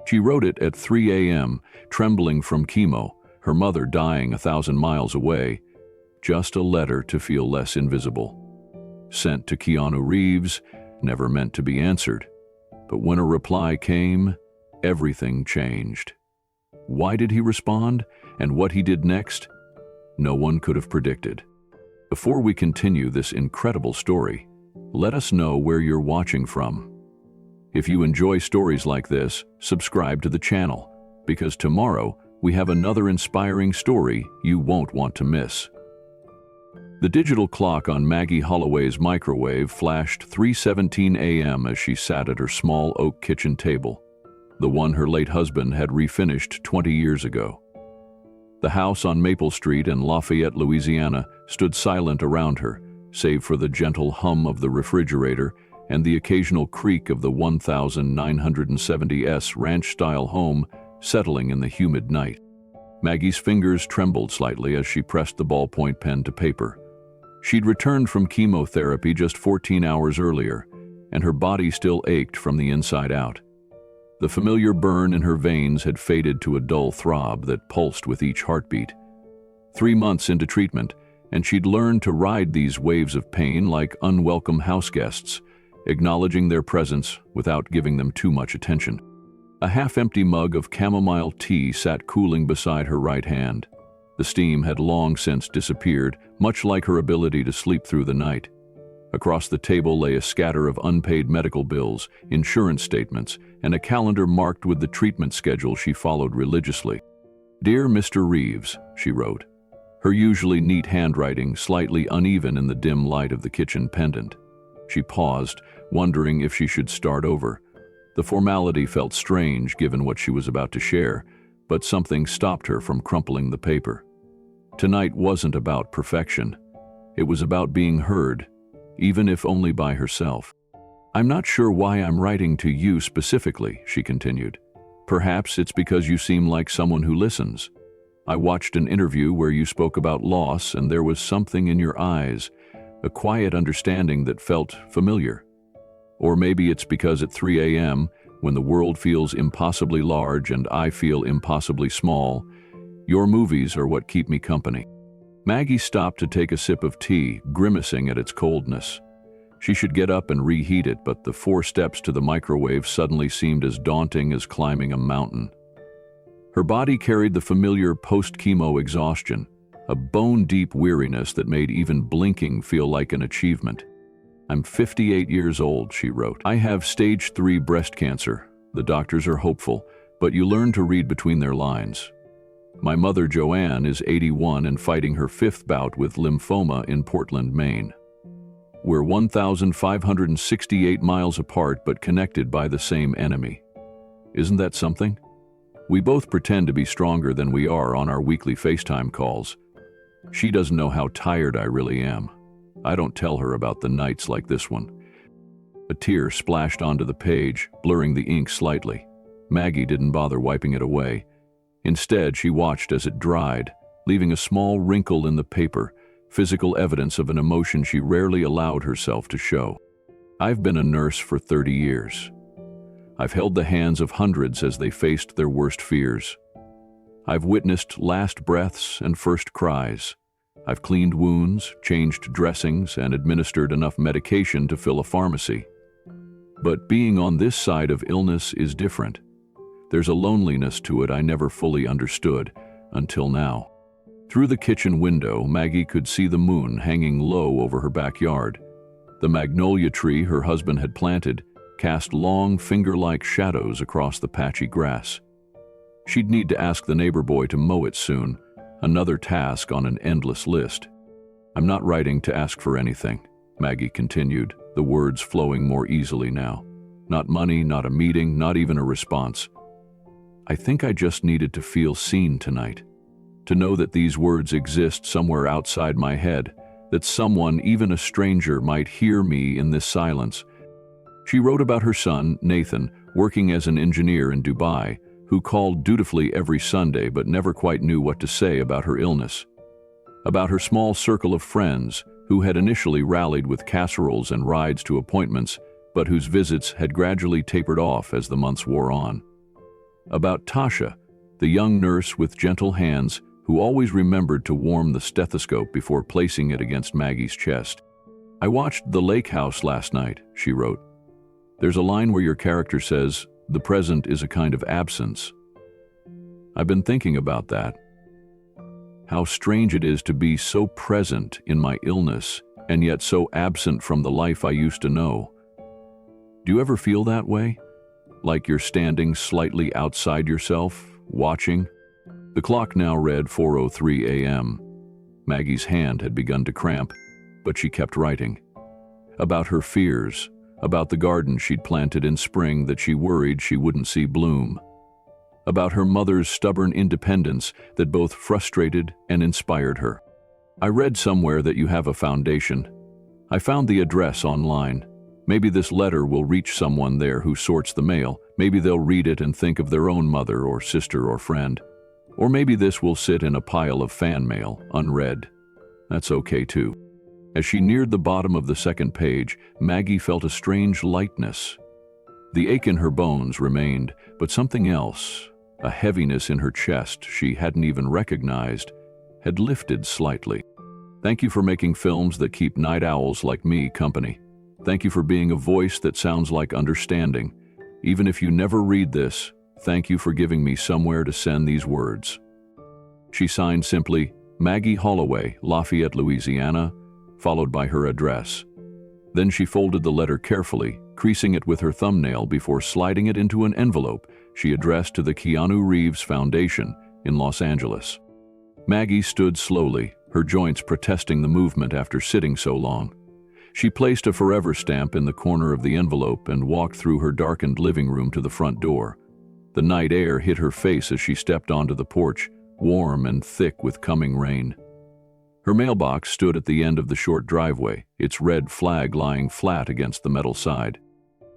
She wrote it at 3 a.m., trembling from chemo, her mother dying 1,000 miles away. Just a letter to feel less invisible. Sent to Keanu Reeves, never meant to be answered. But when a reply came, everything changed. Why did he respond, and what he did next? No one could have predicted. Before we continue this incredible story, let us know where you're watching from. If you enjoy stories like this, subscribe to the channel, because tomorrow we have another inspiring story you won't want to miss. The digital clock on Maggie Holloway's microwave flashed 3:17 a.m. as she sat at her small oak kitchen table, the one her late husband had refinished 20 years ago. The house on Maple Street in Lafayette, Louisiana, stood silent around her, save for the gentle hum of the refrigerator and the occasional creak of the 1970s ranch-style home settling in the humid night. Maggie's fingers trembled slightly as she pressed the ballpoint pen to paper. She'd returned from chemotherapy just 14 hours earlier, and her body still ached from the inside out. The familiar burn in her veins had faded to a dull throb that pulsed with each heartbeat. 3 months into treatment, and she'd learned to ride these waves of pain like unwelcome houseguests, acknowledging their presence without giving them too much attention. A half-empty mug of chamomile tea sat cooling beside her right hand. The steam had long since disappeared, much like her ability to sleep through the night. Across the table lay a scatter of unpaid medical bills, insurance statements, and a calendar marked with the treatment schedule she followed religiously. "Dear Mr. Reeves," she wrote, her usually neat handwriting slightly uneven in the dim light of the kitchen pendant. She paused, wondering if she should start over. The formality felt strange given what she was about to share, but something stopped her from crumpling the paper. Tonight wasn't about perfection. It was about being heard, even if only by herself. "I'm not sure why I'm writing to you specifically," she continued. "Perhaps it's because you seem like someone who listens. I watched an interview where you spoke about loss, and there was something in your eyes, a quiet understanding that felt familiar. Or maybe it's because at 3 a.m., when the world feels impossibly large and I feel impossibly small, your movies are what keep me company." Maggie stopped to take a sip of tea, grimacing at its coldness. She should get up and reheat it, but the 4 steps to the microwave suddenly seemed as daunting as climbing a mountain. Her body carried the familiar post-chemo exhaustion, a bone-deep weariness that made even blinking feel like an achievement. "I'm 58 years old," she wrote. "I have stage 3 breast cancer. The doctors are hopeful, but you learn to read between their lines. My mother, Joanne, is 81 and fighting her 5th bout with lymphoma in Portland, Maine. We're 1,568 miles apart but connected by the same enemy. Isn't that something? We both pretend to be stronger than we are on our weekly FaceTime calls. She doesn't know how tired I really am. I don't tell her about the nights like this one." A tear splashed onto the page, blurring the ink slightly. Maggie didn't bother wiping it away. Instead, she watched as it dried, leaving a small wrinkle in the paper, physical evidence of an emotion she rarely allowed herself to show. "I've been a nurse for 30 years. I've held the hands of hundreds as they faced their worst fears. I've witnessed last breaths and first cries. I've cleaned wounds, changed dressings, and administered enough medication to fill a pharmacy. But being on this side of illness is different. There's a loneliness to it I never fully understood, until now." Through the kitchen window, Maggie could see the moon hanging low over her backyard. The magnolia tree her husband had planted cast long, finger-like shadows across the patchy grass. She'd need to ask the neighbor boy to mow it soon, another task on an endless list. "I'm not writing to ask for anything," Maggie continued, the words flowing more easily now. "Not money, not a meeting, not even a response. I think I just needed to feel seen tonight. To know that these words exist somewhere outside my head, that someone, even a stranger, might hear me in this silence." She wrote about her son, Nathan, working as an engineer in Dubai, who called dutifully every Sunday but never quite knew what to say about her illness. About her small circle of friends, who had initially rallied with casseroles and rides to appointments, but whose visits had gradually tapered off as the months wore on. About Tasha, the young nurse with gentle hands who always remembered to warm the stethoscope before placing it against Maggie's chest. "I watched The Lake House last night," she wrote. "There's a line where your character says, 'The present is a kind of absence.' I've been thinking about that. How strange it is to be so present in my illness and yet so absent from the life I used to know. Do you ever feel that way? Like you're standing slightly outside yourself, watching?" The clock now read 4:03 a.m. Maggie's hand had begun to cramp, but she kept writing. About her fears, about the garden she'd planted in spring that she worried she wouldn't see bloom. About her mother's stubborn independence that both frustrated and inspired her. "I read somewhere that you have a foundation. I found the address online. Maybe this letter will reach someone there who sorts the mail. Maybe they'll read it and think of their own mother or sister or friend. Or maybe this will sit in a pile of fan mail, unread. That's okay too." As she neared the bottom of the second page, Maggie felt a strange lightness. The ache in her bones remained, but something else, a heaviness in her chest she hadn't even recognized, had lifted slightly. "Thank you for making films that keep night owls like me company. Thank you for being a voice that sounds like understanding. Even if you never read this, thank you for giving me somewhere to send these words." She signed simply, Maggie Holloway, Lafayette, Louisiana, followed by her address. Then she folded the letter carefully, creasing it with her thumbnail before sliding it into an envelope she addressed to the Keanu Reeves Foundation in Los Angeles. Maggie stood slowly, her joints protesting the movement after sitting so long. She placed a forever stamp in the corner of the envelope and walked through her darkened living room to the front door. The night air hit her face as she stepped onto the porch, warm and thick with coming rain. Her mailbox stood at the end of the short driveway, its red flag lying flat against the metal side.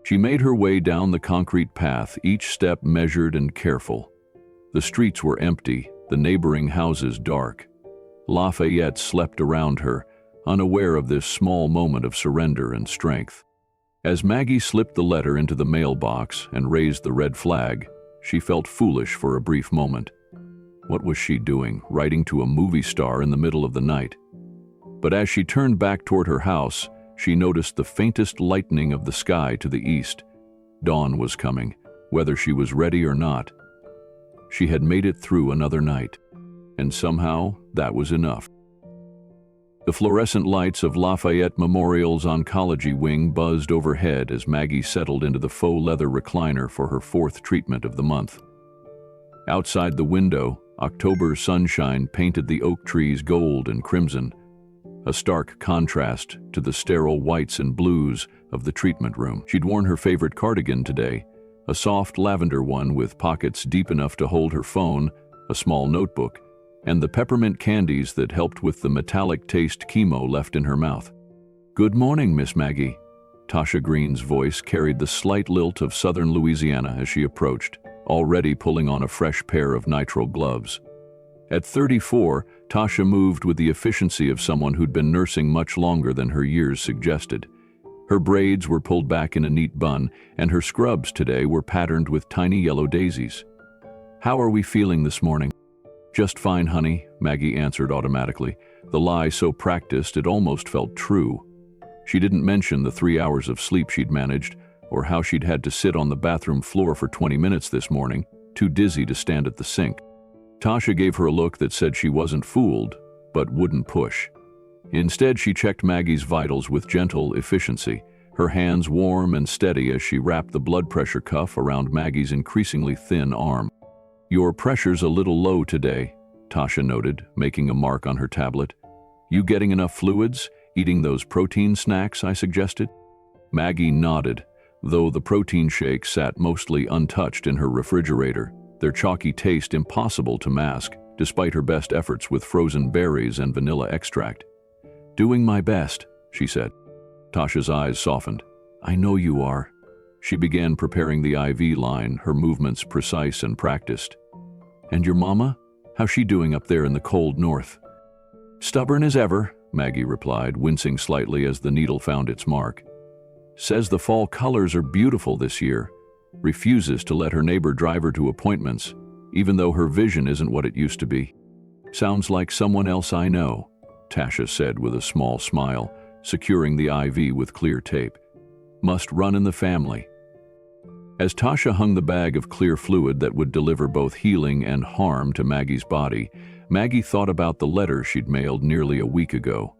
She made her way down the concrete path, each step measured and careful. The streets were empty, the neighboring houses dark. Lafayette slept around her, unaware of this small moment of surrender and strength. As Maggie slipped the letter into the mailbox and raised the red flag, she felt foolish for a brief moment. What was she doing, writing to a movie star in the middle of the night? But as she turned back toward her house, she noticed the faintest lightening of the sky to the east. Dawn was coming, whether she was ready or not. She had made it through another night, and somehow that was enough. The fluorescent lights of Lafayette Memorial's oncology wing buzzed overhead as Maggie settled into the faux leather recliner for her fourth treatment of the month. Outside the window, October's sunshine painted the oak trees gold and crimson, a stark contrast to the sterile whites and blues of the treatment room. She'd worn her favorite cardigan today, a soft lavender one with pockets deep enough to hold her phone, a small notebook, and the peppermint candies that helped with the metallic taste chemo left in her mouth. "Good morning, Miss Maggie." Tasha Green's voice carried the slight lilt of southern Louisiana as she approached, already pulling on a fresh pair of nitrile gloves. At 34, Tasha moved with the efficiency of someone who'd been nursing much longer than her years suggested. Her braids were pulled back in a neat bun, and her scrubs today were patterned with tiny yellow daisies. "How are we feeling this morning?" "Just fine, honey," Maggie answered automatically, the lie so practiced it almost felt true. She didn't mention the 3 hours of sleep she'd managed, or how she'd had to sit on the bathroom floor for 20 minutes this morning, too dizzy to stand at the sink. Tasha gave her a look that said she wasn't fooled, but wouldn't push. Instead, she checked Maggie's vitals with gentle efficiency, her hands warm and steady as she wrapped the blood pressure cuff around Maggie's increasingly thin arm. "Your pressure's a little low today," Tasha noted, making a mark on her tablet. "You getting enough fluids? Eating those protein snacks I suggested?" Maggie nodded, though the protein shakes sat mostly untouched in her refrigerator, their chalky taste impossible to mask, despite her best efforts with frozen berries and vanilla extract. "Doing my best," she said. Tasha's eyes softened. "I know you are." She began preparing the IV line, her movements precise and practiced. "And your mama? How's she doing up there in the cold north?" "Stubborn as ever," Maggie replied, wincing slightly as the needle found its mark. "Says the fall colors are beautiful this year. Refuses to let her neighbor drive her to appointments, even though her vision isn't what it used to be. Sounds like someone else I know, Tasha said with a small smile, securing the IV with clear tape. Must run in the family. As Tasha hung the bag of clear fluid that would deliver both healing and harm to Maggie's body, Maggie thought about the letter she'd mailed nearly a week ago.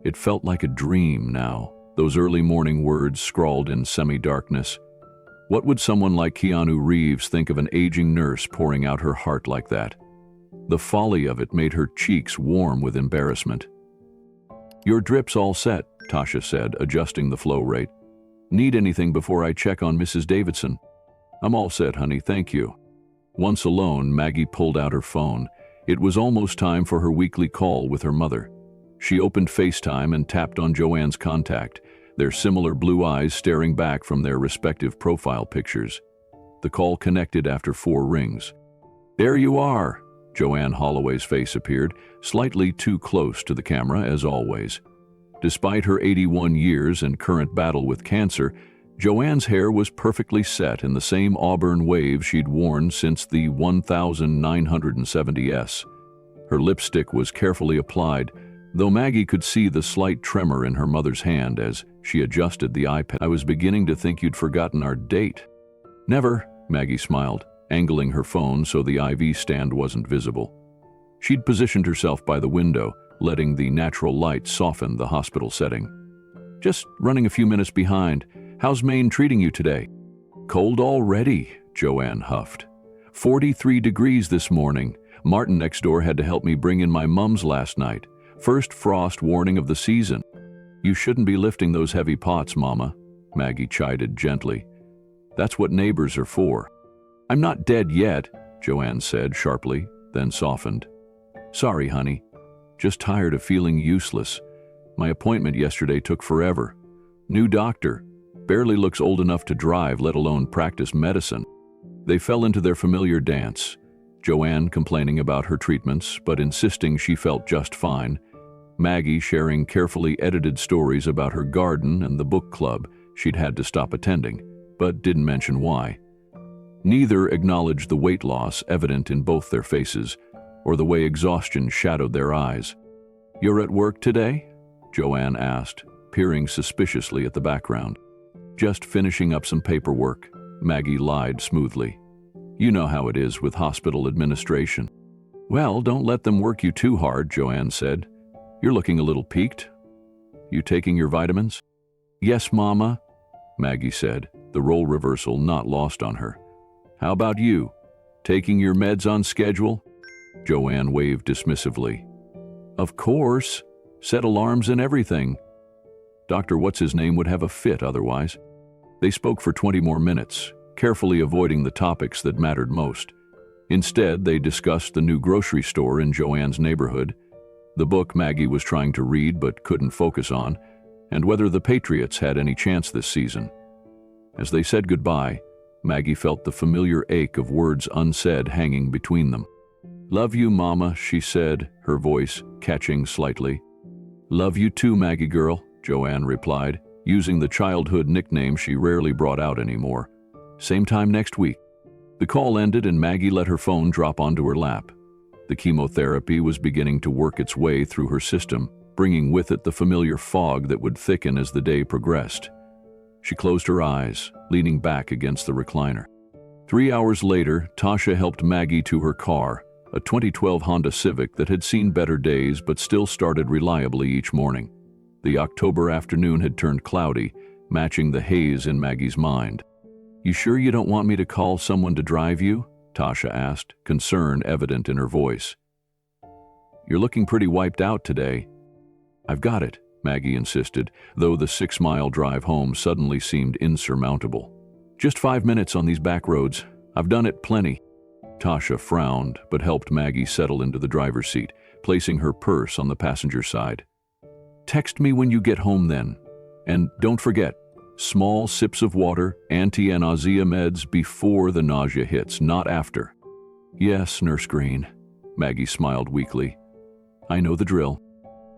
It felt like a dream now, those early morning words scrawled in semi-darkness. What would someone like Keanu Reeves think of an aging nurse pouring out her heart like that? The folly of it made her cheeks warm with embarrassment. "Your drip's all set," Tasha said, adjusting the flow rate. "Need anything before I check on Mrs. Davidson?" "I'm all set, honey, thank you." Once alone, Maggie pulled out her phone. It was almost time for her weekly call with her mother. She opened FaceTime and tapped on Joanne's contact, their similar blue eyes staring back from their respective profile pictures. The call connected after 4 rings. "There you are!" Joanne Holloway's face appeared, slightly too close to the camera as always. Despite her 81 years and current battle with cancer, Joanne's hair was perfectly set in the same auburn wave she'd worn since the 1970s. Her lipstick was carefully applied, though Maggie could see the slight tremor in her mother's hand as she adjusted the iPad. "I was beginning to think you'd forgotten our date." "Never," Maggie smiled, angling her phone so the IV stand wasn't visible. She'd positioned herself by the window, letting the natural light soften the hospital setting. "Just running a few minutes behind. How's Maine treating you today?" "Cold already," Joanne huffed. 43 degrees this morning. Martin next door had to help me bring in my mums last night. First frost warning of the season." "You shouldn't be lifting those heavy pots, Mama," Maggie chided gently. "That's what neighbors are for." "I'm not dead yet," Joanne said sharply, then softened. "Sorry, honey. Just tired of feeling useless. My appointment yesterday took forever. New doctor. Barely looks old enough to drive, let alone practice medicine." They fell into their familiar dance, Joanne complaining about her treatments but insisting she felt just fine, Maggie sharing carefully edited stories about her garden and the book club she'd had to stop attending, but didn't mention why. Neither acknowledged the weight loss evident in both their faces, or the way exhaustion shadowed their eyes. "You're at work today?" Joanne asked, peering suspiciously at the background. "Just finishing up some paperwork," Maggie lied smoothly. "You know how it is with hospital administration." "Well, don't let them work you too hard," Joanne said. "You're looking a little peaked. You taking your vitamins?" "Yes, Mama," Maggie said, the role reversal not lost on her. "How about you? Taking your meds on schedule?" Joanne waved dismissively. "Of course. Set alarms and everything." Dr. What's-His-Name would have a fit otherwise. They spoke for 20 more minutes, carefully avoiding the topics that mattered most. Instead, they discussed the new grocery store in Joanne's neighborhood, the book Maggie was trying to read but couldn't focus on, and whether the Patriots had any chance this season. As they said goodbye, Maggie felt the familiar ache of words unsaid hanging between them. "Love you, Mama," she said, her voice catching slightly. "Love you too, Maggie girl," Joanne replied, using the childhood nickname she rarely brought out anymore. "Same time next week." The call ended and Maggie let her phone drop onto her lap. The chemotherapy was beginning to work its way through her system, bringing with it the familiar fog that would thicken as the day progressed. She closed her eyes, leaning back against the recliner. 3 hours later, Tasha helped Maggie to her car, a 2012 Honda Civic that had seen better days but still started reliably each morning. The October afternoon had turned cloudy, matching the haze in Maggie's mind. "You sure you don't want me to call someone to drive you?" Tasha asked, concern evident in her voice. "You're looking pretty wiped out today." "I've got it," Maggie insisted, though the 6-mile drive home suddenly seemed insurmountable. "Just 5 minutes on these back roads. I've done it plenty." Tasha frowned, but helped Maggie settle into the driver's seat, placing her purse on the passenger side. "Text me when you get home then. And don't forget, small sips of water, anti-nausea meds before the nausea hits, not after." "Yes, Nurse Green," Maggie smiled weakly. "I know the drill."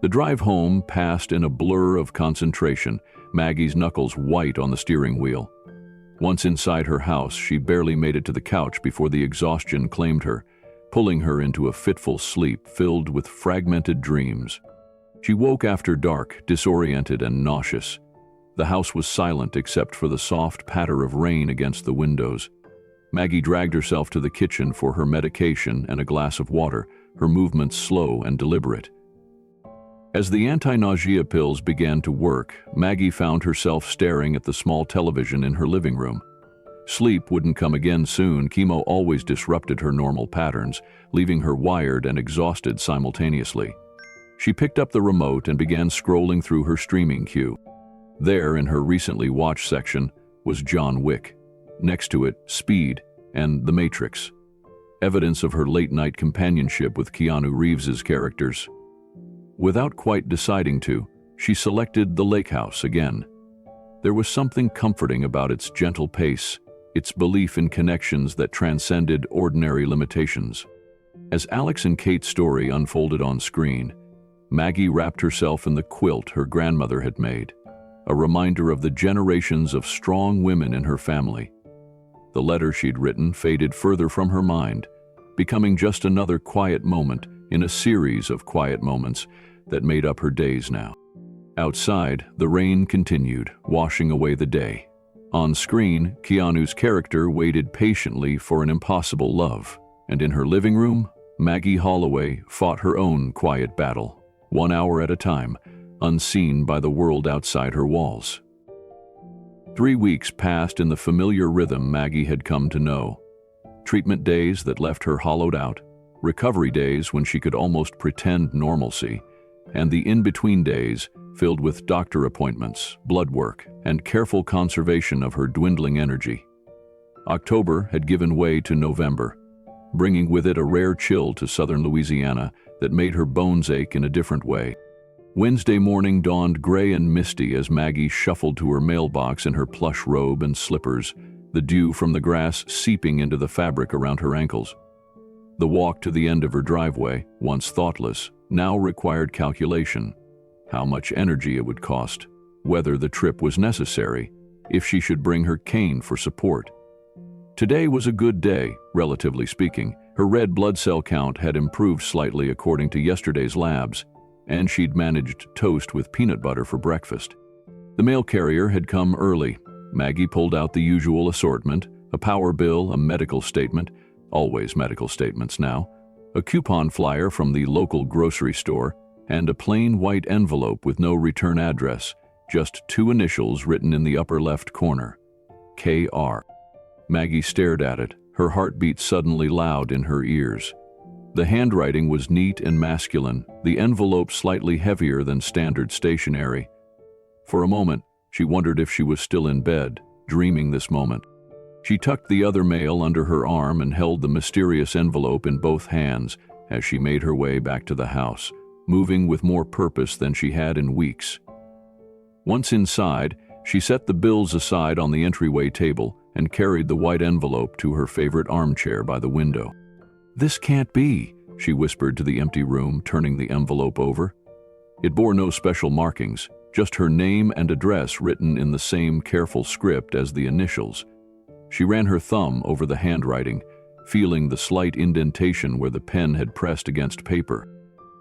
The drive home passed in a blur of concentration, Maggie's knuckles white on the steering wheel. Once inside her house, she barely made it to the couch before the exhaustion claimed her, pulling her into a fitful sleep filled with fragmented dreams. She woke after dark, disoriented and nauseous. The house was silent except for the soft patter of rain against the windows. Maggie dragged herself to the kitchen for her medication and a glass of water, her movements slow and deliberate. As the anti-nausea pills began to work, Maggie found herself staring at the small television in her living room. Sleep wouldn't come again soon. Chemo always disrupted her normal patterns, leaving her wired and exhausted simultaneously. She picked up the remote and began scrolling through her streaming queue. There, in her recently watched section, was John Wick. Next to it, Speed and The Matrix. Evidence of her late-night companionship with Keanu Reeves's characters. Without quite deciding to, she selected The Lake House again. There was something comforting about its gentle pace, its belief in connections that transcended ordinary limitations. As Alex and Kate's story unfolded on screen, Maggie wrapped herself in the quilt her grandmother had made, a reminder of the generations of strong women in her family. The letter she'd written faded further from her mind, becoming just another quiet moment in a series of quiet moments that made up her days now. Outside, the rain continued, washing away the day. On screen, Keanu's character waited patiently for an impossible love, and in her living room, Maggie Holloway fought her own quiet battle, 1 hour at a time, unseen by the world outside her walls. 3 weeks passed in the familiar rhythm Maggie had come to know. Treatment days that left her hollowed out, recovery days when she could almost pretend normalcy, and the in-between days filled with doctor appointments, blood work, and careful conservation of her dwindling energy. October had given way to November, bringing with it a rare chill to southern Louisiana that made her bones ache in a different way. Wednesday morning dawned gray and misty as Maggie shuffled to her mailbox in her plush robe and slippers, the dew from the grass seeping into the fabric around her ankles. The walk to the end of her driveway, once thoughtless, now required calculation. How much energy it would cost, whether the trip was necessary, if she should bring her cane for support. Today was a good day, relatively speaking. Her red blood cell count had improved slightly according to yesterday's labs, and she'd managed toast with peanut butter for breakfast. The mail carrier had come early. Maggie pulled out the usual assortment, a power bill, a medical statement, always medical statements now, a coupon flyer from the local grocery store, and a plain white envelope with no return address, just 2 initials written in the upper left corner, KR. Maggie stared at it, her heartbeat suddenly loud in her ears. The handwriting was neat and masculine, the envelope slightly heavier than standard stationery. For a moment, she wondered if she was still in bed, dreaming this moment. She tucked the other mail under her arm and held the mysterious envelope in both hands as she made her way back to the house, moving with more purpose than she had in weeks. Once inside, she set the bills aside on the entryway table and carried the white envelope to her favorite armchair by the window. "This can't be," she whispered to the empty room, turning the envelope over. It bore no special markings, just her name and address written in the same careful script as the initials. She ran her thumb over the handwriting, feeling the slight indentation where the pen had pressed against paper.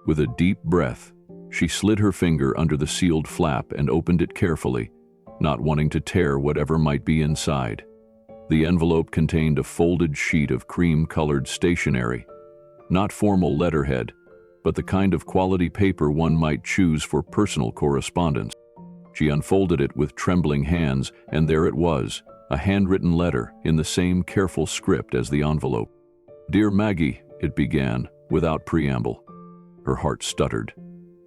With a deep breath, she slid her finger under the sealed flap and opened it carefully, not wanting to tear whatever might be inside. The envelope contained a folded sheet of cream-colored stationery, not formal letterhead, but the kind of quality paper one might choose for personal correspondence. She unfolded it with trembling hands, and there it was, a handwritten letter in the same careful script as the envelope. "Dear Maggie," it began, without preamble. Her heart stuttered.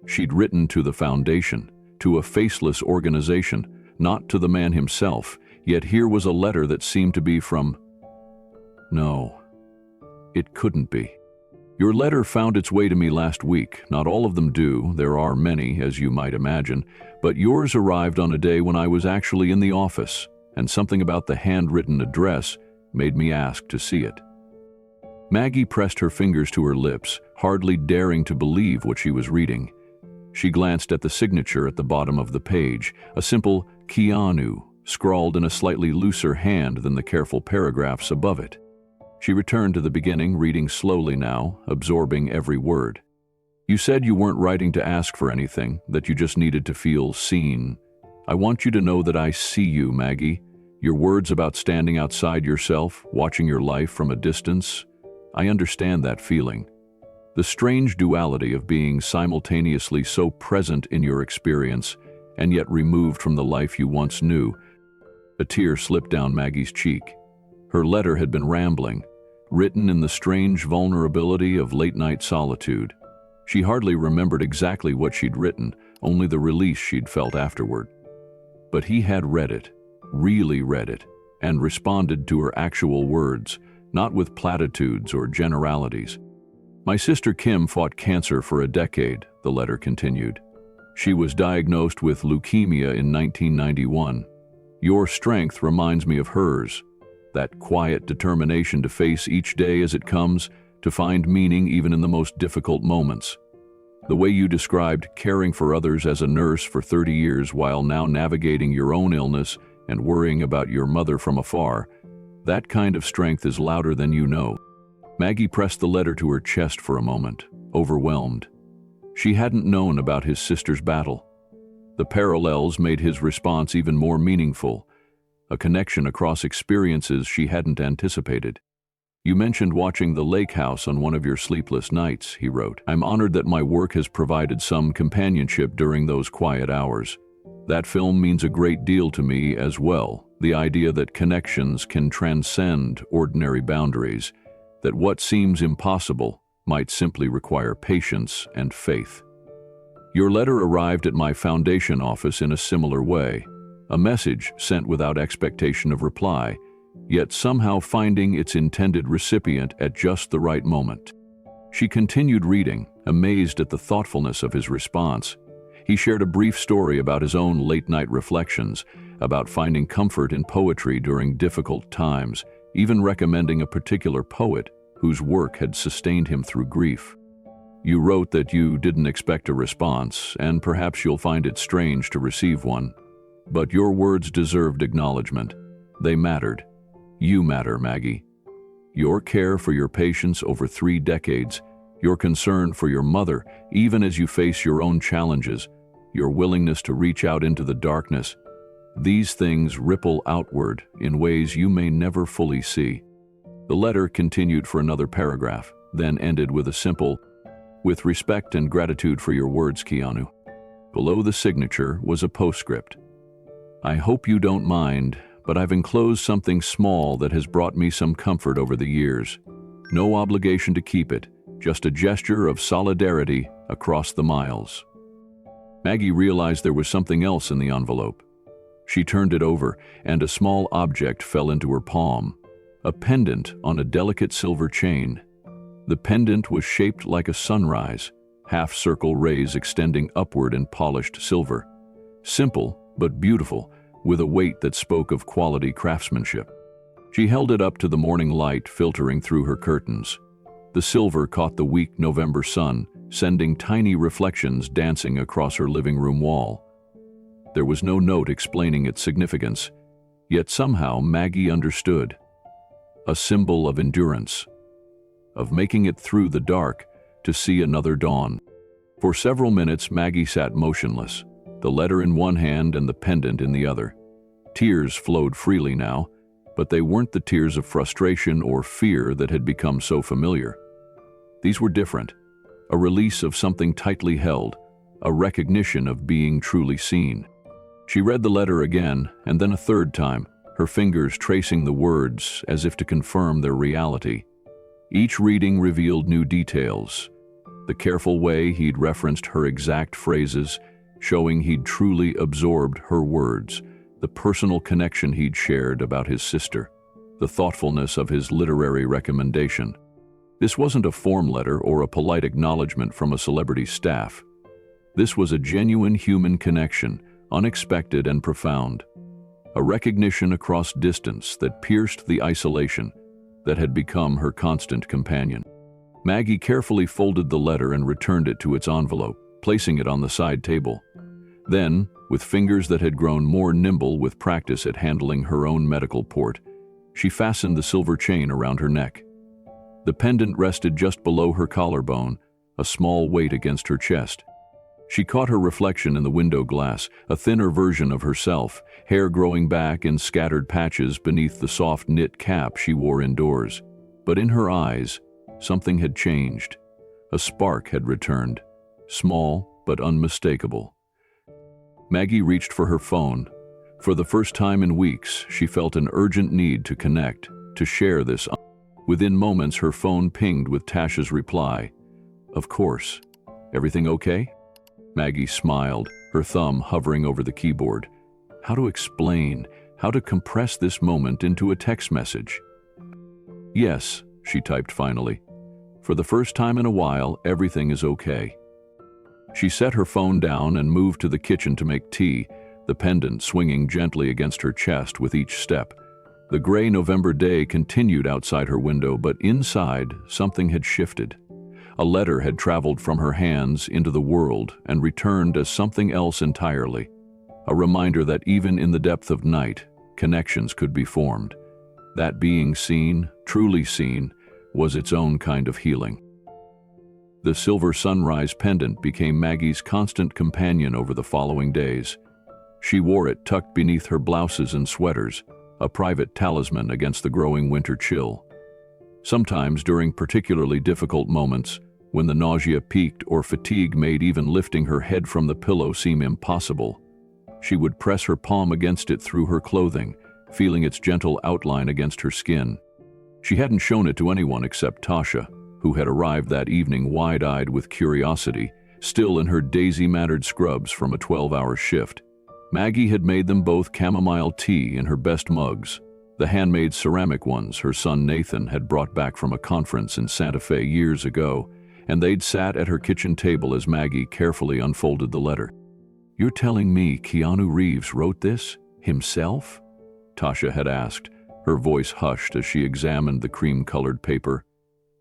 She'd written to the foundation, to a faceless organization, not to the man himself, yet here was a letter that seemed to be from... No, it couldn't be. "Your letter found its way to me last week. Not all of them do, there are many, as you might imagine, but yours arrived on a day when I was actually in the office, and something about the handwritten address made me ask to see it." Maggie pressed her fingers to her lips, hardly daring to believe what she was reading. She glanced at the signature at the bottom of the page, a simple Keanu scrawled in a slightly looser hand than the careful paragraphs above it. She returned to the beginning, reading slowly now, absorbing every word. You said you weren't writing to ask for anything, that you just needed to feel seen. I want you to know that I see you, Maggie. Your words about standing outside yourself, watching your life from a distance, I understand that feeling. The strange duality of being simultaneously so present in your experience and yet removed from the life you once knew. A tear slipped down Maggie's cheek. Her letter had been rambling, written in the strange vulnerability of late-night solitude. She hardly remembered exactly what she'd written, only the release she'd felt afterward. But he had read it, really read it, and responded to her actual words, not with platitudes or generalities. My sister Kim fought cancer for a decade, the letter continued. She was diagnosed with leukemia in 1991. Your strength reminds me of hers, that quiet determination to face each day as it comes, to find meaning even in the most difficult moments. The way you described caring for others as a nurse for 30 years while now navigating your own illness and worrying about your mother from afar, that kind of strength is louder than you know. Maggie pressed the letter to her chest for a moment, overwhelmed. She hadn't known about his sister's battle. The parallels made his response even more meaningful, a connection across experiences she hadn't anticipated. You mentioned watching The Lake House on one of your sleepless nights, he wrote. I'm honored that my work has provided some companionship during those quiet hours. That film means a great deal to me as well, the idea that connections can transcend ordinary boundaries, that what seems impossible might simply require patience and faith. Your letter arrived at my foundation office in a similar way, a message sent without expectation of reply, yet somehow finding its intended recipient at just the right moment. She continued reading, amazed at the thoughtfulness of his response. He shared a brief story about his own late-night reflections, about finding comfort in poetry during difficult times, even recommending a particular poet whose work had sustained him through grief. You wrote that you didn't expect a response, and perhaps you'll find it strange to receive one. But your words deserved acknowledgement. They mattered. You matter, Maggie. Your care for your patients over 3 decades, your concern for your mother, even as you face your own challenges, your willingness to reach out into the darkness, these things ripple outward in ways you may never fully see. The letter continued for another paragraph, then ended with a simple, "With respect and gratitude for your words, Keanu." Below the signature was a postscript. I hope you don't mind, but I've enclosed something small that has brought me some comfort over the years. No obligation to keep it, just a gesture of solidarity across the miles. Maggie realized there was something else in the envelope. She turned it over, and a small object fell into her palm, a pendant on a delicate silver chain. The pendant was shaped like a sunrise, half-circle rays extending upward in polished silver. Simple, but beautiful, with a weight that spoke of quality craftsmanship. She held it up to the morning light filtering through her curtains. The silver caught the weak November sun, sending tiny reflections dancing across her living room wall. There was no note explaining its significance, yet somehow Maggie understood. A symbol of endurance, of making it through the dark to see another dawn. For several minutes, Maggie sat motionless, the letter in one hand and the pendant in the other. Tears flowed freely now, but they weren't the tears of frustration or fear that had become so familiar. These were different, a release of something tightly held, a recognition of being truly seen. She read the letter again, and then a third time, her fingers tracing the words as if to confirm their reality. Each reading revealed new details. The careful way he'd referenced her exact phrases, showing he'd truly absorbed her words, the personal connection he'd shared about his sister, the thoughtfulness of his literary recommendation. This wasn't a form letter or a polite acknowledgement from a celebrity's staff. This was a genuine human connection, unexpected and profound. A recognition across distance that pierced the isolation that had become her constant companion. Maggie carefully folded the letter and returned it to its envelope, placing it on the side table. Then, with fingers that had grown more nimble with practice at handling her own medical port, she fastened the silver chain around her neck. The pendant rested just below her collarbone, a small weight against her chest. She caught her reflection in the window glass, a thinner version of herself, hair growing back in scattered patches beneath the soft knit cap she wore indoors. But in her eyes, something had changed. A spark had returned, small but unmistakable. Maggie reached for her phone. For the first time in weeks, she felt an urgent need to connect, to share this. Within moments, her phone pinged with Tasha's reply. "Of course. Everything okay?" Maggie smiled, her thumb hovering over the keyboard. How to explain, how to compress this moment into a text message? "Yes," she typed finally. "For the first time in a while, everything is okay." She set her phone down and moved to the kitchen to make tea, the pendant swinging gently against her chest with each step. The gray November day continued outside her window, but inside, something had shifted. A letter had traveled from her hands into the world and returned as something else entirely. A reminder that even in the depth of night, connections could be formed. That being seen, truly seen, was its own kind of healing. The silver sunrise pendant became Maggie's constant companion over the following days. She wore it tucked beneath her blouses and sweaters, a private talisman against the growing winter chill. Sometimes, during particularly difficult moments, when the nausea peaked or fatigue made even lifting her head from the pillow seem impossible, she would press her palm against it through her clothing, feeling its gentle outline against her skin. She hadn't shown it to anyone except Tasha, who had arrived that evening wide-eyed with curiosity, still in her daisy-mattered scrubs from a 12-hour shift. Maggie had made them both chamomile tea in her best mugs, the handmade ceramic ones her son Nathan had brought back from a conference in Santa Fe years ago, and they'd sat at her kitchen table as Maggie carefully unfolded the letter. "You're telling me Keanu Reeves wrote this? Himself?" Tasha had asked, her voice hushed as she examined the cream-colored paper.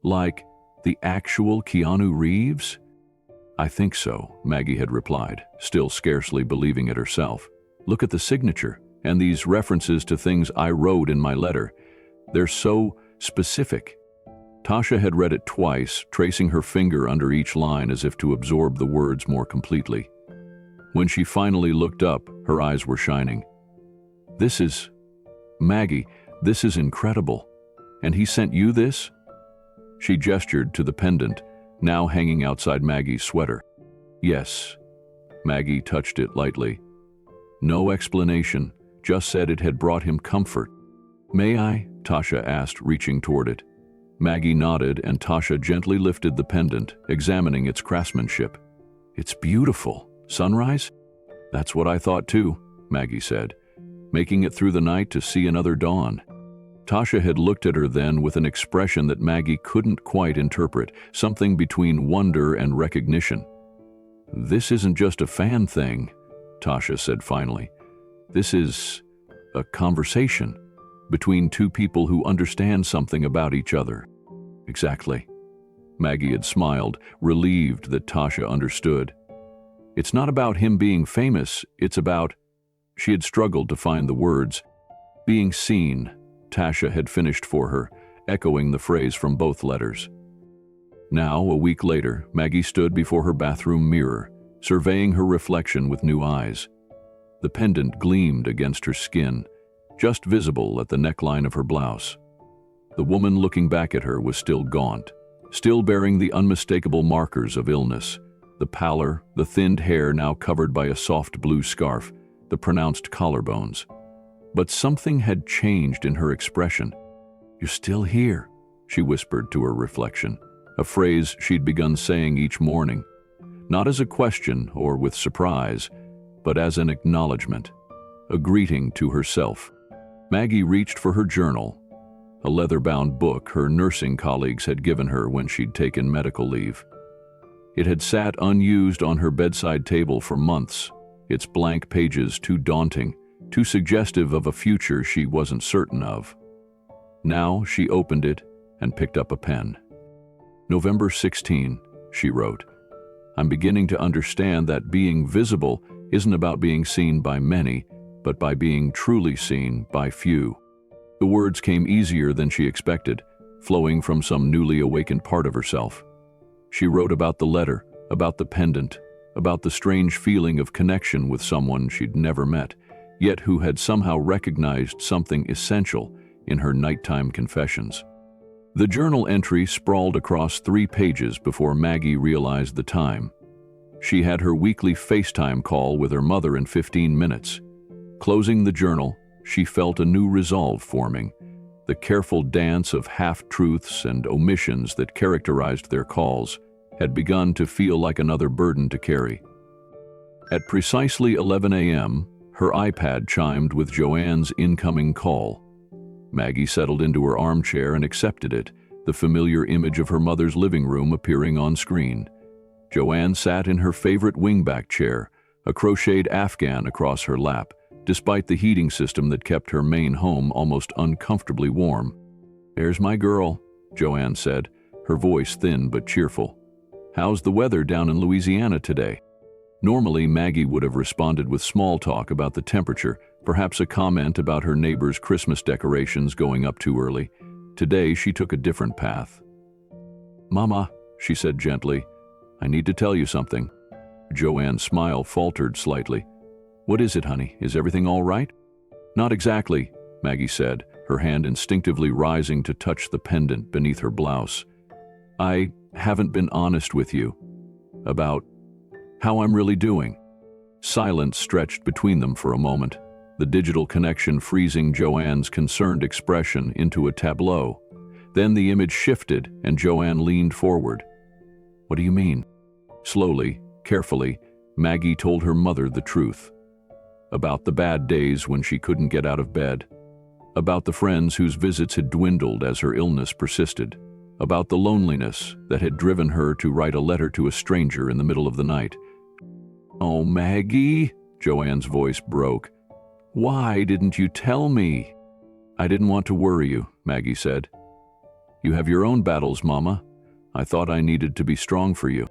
"Like, the actual Keanu Reeves?" "I think so," Maggie had replied, still scarcely believing it herself. "Look at the signature, and these references to things I wrote in my letter. They're so specific." Tasha had read it twice, tracing her finger under each line as if to absorb the words more completely. When she finally looked up, her eyes were shining. Maggie, this is incredible. And he sent you this?" She gestured to the pendant, now hanging outside Maggie's sweater. "Yes." Maggie touched it lightly. No explanation, just said it had brought him comfort. "May I?" Tasha asked, reaching toward it. Maggie nodded, and Tasha gently lifted the pendant, examining its craftsmanship. "It's beautiful. Sunrise?" "That's what I thought too," Maggie said, making it through the night to see another dawn. Tasha had looked at her then with an expression that Maggie couldn't quite interpret, something between wonder and recognition. "This isn't just a fan thing," Tasha said finally. "This is a conversation between two people who understand something about each other." "Exactly." Maggie had smiled, relieved that Tasha understood. "It's not about him being famous, it's about—" She had struggled to find the words. "Being seen," Tasha had finished for her, echoing the phrase from both letters. Now, a week later, Maggie stood before her bathroom mirror, surveying her reflection with new eyes. The pendant gleamed against her skin, just visible at the neckline of her blouse. The woman looking back at her was still gaunt, still bearing the unmistakable markers of illness, the pallor, the thinned hair now covered by a soft blue scarf, the pronounced collarbones. But something had changed in her expression. "You're still here," she whispered to her reflection, a phrase she'd begun saying each morning, not as a question or with surprise, but as an acknowledgement, a greeting to herself. Maggie reached for her journal, a leather-bound book her nursing colleagues had given her when she'd taken medical leave. It had sat unused on her bedside table for months, its blank pages too daunting, too suggestive of a future she wasn't certain of. Now she opened it and picked up a pen. "November 16, she wrote. "I'm beginning to understand that being visible isn't about being seen by many, but by being truly seen by few. The words came easier than she expected, flowing from some newly awakened part of herself. She wrote about the letter, about the pendant, about the strange feeling of connection with someone she'd never met, yet who had somehow recognized something essential in her nighttime confessions. The journal entry sprawled across 3 pages before Maggie realized the time. She had her weekly FaceTime call with her mother in 15 minutes. Closing the journal, she felt a new resolve forming. The careful dance of half-truths and omissions that characterized their calls had begun to feel like another burden to carry. At precisely 11 a.m., her iPad chimed with Joanne's incoming call. Maggie settled into her armchair and accepted it, the familiar image of her mother's living room appearing on screen. Joanne sat in her favorite wingback chair, a crocheted afghan across her lap, despite the heating system that kept her main home almost uncomfortably warm. "There's my girl," Joanne said, her voice thin but cheerful. "How's the weather down in Louisiana today?" Normally, Maggie would have responded with small talk about the temperature, perhaps a comment about her neighbor's Christmas decorations going up too early. Today, she took a different path. "Mama," she said gently, "I need to tell you something." Joanne's smile faltered slightly. "What is it, honey? Is everything all right?" "Not exactly," Maggie said, her hand instinctively rising to touch the pendant beneath her blouse. "I haven't been honest with you about how I'm really doing." Silence stretched between them for a moment, the digital connection freezing Joanne's concerned expression into a tableau. Then the image shifted and Joanne leaned forward. "What do you mean?" Slowly, carefully, Maggie told her mother the truth. About the bad days when she couldn't get out of bed. About the friends whose visits had dwindled as her illness persisted. About the loneliness that had driven her to write a letter to a stranger in the middle of the night. "Oh, Maggie," Joanne's voice broke. "Why didn't you tell me?" "I didn't want to worry you," Maggie said. "You have your own battles, Mama. I thought I needed to be strong for you."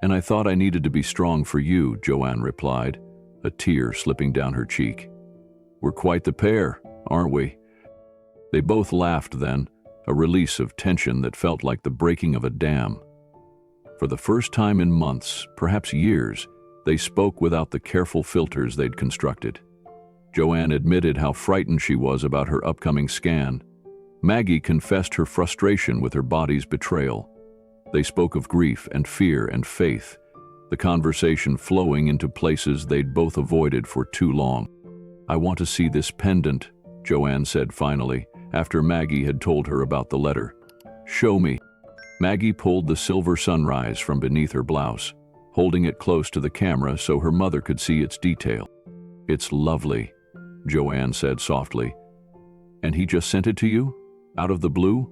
"And I thought I needed to be strong for you," Joanne replied, a tear slipping down her cheek. "We're quite the pair, aren't we?" They both laughed then, a release of tension that felt like the breaking of a dam. For the first time in months, perhaps years, they spoke without the careful filters they'd constructed. Joanne admitted how frightened she was about her upcoming scan. Maggie confessed her frustration with her body's betrayal. They spoke of grief and fear and faith, the conversation flowing into places they'd both avoided for too long. "I want to see this pendant," Joanne said finally, after Maggie had told her about the letter. "Show me." Maggie pulled the silver sunrise from beneath her blouse, holding it close to the camera so her mother could see its detail. "It's lovely," Joanne said softly. "And he just sent it to you? Out of the blue?"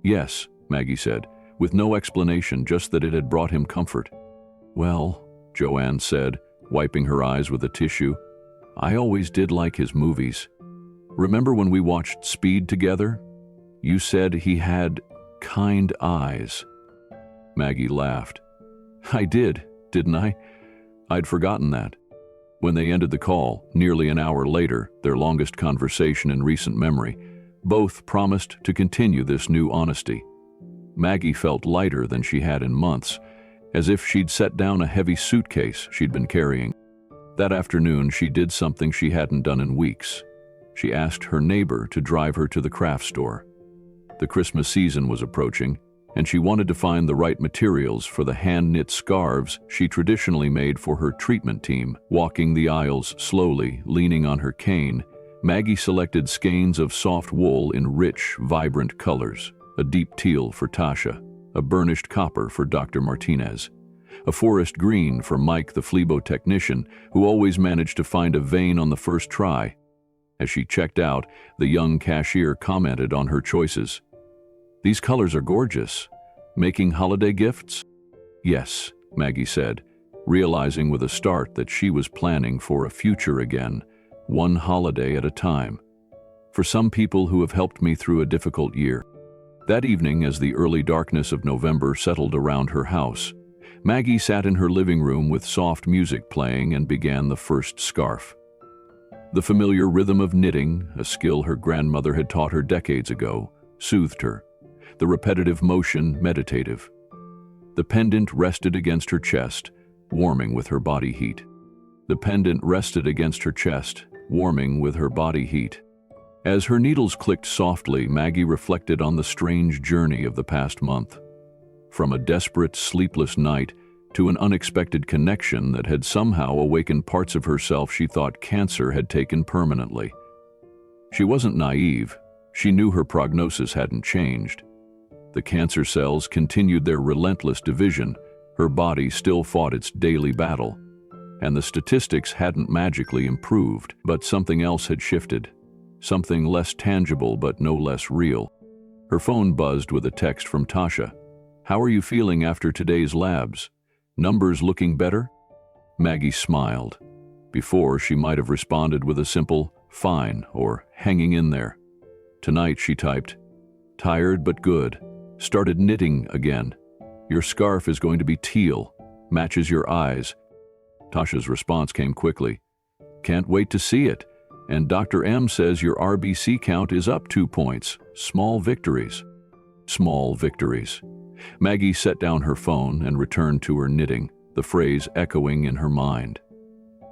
"Yes," Maggie said, with no explanation, just that it had brought him comfort. "Well," Joanne said, wiping her eyes with a tissue, "I always did like his movies. Remember when we watched Speed together? You said he had kind eyes." Maggie laughed. "I did, didn't I? I'd forgotten that." When they ended the call, nearly an hour later, their longest conversation in recent memory, both promised to continue this new honesty. Maggie felt lighter than she had in months, as if she'd set down a heavy suitcase she'd been carrying. That afternoon, she did something she hadn't done in weeks. She asked her neighbor to drive her to the craft store. The Christmas season was approaching, and she wanted to find the right materials for the hand-knit scarves she traditionally made for her treatment team. Walking the aisles slowly, leaning on her cane, Maggie selected skeins of soft wool in rich, vibrant colors, a deep teal for Tasha, a burnished copper for Dr. Martinez, a forest green for Mike the Flebo technician, who always managed to find a vein on the first try. As she checked out, the young cashier commented on her choices. "These colors are gorgeous. Making holiday gifts?" "Yes," Maggie said, realizing with a start that she was planning for a future again, one holiday at a time. "For some people who have helped me through a difficult year." That evening, as the early darkness of November settled around her house, Maggie sat in her living room with soft music playing and began the first scarf. The familiar rhythm of knitting, a skill her grandmother had taught her decades ago, soothed her, the repetitive motion meditative. The pendant rested against her chest, warming with her body heat. The pendant rested against her chest, warming with her body heat. As her needles clicked softly, Maggie reflected on the strange journey of the past month. From a desperate, sleepless night to an unexpected connection that had somehow awakened parts of herself she thought cancer had taken permanently. She wasn't naive. She knew her prognosis hadn't changed. The cancer cells continued their relentless division. Her body still fought its daily battle. And the statistics hadn't magically improved, but something else had shifted. Something less tangible but no less real. Her phone buzzed with a text from Tasha. "How are you feeling after today's labs? Numbers looking better?" Maggie smiled. Before, she might have responded with a simple, "Fine," or "Hanging in there." Tonight, she typed, "Tired but good. Started knitting again. Your scarf is going to be teal. Matches your eyes." Tasha's response came quickly. "Can't wait to see it. And Dr. M says your RBC count is up 2 points. Small victories." Small victories. Maggie set down her phone and returned to her knitting, the phrase echoing in her mind.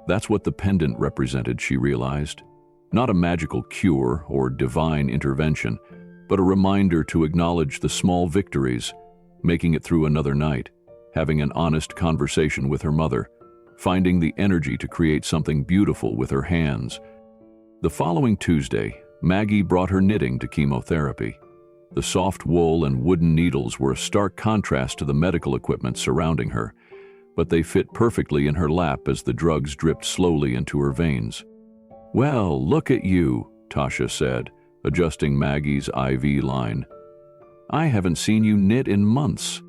That's what the pendant represented, she realized. Not a magical cure or divine intervention, but a reminder to acknowledge the small victories, making it through another night, having an honest conversation with her mother, finding the energy to create something beautiful with her hands. The following Tuesday, Maggie brought her knitting to chemotherapy. The soft wool and wooden needles were a stark contrast to the medical equipment surrounding her, but they fit perfectly in her lap as the drugs dripped slowly into her veins. "Well, look at you," Tasha said, adjusting Maggie's IV line. "I haven't seen you knit in months."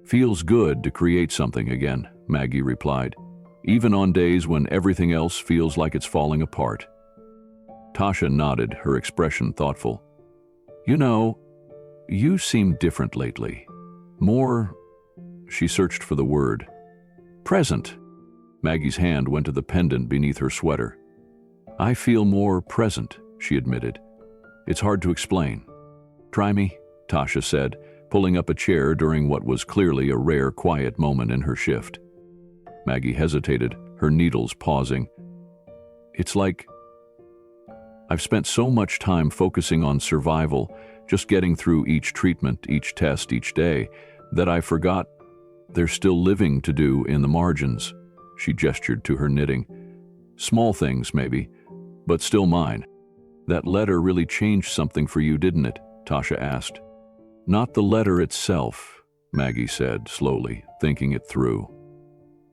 "Feels good to create something again," Maggie replied, "even on days when everything else feels like it's falling apart." Tasha nodded, her expression thoughtful. "You know, you seem different lately. More," she searched for the word, "present." Maggie's hand went to the pendant beneath her sweater. "I feel more present," she admitted. "It's hard to explain." "Try me," Tasha said, pulling up a chair during what was clearly a rare quiet moment in her shift. Maggie hesitated, her needles pausing. "It's like I've spent so much time focusing on survival, just getting through each treatment, each test, each day, that I forgot there's still living to do in the margins." She gestured to her knitting. "Small things, maybe, but still mine." "That letter really changed something for you, didn't it?" Tasha asked. "Not the letter itself," Maggie said slowly, thinking it through.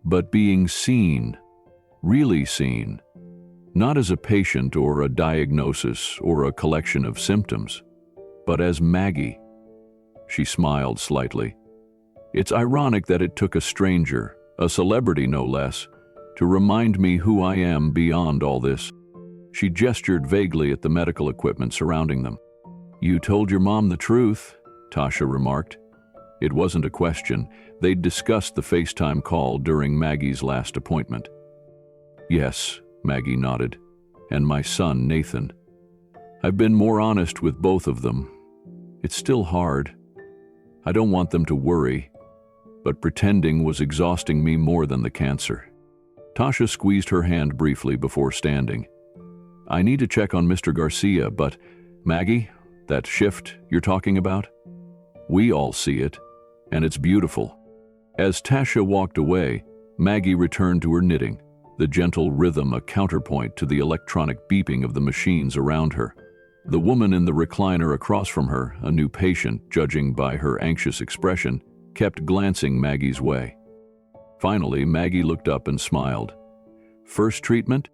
"But being seen, really seen. Not as a patient or a diagnosis or a collection of symptoms, but as Maggie." She smiled slightly. "It's ironic that it took a stranger, a celebrity no less, to remind me who I am beyond all this." She gestured vaguely at the medical equipment surrounding them. "You told your mom the truth," Tasha remarked. It wasn't a question. They'd discussed the FaceTime call during Maggie's last appointment. "Yes," Maggie nodded, "and my son, Nathan. I've been more honest with both of them. It's still hard. I don't want them to worry, but pretending was exhausting me more than the cancer." Tasha squeezed her hand briefly before standing. "I need to check on Mr. Garcia, but Maggie, that shift you're talking about? We all see it, and it's beautiful." As Tasha walked away, Maggie returned to her knitting, the gentle rhythm a counterpoint to the electronic beeping of the machines around her. The woman in the recliner across from her, a new patient, judging by her anxious expression, kept glancing Maggie's way. Finally, Maggie looked up and smiled. "First treatment?"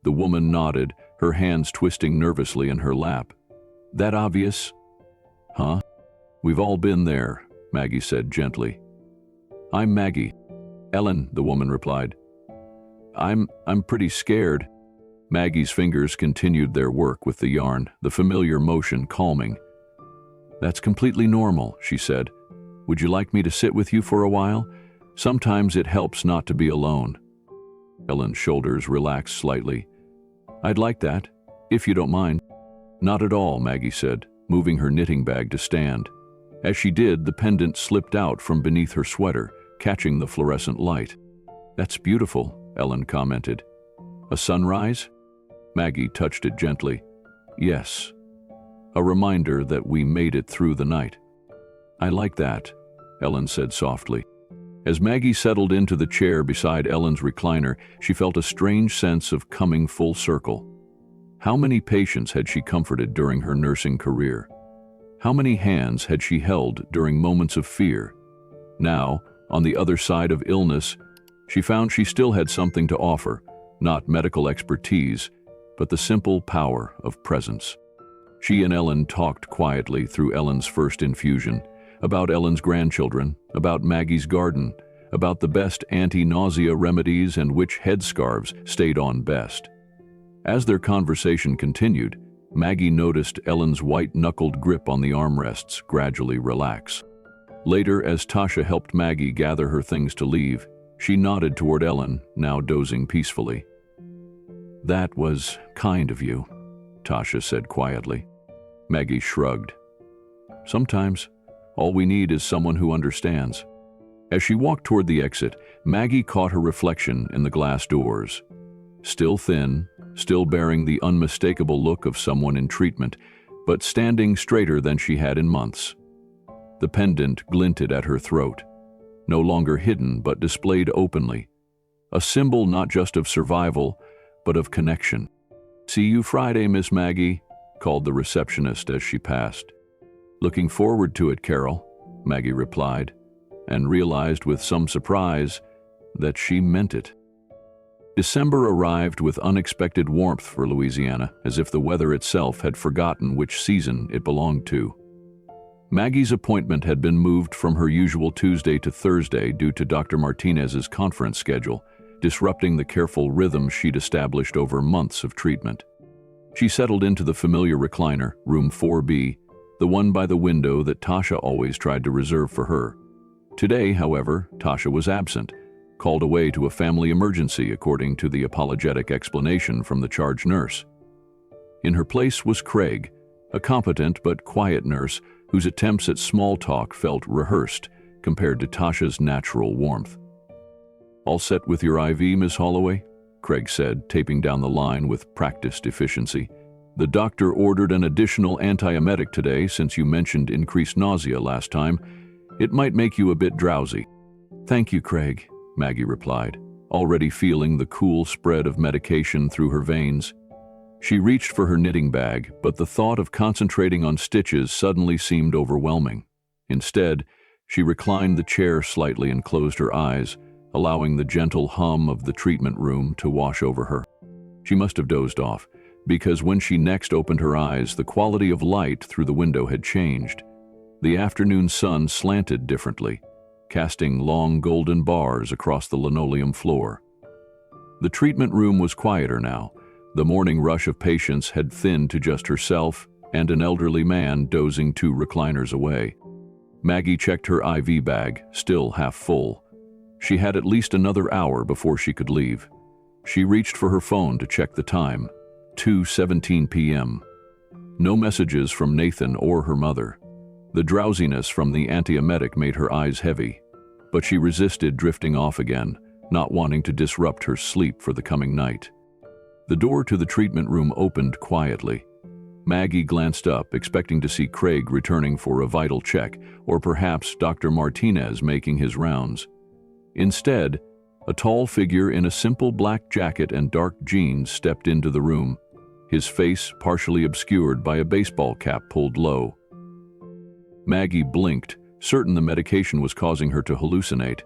The woman nodded, her hands twisting nervously in her lap. "That obvious?" "Huh? We've all been there," Maggie said gently. "I'm Maggie." "Ellen," the woman replied. I'm pretty scared." Maggie's fingers continued their work with the yarn, the familiar motion calming. "That's completely normal," she said. "Would you like me to sit with you for a while? Sometimes it helps not to be alone. Ellen's shoulders relaxed slightly. I'd like that, if you don't mind. Not at all, Maggie said, moving her knitting bag to stand. As she did, the pendant slipped out from beneath her sweater, catching the fluorescent light. That's beautiful, Ellen commented. A sunrise? Maggie touched it gently. Yes. A reminder that we made it through the night. I like that, Ellen said softly. As Maggie settled into the chair beside Ellen's recliner, she felt a strange sense of coming full circle. How many patients had she comforted during her nursing career? How many hands had she held during moments of fear? Now, on the other side of illness, she found she still had something to offer, not medical expertise, but the simple power of presence. She and Ellen talked quietly through Ellen's first infusion, about Ellen's grandchildren, about Maggie's garden, about the best anti-nausea remedies and which headscarves stayed on best. As their conversation continued, Maggie noticed Ellen's white-knuckled grip on the armrests gradually relax. Later, as Tasha helped Maggie gather her things to leave, she nodded toward Ellen, now dozing peacefully. That was kind of you, Tasha said quietly. Maggie shrugged. Sometimes, all we need is someone who understands. As she walked toward the exit, Maggie caught her reflection in the glass doors. Still thin, still bearing the unmistakable look of someone in treatment, but standing straighter than she had in months. The pendant glinted at her throat, no longer hidden but displayed openly, a symbol not just of survival, but of connection. See you Friday, Miss Maggie, called the receptionist as she passed. Looking forward to it, Carol, Maggie replied, and realized with some surprise that she meant it. December arrived with unexpected warmth for Louisiana, as if the weather itself had forgotten which season it belonged to. Maggie's appointment had been moved from her usual Tuesday to Thursday due to Dr. Martinez's conference schedule, disrupting the careful rhythm she'd established over months of treatment. She settled into the familiar recliner, room 4B, the one by the window that Tasha always tried to reserve for her. Today, however, Tasha was absent, called away to a family emergency according to the apologetic explanation from the charge nurse. In her place was Craig, a competent but quiet nurse whose attempts at small talk felt rehearsed compared to Tasha's natural warmth. All set with your IV, Miss Holloway? Craig said, taping down the line with practiced efficiency. The doctor ordered an additional antiemetic today since you mentioned increased nausea last time. It might make you a bit drowsy. Thank you, Craig, Maggie replied, already feeling the cool spread of medication through her veins. She reached for her knitting bag, but the thought of concentrating on stitches suddenly seemed overwhelming. Instead, she reclined the chair slightly and closed her eyes, allowing the gentle hum of the treatment room to wash over her. She must have dozed off, because when she next opened her eyes, the quality of light through the window had changed. The afternoon sun slanted differently, casting long golden bars across the linoleum floor. The treatment room was quieter now. The morning rush of patients had thinned to just herself and an elderly man dozing 2 recliners away. Maggie checked her IV bag, still half full. She had at least another hour before she could leave. She reached for her phone to check the time, 2:17 p.m. No messages from Nathan or her mother. The drowsiness from the antiemetic made her eyes heavy, but she resisted drifting off again, not wanting to disrupt her sleep for the coming night. The door to the treatment room opened quietly. Maggie glanced up, expecting to see Craig returning for a vital check, or perhaps Dr. Martinez making his rounds. Instead, a tall figure in a simple black jacket and dark jeans stepped into the room, his face partially obscured by a baseball cap pulled low. Maggie blinked, certain the medication was causing her to hallucinate.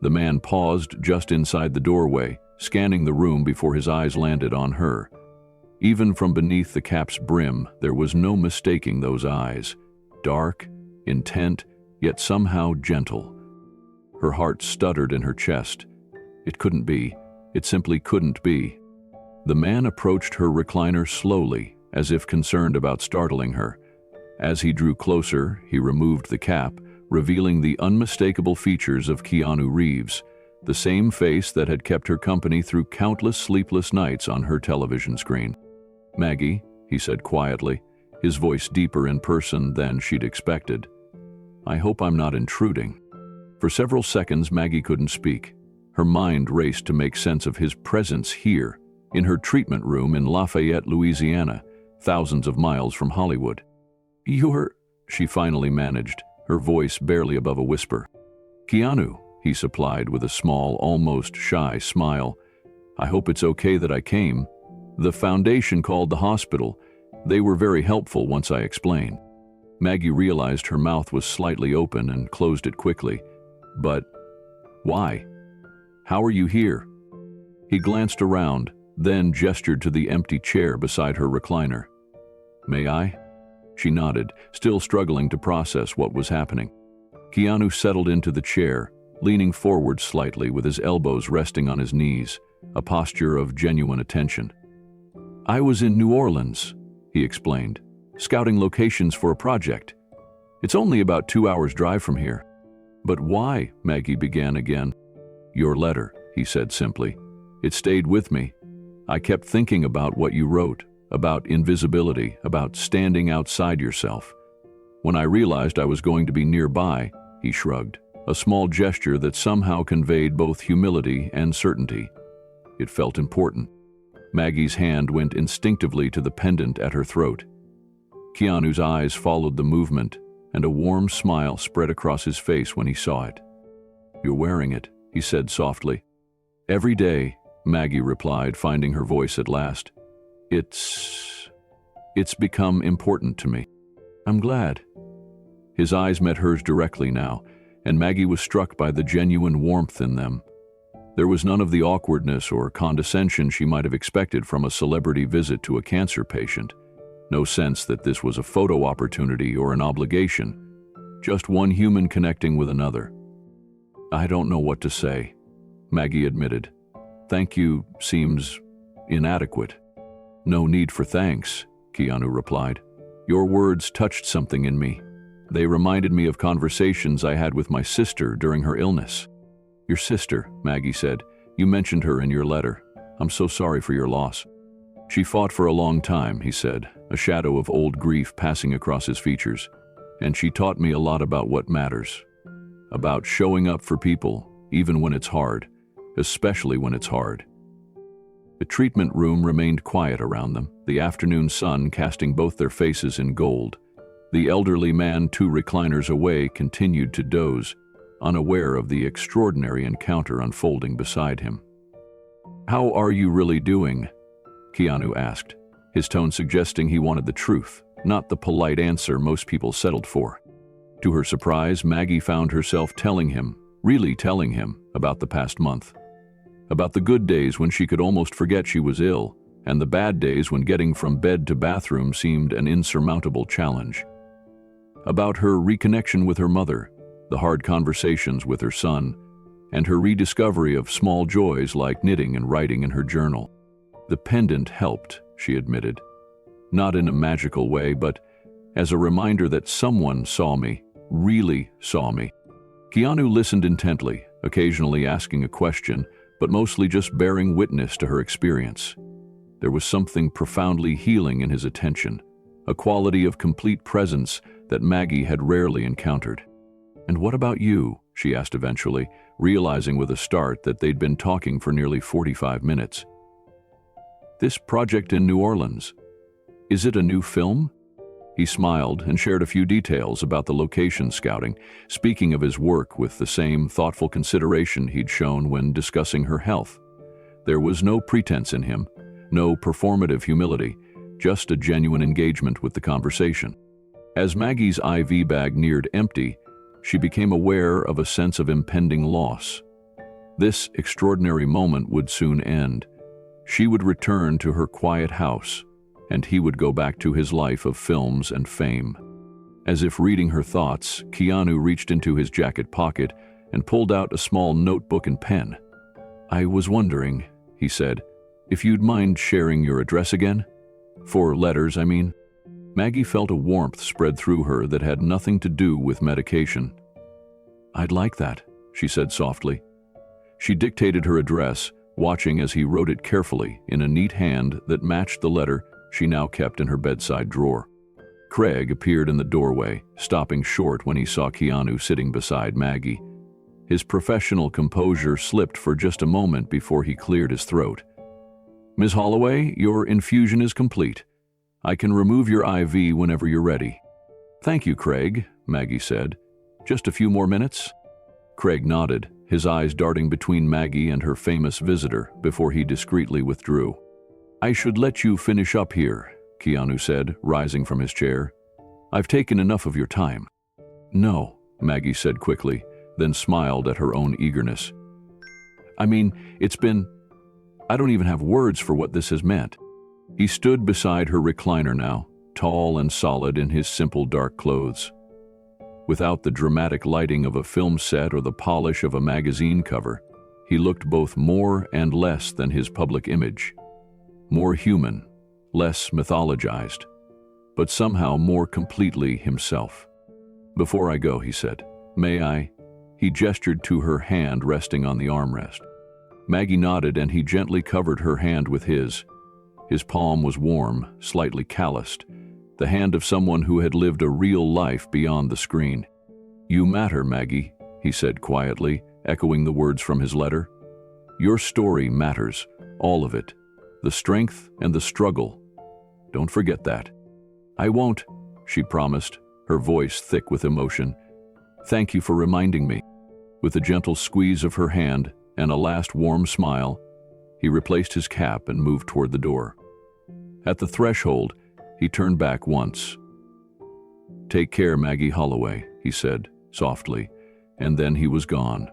The man paused just inside the doorway, scanning the room before his eyes landed on her. Even from beneath the cap's brim, there was no mistaking those eyes. Dark, intent, yet somehow gentle. Her heart stuttered in her chest. It couldn't be. It simply couldn't be. The man approached her recliner slowly, as if concerned about startling her. As he drew closer, he removed the cap, revealing the unmistakable features of Keanu Reeves, the same face that had kept her company through countless sleepless nights on her television screen. "Maggie," he said quietly, his voice deeper in person than she'd expected. "I hope I'm not intruding." For several seconds, Maggie couldn't speak. Her mind raced to make sense of his presence here, in her treatment room in Lafayette, Louisiana, thousands of miles from Hollywood. "You're," she finally managed, her voice barely above a whisper. "Keanu," he supplied with a small, almost shy smile. "I hope it's okay that I came. The foundation called the hospital. They were very helpful once I explained." Maggie realized her mouth was slightly open and closed it quickly. "But why? How are you here?" He glanced around, then gestured to the empty chair beside her recliner. "May I?" She nodded, still struggling to process what was happening. Keanu settled into the chair, leaning forward slightly with his elbows resting on his knees, a posture of genuine attention. "I was in New Orleans," he explained, "scouting locations for a project. It's only about 2 hours' drive from here." "But why?" Maggie began again. "Your letter," he said simply. "It stayed with me. I kept thinking about what you wrote, about invisibility, about standing outside yourself. When I realized I was going to be nearby," he shrugged, a small gesture that somehow conveyed both humility and certainty. "It felt important." Maggie's hand went instinctively to the pendant at her throat. Keanu's eyes followed the movement, and a warm smile spread across his face when he saw it. "You're wearing it," he said softly. "Every day," Maggie replied, finding her voice at last. It's become important to me." "I'm glad." His eyes met hers directly now, and Maggie was struck by the genuine warmth in them. There was none of the awkwardness or condescension she might have expected from a celebrity visit to a cancer patient. No sense that this was a photo opportunity or an obligation, just one human connecting with another. "I don't know what to say," Maggie admitted. "Thank you seems inadequate." "No need for thanks," Keanu replied. "Your words touched something in me. They reminded me of conversations I had with my sister during her illness." "Your sister," Maggie said. "You mentioned her in your letter. I'm so sorry for your loss." "She fought for a long time," he said, a shadow of old grief passing across his features. "And she taught me a lot about what matters. About showing up for people, even when it's hard, especially when it's hard." The treatment room remained quiet around them, the afternoon sun casting both their faces in gold. The elderly man 2 recliners away continued to doze, unaware of the extraordinary encounter unfolding beside him. "How are you really doing?" Keanu asked, his tone suggesting he wanted the truth, not the polite answer most people settled for. To her surprise, Maggie found herself really telling him, about the past month. About the good days when she could almost forget she was ill, and the bad days when getting from bed to bathroom seemed an insurmountable challenge. About her reconnection with her mother, the hard conversations with her son, and her rediscovery of small joys like knitting and writing in her journal. "The pendant helped," she admitted. "Not in a magical way, but as a reminder that someone saw me, really saw me." Keanu listened intently, occasionally asking a question, but mostly just bearing witness to her experience. There was something profoundly healing in his attention, a quality of complete presence that Maggie had rarely encountered. "And what about you?" she asked eventually, realizing with a start that they'd been talking for nearly 45 minutes. "This project in New Orleans, is it a new film?" He smiled and shared a few details about the location scouting, speaking of his work with the same thoughtful consideration he'd shown when discussing her health. There was no pretense in him, no performative humility, just a genuine engagement with the conversation. As Maggie's IV bag neared empty, she became aware of a sense of impending loss. This extraordinary moment would soon end. She would return to her quiet house, and he would go back to his life of films and fame. As if reading her thoughts, Keanu reached into his jacket pocket and pulled out a small notebook and pen. "I was wondering," he said, "if you'd mind sharing your address again? For letters, I mean." Maggie felt a warmth spread through her that had nothing to do with medication, "I'd like that," she said softly. She dictated her address, watching as he wrote it carefully in a neat hand that matched the letter she now kept in her bedside drawer. Craig appeared in the doorway, stopping short when he saw Keanu sitting beside Maggie. His professional composure slipped for just a moment before he cleared his throat. "Ms. Holloway, your infusion is complete. I can remove your IV whenever you're ready." "Thank you, Craig," Maggie said. "Just a few more minutes?" Craig nodded, his eyes darting between Maggie and her famous visitor before he discreetly withdrew. "I should let you finish up here," Keanu said, rising from his chair. "I've taken enough of your time." "No," Maggie said quickly, then smiled at her own eagerness. "I mean, I don't even have words for what this has meant." He stood beside her recliner now, tall and solid in his simple dark clothes. Without the dramatic lighting of a film set or the polish of a magazine cover, he looked both more and less than his public image. More human, less mythologized, but somehow more completely himself. "Before I go," he said, "may I?" He gestured to her hand resting on the armrest. Maggie nodded and he gently covered her hand with his. His palm was warm, slightly calloused, the hand of someone who had lived a real life beyond the screen. "You matter, Maggie," he said quietly, echoing the words from his letter. "Your story matters, all of it, the strength and the struggle. Don't forget that." "I won't," she promised, her voice thick with emotion. "Thank you for reminding me." With a gentle squeeze of her hand and a last warm smile, he replaced his cap and moved toward the door. At the threshold, he turned back once. "Take care, Maggie Holloway," he said, softly, and then he was gone.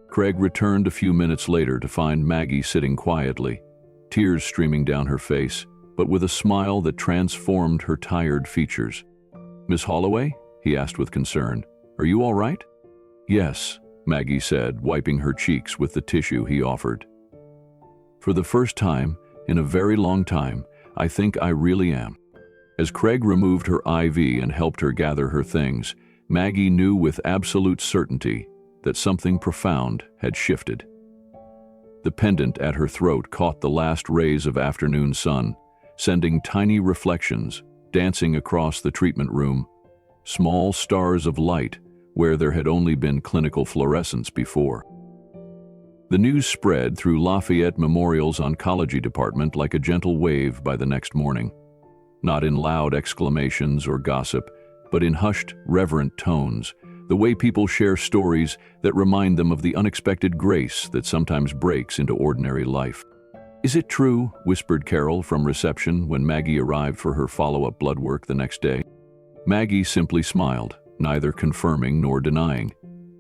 Craig returned a few minutes later to find Maggie sitting quietly, tears streaming down her face, but with a smile that transformed her tired features. "Miss Holloway?" he asked with concern. "Are you all right?" "Yes," Maggie said, wiping her cheeks with the tissue he offered. "For the first time, in a very long time, I think I really am." As Craig removed her IV and helped her gather her things, Maggie knew with absolute certainty that something profound had shifted. The pendant at her throat caught the last rays of afternoon sun, sending tiny reflections dancing across the treatment room, small stars of light where there had only been clinical fluorescence before. The news spread through Lafayette Memorial's oncology department like a gentle wave by the next morning, not in loud exclamations or gossip, but in hushed, reverent tones, the way people share stories that remind them of the unexpected grace that sometimes breaks into ordinary life. "Is it true?" whispered Carol from reception when Maggie arrived for her follow-up blood work the next day. Maggie simply smiled, neither confirming nor denying.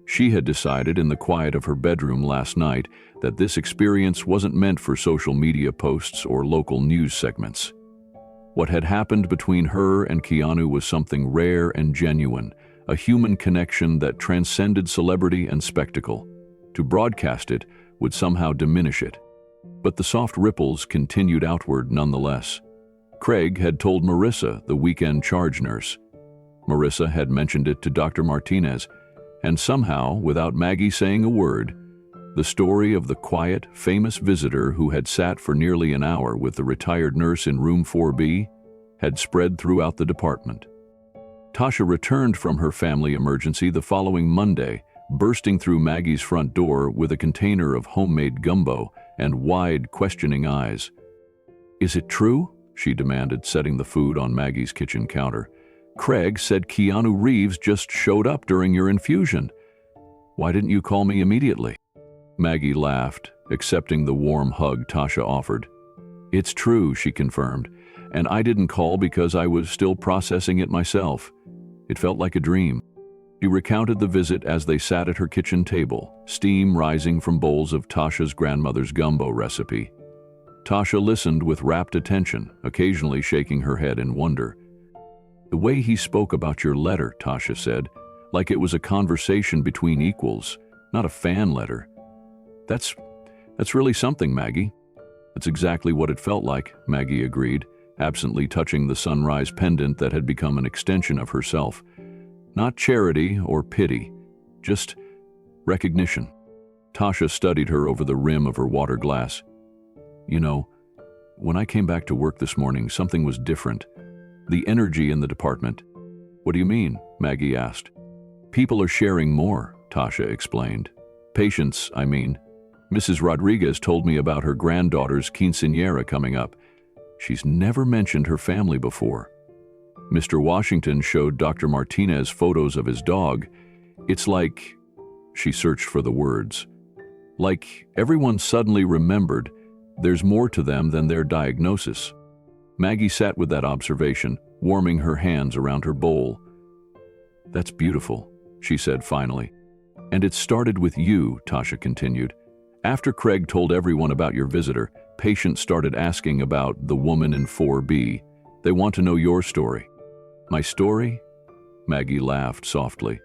She had decided in the quiet of her bedroom last night that this experience wasn't meant for social media posts or local news segments. What had happened between her and Keanu was something rare and genuine, a human connection that transcended celebrity and spectacle. To broadcast it would somehow diminish it. But the soft ripples continued outward nonetheless. Craig had told Marissa, the weekend charge nurse. Marissa had mentioned it to Dr. Martinez, and somehow, without Maggie saying a word, the story of the quiet, famous visitor who had sat for nearly an hour with the retired nurse in room 4B had spread throughout the department. Tasha returned from her family emergency the following Monday, bursting through Maggie's front door with a container of homemade gumbo and wide, questioning eyes. "Is it true?" she demanded, setting the food on Maggie's kitchen counter. "Craig said Keanu Reeves just showed up during your infusion. Why didn't you call me immediately?" Maggie laughed, accepting the warm hug Tasha offered. "It's true," she confirmed, "and I didn't call because I was still processing it myself. It felt like a dream." She recounted the visit as they sat at her kitchen table, steam rising from bowls of Tasha's grandmother's gumbo recipe. Tasha listened with rapt attention, occasionally shaking her head in wonder. "The way he spoke about your letter," Tasha said, "like it was a conversation between equals, not a fan letter. That's really something, Maggie." "That's exactly what it felt like," Maggie agreed, absently touching the sunrise pendant that had become an extension of herself. Not charity or pity, just Recognition. Tasha studied her over the rim of her water glass. You know, when I came back to work this morning, something was different. The energy in the department. What do you mean? Maggie asked. People are sharing more, Tasha explained. Patients, I mean. Mrs. Rodriguez told me about her granddaughter's quinceañera coming up. She's never mentioned her family before. Mr. Washington showed Dr. Martinez photos of his dog. It's like, she searched for the words, like everyone suddenly remembered there's more to them than their diagnosis. Maggie sat with that observation, warming her hands around her bowl. That's beautiful, she said finally. And it started with you, Tasha continued. After Craig told everyone about your visitor, patients started asking about the woman in 4B. They want to know your story. My story? Maggie laughed softly.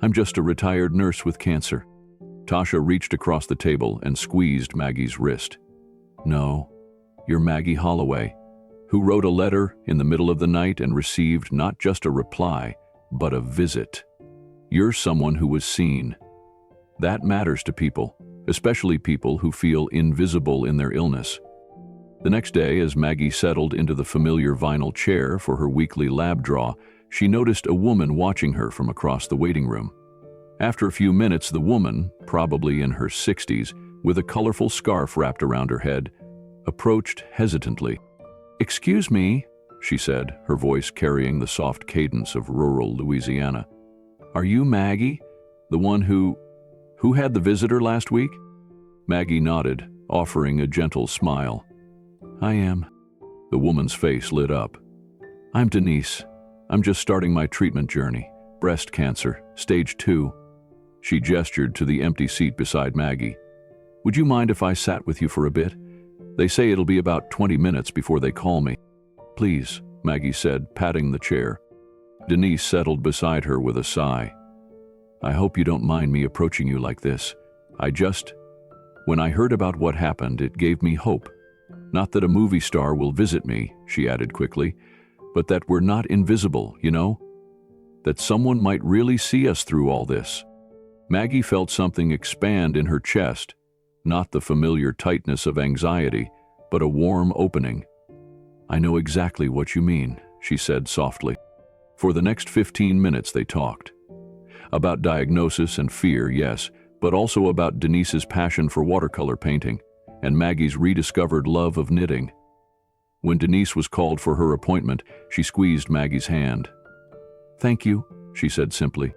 I'm just a retired nurse with cancer. Tasha reached across the table and squeezed Maggie's wrist. No, you're Maggie Holloway, who wrote a letter in the middle of the night and received not just a reply, but a visit. You're someone who was seen. That matters to people, especially people who feel invisible in their illness. The next day, as Maggie settled into the familiar vinyl chair for her weekly lab draw, she noticed a woman watching her from across the waiting room. After a few minutes, the woman, probably in her 60s, with a colorful scarf wrapped around her head, approached hesitantly. Excuse me, she said, her voice carrying the soft cadence of rural Louisiana. Are you Maggie, the one who had the visitor last week? Maggie nodded, offering a gentle smile. I am. The woman's face lit up. I'm Denise. I'm just starting my treatment journey. Breast cancer, stage 2. She gestured to the empty seat beside Maggie. Would you mind if I sat with you for a bit? They say it'll be about 20 minutes before they call me. Please, Maggie said, patting the chair. Denise settled beside her with a sigh. I hope you don't mind me approaching you like this. When I heard about what happened, it gave me hope. Not that a movie star will visit me, she added quickly, but that we're not invisible, you know? That someone might really see us through all this. Maggie felt something expand in her chest, not the familiar tightness of anxiety, but a warm opening. I know exactly what you mean, she said softly. For the next 15 minutes they talked. About diagnosis and fear, yes, but also about Denise's passion for watercolor painting and Maggie's rediscovered love of knitting. When Denise was called for her appointment, she squeezed Maggie's hand. Thank you, she said simply.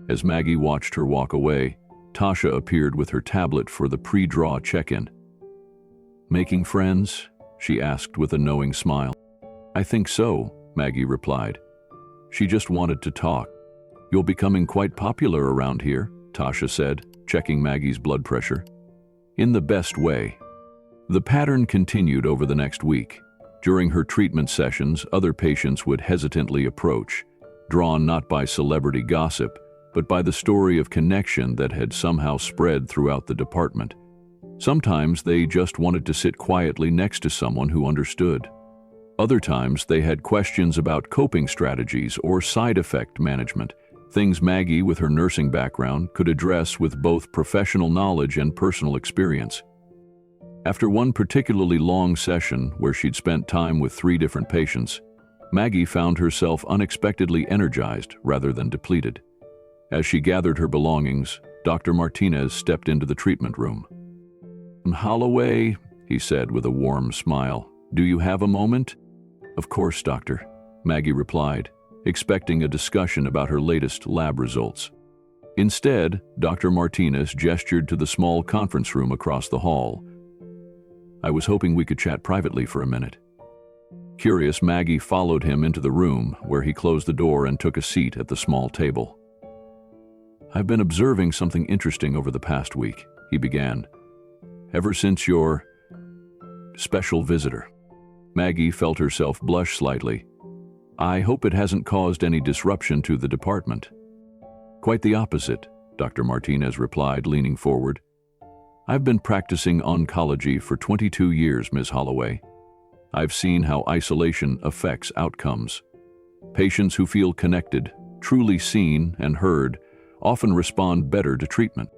As Maggie watched her walk away, Tasha appeared with her tablet for the pre-draw check-in. Making friends? She asked with a knowing smile. I think so, Maggie replied. She just wanted to talk. You're becoming quite popular around here, Tasha said, checking Maggie's blood pressure. In the best way. The pattern continued over the next week. During her treatment sessions, other patients would hesitantly approach, drawn not by celebrity gossip, but by the story of connection that had somehow spread throughout the department. Sometimes they just wanted to sit quietly next to someone who understood. Other times they had questions about coping strategies or side effect management, things Maggie, with her nursing background, could address with both professional knowledge and personal experience. After one particularly long session where she'd spent time with 3 different patients, Maggie found herself unexpectedly energized rather than depleted. As she gathered her belongings, Dr. Martinez stepped into the treatment room. Holloway, he said with a warm smile, do you have a moment? Of course, doctor, Maggie replied, expecting a discussion about her latest lab results. Instead, Dr. Martinez gestured to the small conference room across the hall. I was hoping we could chat privately for a minute. Curious, Maggie followed him into the room, where he closed the door and took a seat at the small table. I've been observing something interesting over the past week, he began. Ever since your special visitor. Maggie felt herself blush slightly. I hope it hasn't caused any disruption to the department. Quite the opposite, Dr. Martinez replied, leaning forward. I've been practicing oncology for 22 years, Ms. Holloway. I've seen how isolation affects outcomes. Patients who feel connected, truly seen and heard, often respond better to treatment.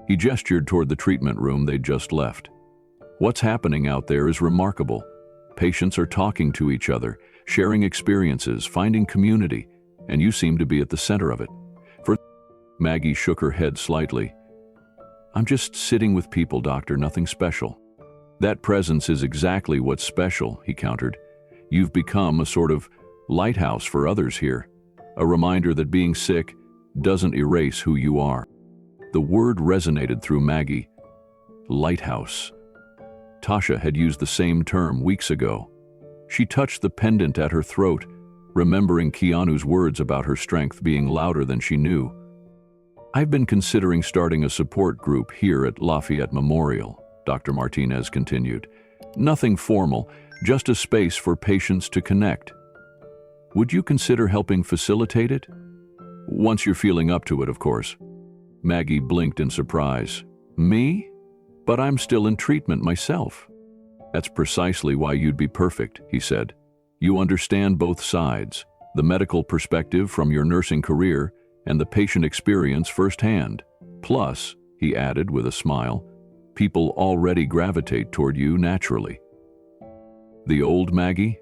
He gestured toward the treatment room they'd just left. What's happening out there is remarkable. Patients are talking to each other, sharing experiences, finding community, and you seem to be at the center of it. Maggie shook her head slightly. I'm just sitting with people, doctor, nothing special. That presence is exactly what's special, he countered. You've become a sort of lighthouse for others here, a reminder that being sick doesn't erase who you are. The word resonated through Maggie. Lighthouse. Tasha had used the same term weeks ago. She touched the pendant at her throat, remembering Keanu's words about her strength being louder than she knew. I've been considering starting a support group here at Lafayette Memorial, Dr. Martinez continued. Nothing formal, just a space for patients to connect. Would you consider helping facilitate it? Once you're feeling up to it, of course. Maggie blinked in surprise. Me? But I'm still in treatment myself. That's precisely why you'd be perfect, he said. You understand both sides, the medical perspective from your nursing career and the patient experience firsthand. Plus, he added with a smile, people already gravitate toward you naturally. The old Maggie,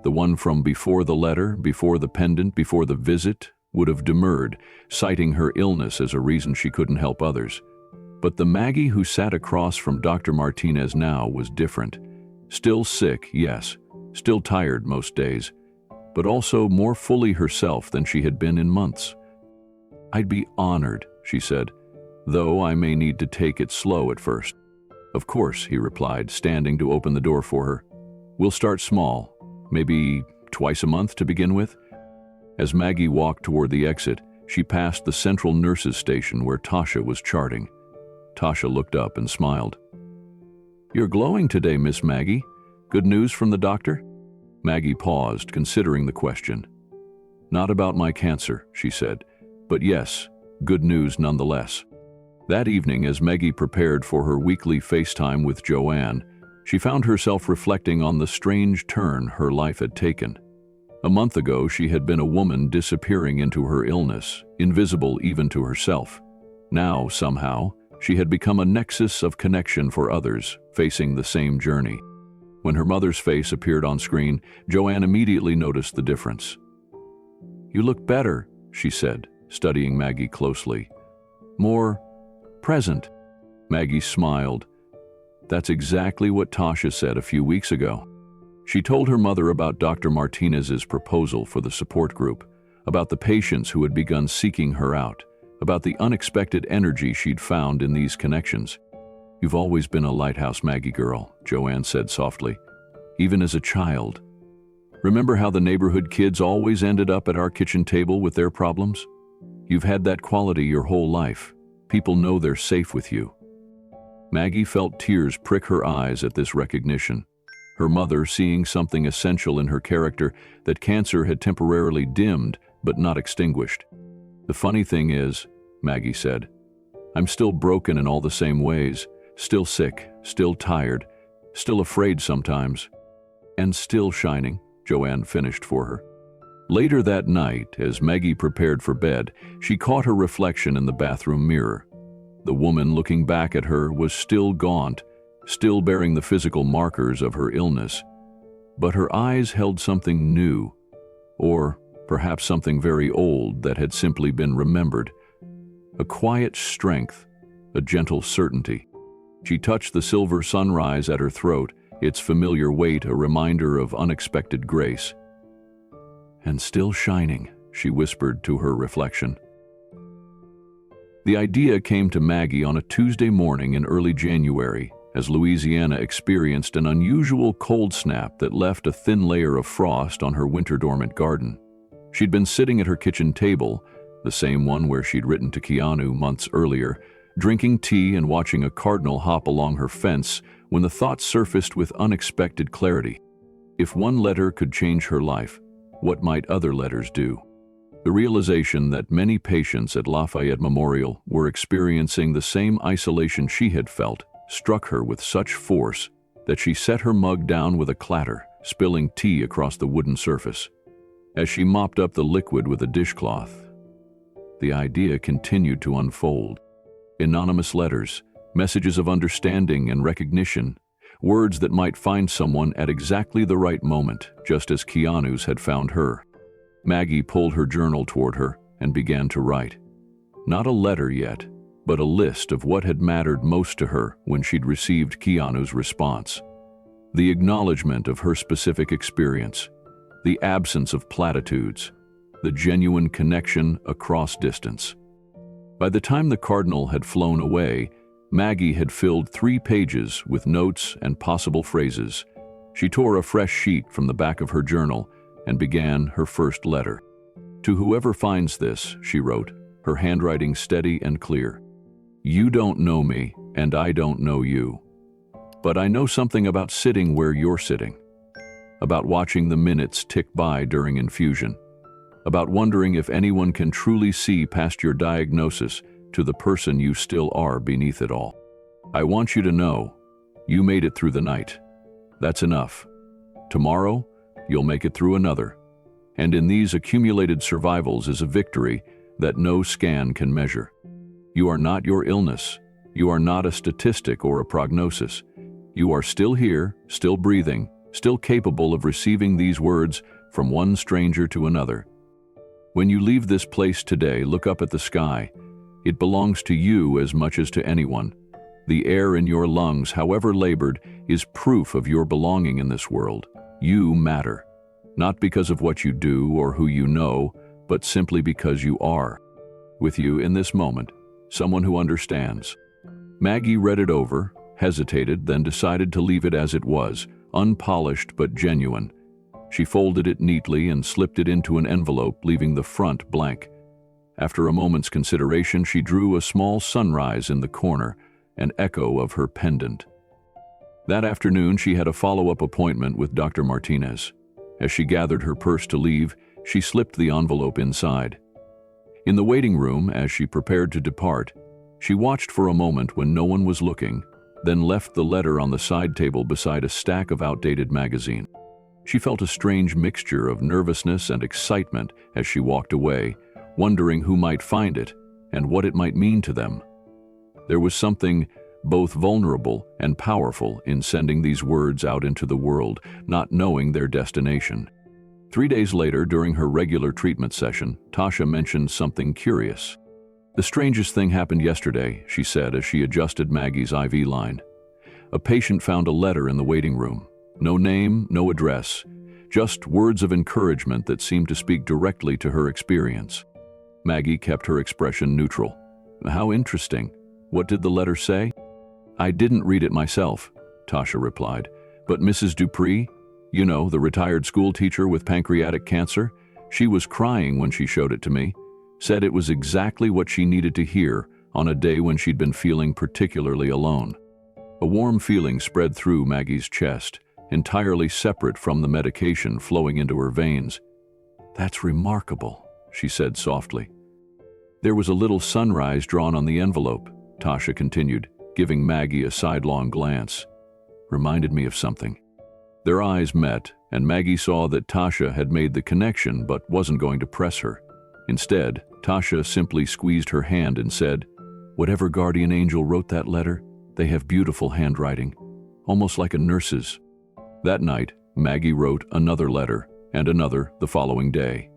the one from before the letter, before the pendant, before the visit, would have demurred, citing her illness as a reason she couldn't help others. But the Maggie who sat across from Dr. Martinez now was different. Still sick, yes, still tired most days, but also more fully herself than she had been in months. I'd be honored, she said, though I may need to take it slow at first. Of course, he replied, standing to open the door for her. We'll start small, maybe twice a month to begin with. As Maggie walked toward the exit, she passed the central nurses' station where Tasha was charting. Tasha looked up and smiled. You're glowing today, Miss Maggie. Good news from the doctor? Maggie paused, considering the question. Not about my cancer, she said, but yes, good news nonetheless. That evening, as Maggie prepared for her weekly FaceTime with Joanne, she found herself reflecting on the strange turn her life had taken. A month ago, she had been a woman disappearing into her illness, invisible even to herself. Now, somehow, she had become a nexus of connection for others, facing the same journey. When her mother's face appeared on screen, Joanne immediately noticed the difference. You look better, she said, studying Maggie closely. More present. Maggie smiled. That's exactly what Tasha said a few weeks ago. She told her mother about Dr. Martinez's proposal for the support group, about the patients who had begun seeking her out, about the unexpected energy she'd found in these connections. You've always been a lighthouse, Maggie girl, Joanne said softly, even as a child. Remember how the neighborhood kids always ended up at our kitchen table with their problems? You've had that quality your whole life. People know they're safe with you. Maggie felt tears prick her eyes at this recognition. Her mother seeing something essential in her character that cancer had temporarily dimmed but not extinguished. The funny thing is, Maggie said, I'm still broken in all the same ways, still sick, still tired, still afraid sometimes, and still shining, Joanne finished for her. Later that night, as Maggie prepared for bed, she caught her reflection in the bathroom mirror. The woman looking back at her was still gaunt, still bearing the physical markers of her illness. But her eyes held something new, or perhaps something very old that had simply been remembered. A quiet strength, a gentle certainty. She touched the silver sunrise at her throat, its familiar weight a reminder of unexpected grace. And still shining, she whispered to her reflection. The idea came to Maggie on a Tuesday morning in early January, as Louisiana experienced an unusual cold snap that left a thin layer of frost on her winter-dormant garden. She'd been sitting at her kitchen table, the same one where she'd written to Keanu months earlier, drinking tea and watching a cardinal hop along her fence when the thought surfaced with unexpected clarity. If one letter could change her life, what might other letters do? The realization that many patients at Lafayette Memorial were experiencing the same isolation she had felt struck her with such force that she set her mug down with a clatter, spilling tea across the wooden surface. As she mopped up the liquid with a dishcloth, the idea continued to unfold. Anonymous letters, messages of understanding and recognition, words that might find someone at exactly the right moment, just as Keanu's had found her. Maggie pulled her journal toward her and began to write. Not a letter yet, but a list of what had mattered most to her when she'd received Keanu's response. The acknowledgement of her specific experience, the absence of platitudes, the genuine connection across distance. By the time the cardinal had flown away, Maggie had filled 3 pages with notes and possible phrases. She tore a fresh sheet from the back of her journal and began her first letter. To whoever finds this, she wrote, her handwriting steady and clear. You don't know me, and I don't know you. But I know something about sitting where you're sitting, about watching the minutes tick by during infusion, about wondering if anyone can truly see past your diagnosis to the person you still are beneath it all. I want you to know, you made it through the night. That's enough. Tomorrow, you'll make it through another. And in these accumulated survivals is a victory that no scan can measure. You are not your illness. You are not a statistic or a prognosis. You are still here, still breathing, still capable of receiving these words from one stranger to another. When you leave this place today, look up at the sky. It belongs to you as much as to anyone. The air in your lungs, however labored, is proof of your belonging in this world. You matter. Not because of what you do or who you know, but simply because you are. With you in this moment, someone who understands. Maggie read it over, hesitated, then decided to leave it as it was, unpolished but genuine. She folded it neatly and slipped it into an envelope, leaving the front blank. After a moment's consideration, she drew a small sunrise in the corner, an echo of her pendant. That afternoon, she had a follow-up appointment with Dr. Martinez. As she gathered her purse to leave, she slipped the envelope inside. In the waiting room, as she prepared to depart, she watched for a moment when no one was looking, then left the letter on the side table beside a stack of outdated magazines. She felt a strange mixture of nervousness and excitement as she walked away, wondering who might find it and what it might mean to them. There was something both vulnerable and powerful in sending these words out into the world, not knowing their destination. 3 days later, during her regular treatment session, Tasha mentioned something curious. The strangest thing happened yesterday, she said as she adjusted Maggie's IV line. A patient found a letter in the waiting room. No name, no address, just words of encouragement that seemed to speak directly to her experience. Maggie kept her expression neutral. How interesting. What did the letter say? I didn't read it myself, Tasha replied. But Mrs. Dupree, you know, the retired school teacher with pancreatic cancer, she was crying when she showed it to me, said it was exactly what she needed to hear on a day when she'd been feeling particularly alone. A warm feeling spread through Maggie's chest, entirely separate from the medication flowing into her veins. That's remarkable, she said softly. There was a little sunrise drawn on the envelope, Tasha continued, giving Maggie a sidelong glance. Reminded me of something. Their eyes met, and Maggie saw that Tasha had made the connection but wasn't going to press her. Instead, Tasha simply squeezed her hand and said, Whatever guardian angel wrote that letter, they have beautiful handwriting, almost like a nurse's. That night, Maggie wrote another letter and another the following day.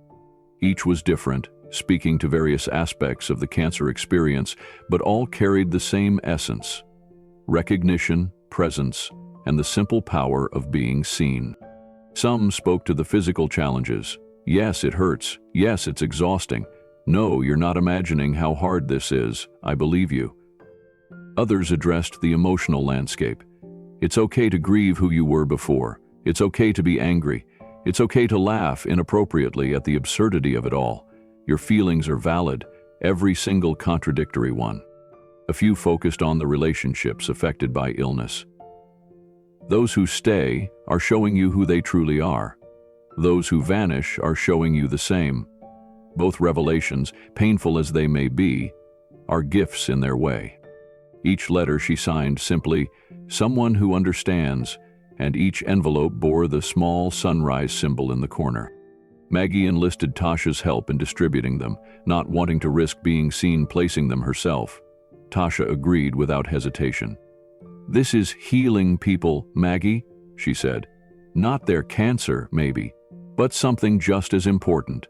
Each was different, speaking to various aspects of the cancer experience, but all carried the same essence: recognition, presence, and the simple power of being seen. Some spoke to the physical challenges. Yes, it hurts. Yes, it's exhausting. No, you're not imagining how hard this is. I believe you. Others addressed the emotional landscape. It's okay to grieve who you were before. It's okay to be angry. It's okay to laugh inappropriately at the absurdity of it all. Your feelings are valid, every single contradictory one. A few focused on the relationships affected by illness. Those who stay are showing you who they truly are. Those who vanish are showing you the same. Both revelations, painful as they may be, are gifts in their way. Each letter she signed simply, "Someone who understands," and each envelope bore the small sunrise symbol in the corner. Maggie enlisted Tasha's help in distributing them, not wanting to risk being seen placing them herself. Tasha agreed without hesitation. "This is healing people, Maggie," she said. "Not their cancer, maybe, but something just as important."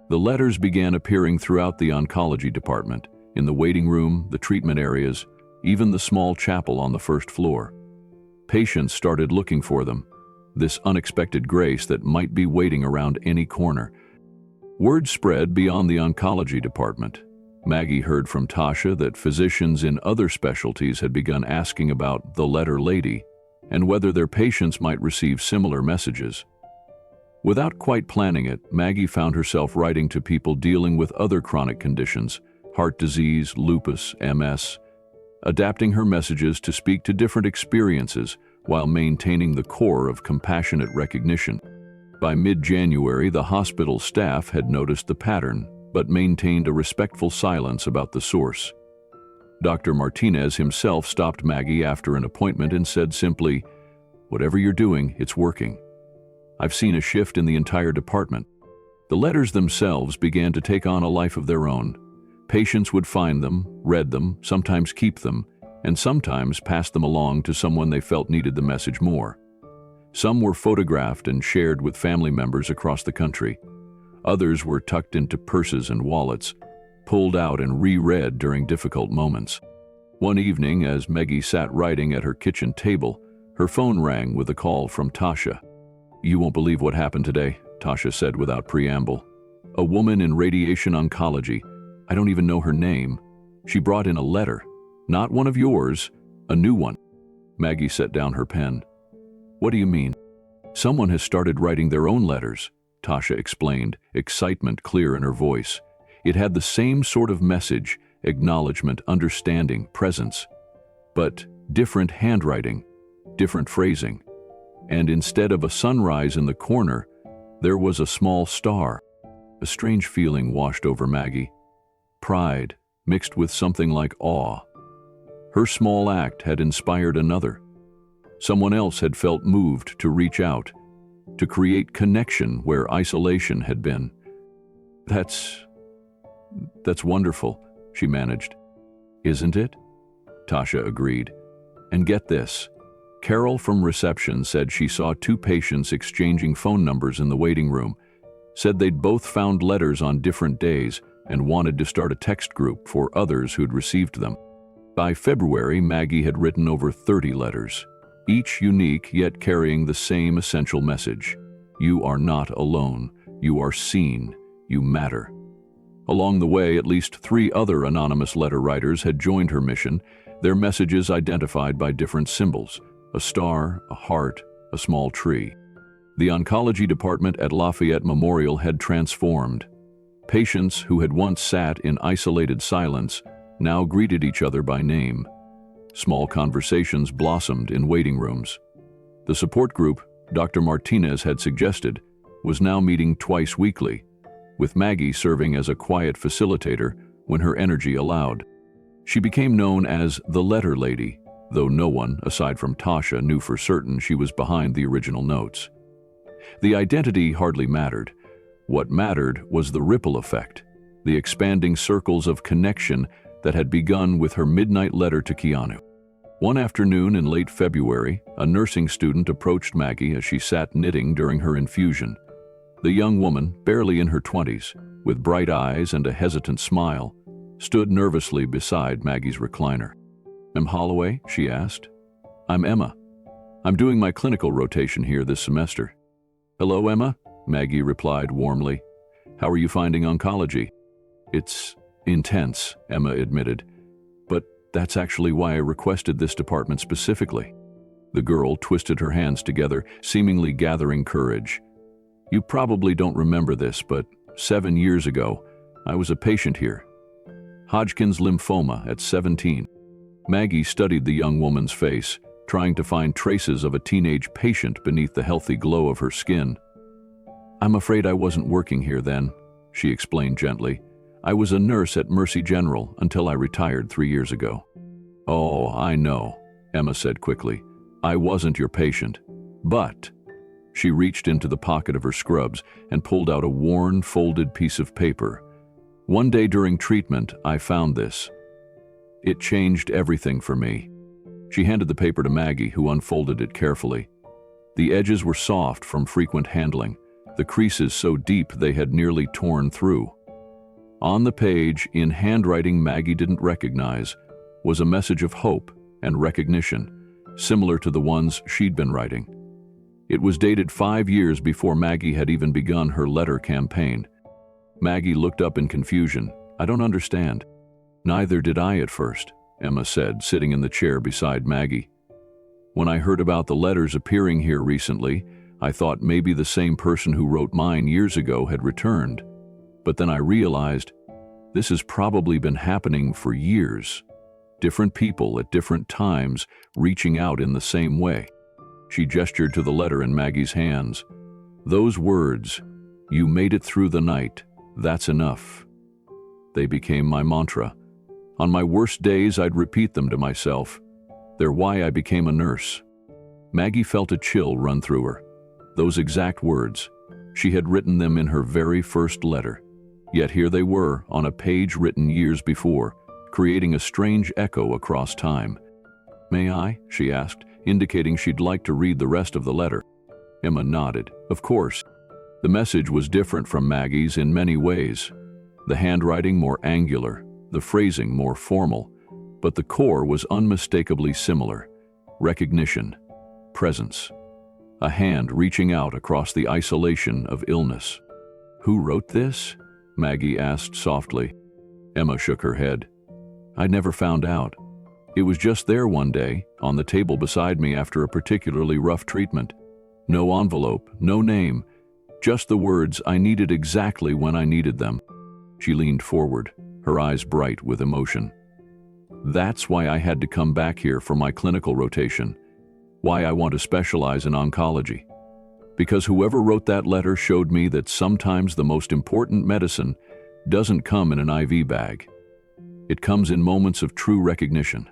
The letters began appearing throughout the oncology department, in the waiting room, the treatment areas, even the small chapel on the first floor. Patients started looking for them, this unexpected grace that might be waiting around any corner. Word spread beyond the oncology department. Maggie heard from Tasha that physicians in other specialties had begun asking about the letter lady and whether their patients might receive similar messages. Without quite planning it, Maggie found herself writing to people dealing with other chronic conditions, heart disease, lupus, MS, adapting her messages to speak to different experiences while maintaining the core of compassionate recognition. By mid-January, the hospital staff had noticed the pattern, but maintained a respectful silence about the source. Dr. Martinez himself stopped Maggie after an appointment and said simply, "Whatever you're doing, it's working. I've seen a shift in the entire department." The letters themselves began to take on a life of their own. Patients would find them, read them, sometimes keep them, and sometimes pass them along to someone they felt needed the message more. Some were photographed and shared with family members across the country. Others were tucked into purses and wallets, pulled out and reread during difficult moments. One evening, as Maggie sat writing at her kitchen table, her phone rang with a call from Tasha. "You won't believe what happened today," Tasha said without preamble. "A woman in radiation oncology, I don't even know her name. She brought in a letter. Not one of yours, a new one." Maggie set down her pen. "What do you mean?" "Someone has started writing their own letters," Tasha explained, excitement clear in her voice. It had the same sort of message, acknowledgement, understanding, presence. But different handwriting, different phrasing. And instead of a sunrise in the corner, there was a small star. A strange feeling washed over Maggie. Pride, mixed with something like awe. Her small act had inspired another. Someone else had felt moved to reach out, to create connection where isolation had been. That's wonderful," she managed. "Isn't it?" Tasha agreed. "And get this. Carol from reception said she saw two patients exchanging phone numbers in the waiting room, said they'd both found letters on different days and wanted to start a text group for others who'd received them. By February, Maggie had written over 30 letters, each unique yet carrying the same essential message. You are not alone. You are seen. You matter. Along the way, at least 3 other anonymous letter writers had joined her mission, their messages identified by different symbols: a star, a heart, a small tree. The oncology department at Lafayette Memorial had transformed. Patients who had once sat in isolated silence now greeted each other by name. Small conversations blossomed in waiting rooms. The support group Dr. Martinez had suggested was now meeting twice weekly, with Maggie serving as a quiet facilitator when her energy allowed. She became known as the Letter Lady, though no one, aside from Tasha, knew for certain she was behind the original notes. The identity hardly mattered. What mattered was the ripple effect, the expanding circles of connection that had begun with her midnight letter to Keanu. One afternoon in late February, a nursing student approached Maggie as she sat knitting during her infusion. The young woman, barely in her 20s, with bright eyes and a hesitant smile, stood nervously beside Maggie's recliner. "Em Holloway?" she asked. "I'm Emma. I'm doing my clinical rotation here this semester." "Hello, Emma," Maggie replied warmly. "How are you finding oncology?" "It's intense," Emma admitted. "But that's actually why I requested this department specifically." The girl twisted her hands together, seemingly gathering courage. "You probably don't remember this, but 7 years ago, I was a patient here. Hodgkin's lymphoma at 17. Maggie studied the young woman's face, trying to find traces of a teenage patient beneath the healthy glow of her skin. "I'm afraid I wasn't working here then," she explained gently. "I was a nurse at Mercy General until I retired 3 years ago." "Oh, I know," Emma said quickly. "I wasn't your patient. But..." She reached into the pocket of her scrubs and pulled out a worn, folded piece of paper. "One day during treatment, I found this." It changed everything for me. She handed the paper to Maggie, who unfolded it carefully. The edges were soft from frequent handling, the creases so deep they had nearly torn through. On the page, in handwriting Maggie didn't recognize, was a message of hope and recognition, similar to the ones she'd been writing. It was dated 5 years before Maggie had even begun her letter campaign. Maggie looked up in confusion. "I don't understand." "Neither did I at first," Emma said, sitting in the chair beside Maggie. "When I heard about the letters appearing here recently, I thought maybe the same person who wrote mine years ago had returned. But then I realized this has probably been happening for years. Different people at different times reaching out in the same way." She gestured to the letter in Maggie's hands. "Those words, 'You made it through the night, that's enough.' They became my mantra. On my worst days, I'd repeat them to myself. They're why I became a nurse." Maggie felt a chill run through her. Those exact words. She had written them in her very first letter. Yet here they were, on a page written years before, creating a strange echo across time. "May I?" she asked, indicating she'd like to read the rest of the letter. Emma nodded. Of course. The message was different from Maggie's in many ways. The handwriting more angular, the phrasing more formal, but the core was unmistakably similar. Recognition, presence. A hand reaching out across the isolation of illness. "Who wrote this?" Maggie asked softly. Emma shook her head. "I never found out. It was just there one day, on the table beside me after a particularly rough treatment. No envelope, no name, just the words I needed exactly when I needed them." She leaned forward, her eyes bright with emotion. "That's why I had to come back here for my clinical rotation. Why I want to specialize in oncology. Because whoever wrote that letter showed me that sometimes the most important medicine doesn't come in an IV bag. It comes in moments of true recognition."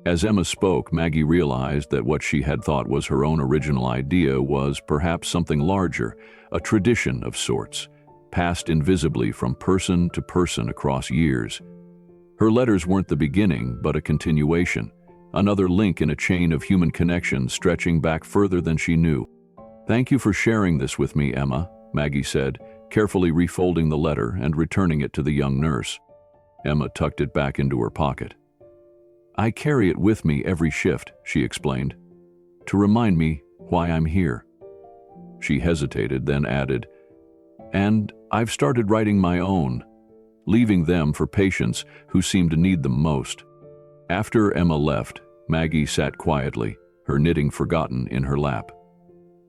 As Emma spoke, Maggie realized that what she had thought was her own original idea was perhaps something larger, a tradition of sorts, passed invisibly from person to person across years. Her letters weren't the beginning, but a continuation, another link in a chain of human connection stretching back further than she knew. "Thank you for sharing this with me, Emma," Maggie said, carefully refolding the letter and returning it to the young nurse. Emma tucked it back into her pocket. "I carry it with me every shift," she explained, "to remind me why I'm here." She hesitated, then added, "And I've started writing my own, leaving them for patients who seem to need them most." After Emma left, Maggie sat quietly, her knitting forgotten in her lap.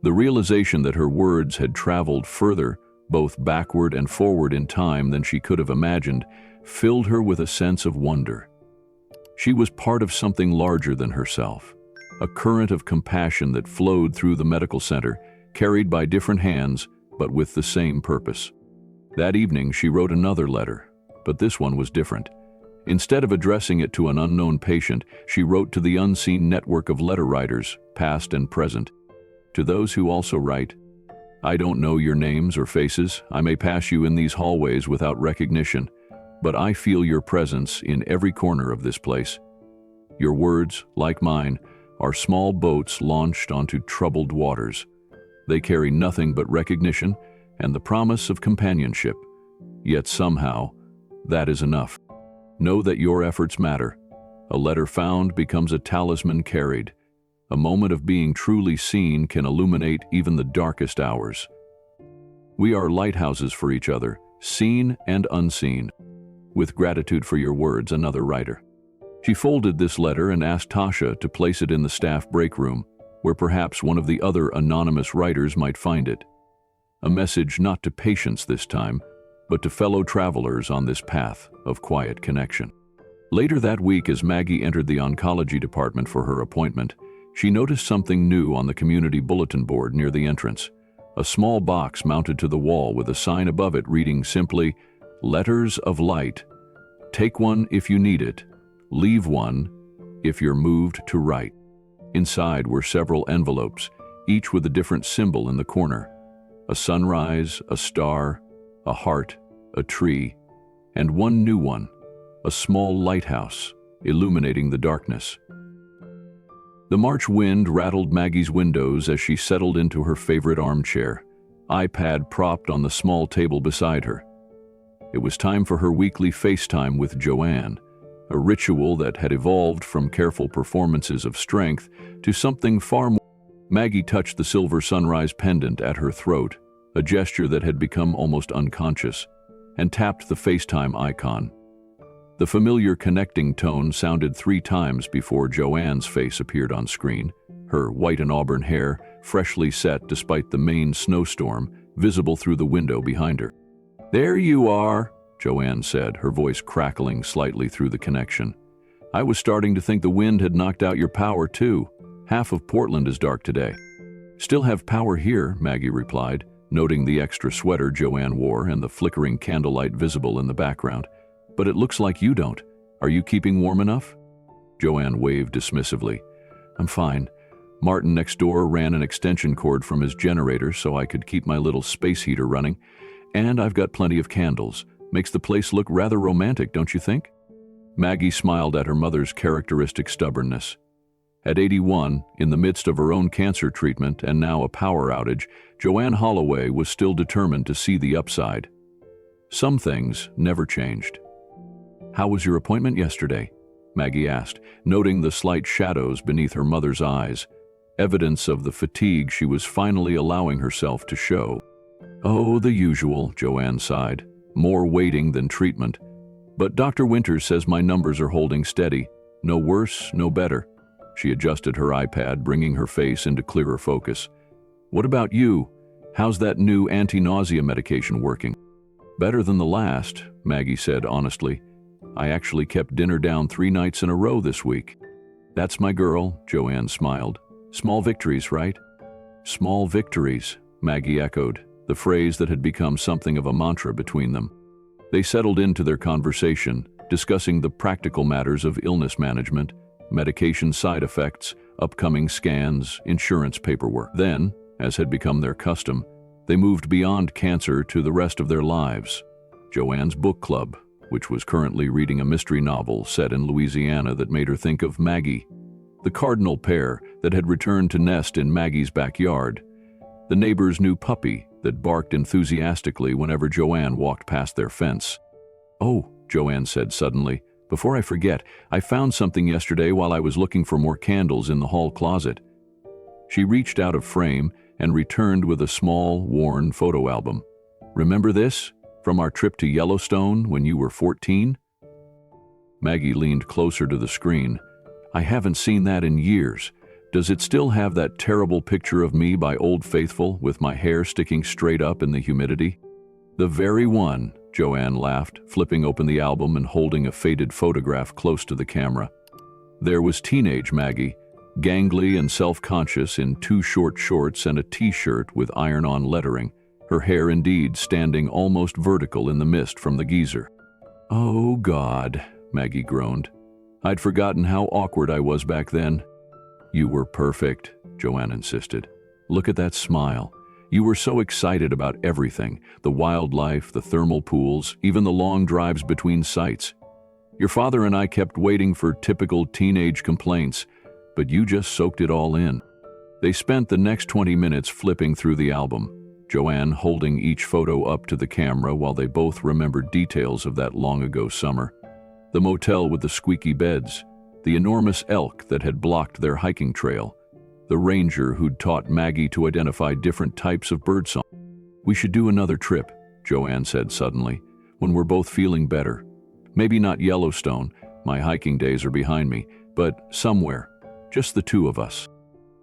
The realization that her words had traveled further, both backward and forward in time than she could have imagined, filled her with a sense of wonder. She was part of something larger than herself, a current of compassion that flowed through the medical center, carried by different hands, but with the same purpose. That evening, she wrote another letter, but this one was different. Instead of addressing it to an unknown patient, she wrote to the unseen network of letter writers, past and present. To those who also write, "I don't know your names or faces. I may pass you in these hallways without recognition, but I feel your presence in every corner of this place. Your words, like mine, are small boats launched onto troubled waters. They carry nothing but recognition and the promise of companionship. Yet somehow, that is enough. Know that your efforts matter. A letter found becomes a talisman carried. A moment of being truly seen can illuminate even the darkest hours. We are lighthouses for each other, seen and unseen. With gratitude for your words," another writer. She folded this letter and asked Tasha to place it in the staff break room, where perhaps one of the other anonymous writers might find it. A message not to patients this time, but to fellow travelers on this path of quiet connection. Later that week, as Maggie entered the oncology department for her appointment, she noticed something new on the community bulletin board near the entrance. A small box mounted to the wall with a sign above it reading simply, "Letters of Light. Take one if you need it. Leave one if you're moved to write." Inside were several envelopes, each with a different symbol in the corner. A sunrise, a star, a heart, a tree, and one new one, a small lighthouse, illuminating the darkness. The March wind rattled Maggie's windows as she settled into her favorite armchair, iPad propped on the small table beside her. It was time for her weekly FaceTime with Joanne, a ritual that had evolved from careful performances of strength to something far more. Maggie touched the silver sunrise pendant at her throat, a gesture that had become almost unconscious, and tapped the FaceTime icon. The familiar connecting tone sounded 3 times before Joanne's face appeared on screen, her white and auburn hair freshly set despite the Maine snowstorm, visible through the window behind her. "There you are," Joanne said, her voice crackling slightly through the connection. "I was starting to think the wind had knocked out your power too. Half of Portland is dark today." "Still have power here," Maggie replied, noting the extra sweater Joanne wore and the flickering candlelight visible in the background. "But it looks like you don't. Are you keeping warm enough?" Joanne waved dismissively. "I'm fine. Martin next door ran an extension cord from his generator so I could keep my little space heater running. And I've got plenty of candles. Makes the place look rather romantic, don't you think?" Maggie smiled at her mother's characteristic stubbornness. At 81, in the midst of her own cancer treatment and now a power outage, Joanne Holloway was still determined to see the upside. Some things never changed. "How was your appointment yesterday?" Maggie asked, noting the slight shadows beneath her mother's eyes, evidence of the fatigue she was finally allowing herself to show. "Oh, the usual," Joanne sighed. "More waiting than treatment. But Dr. Winters says my numbers are holding steady. No worse, no better." She adjusted her iPad, bringing her face into clearer focus. "What about you? How's that new anti-nausea medication working?" "Better than the last," Maggie said honestly. "I actually kept dinner down 3 nights in a row this week." "That's my girl," Joanne smiled. "Small victories, right?" "Small victories," Maggie echoed, the phrase that had become something of a mantra between them. They settled into their conversation, discussing the practical matters of illness management, medication side effects, upcoming scans, insurance paperwork. Then, as had become their custom, they moved beyond cancer to the rest of their lives. Joanne's book club, which was currently reading a mystery novel set in Louisiana that made her think of Maggie. The cardinal pair that had returned to nest in Maggie's backyard. The neighbor's new puppy that barked enthusiastically whenever Joanne walked past their fence. "Oh," Joanne said suddenly, "before I forget, I found something yesterday while I was looking for more candles in the hall closet." She reached out of frame and returned with a small, worn photo album. "Remember this? From our trip to Yellowstone when you were 14? Maggie leaned closer to the screen. "I haven't seen that in years. Does it still have that terrible picture of me by Old Faithful with my hair sticking straight up in the humidity?" "The very one," Joanne laughed, flipping open the album and holding a faded photograph close to the camera. There was teenage Maggie, gangly and self-conscious in 2 short shorts and a t-shirt with iron-on lettering, her hair indeed standing almost vertical in the mist from the geyser. "Oh, God," Maggie groaned. "I'd forgotten how awkward I was back then." "You were perfect," Joanne insisted. "Look at that smile. You were so excited about everything, the wildlife, the thermal pools, even the long drives between sites. Your father and I kept waiting for typical teenage complaints, but you just soaked it all in." They spent the next 20 minutes flipping through the album, Joanne holding each photo up to the camera while they both remembered details of that long-ago summer. The motel with the squeaky beds, the enormous elk that had blocked their hiking trail, the ranger who'd taught Maggie to identify different types of birdsong. "We should do another trip," Joanne said suddenly, "when we're both feeling better. Maybe not Yellowstone, my hiking days are behind me, but somewhere, just the 2 of us."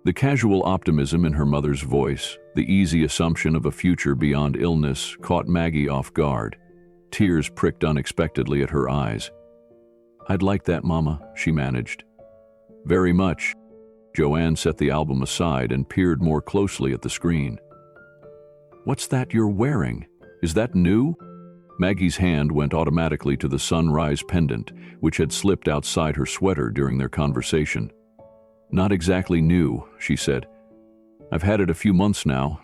The casual optimism in her mother's voice, the easy assumption of a future beyond illness, caught Maggie off guard. Tears pricked unexpectedly at her eyes. "I'd like that, Mama," she managed. "Very much." Joanne set the album aside and peered more closely at the screen. "What's that you're wearing? Is that new?" Maggie's hand went automatically to the sunrise pendant, which had slipped outside her sweater during their conversation. "Not exactly new," she said. "I've had it a few months now."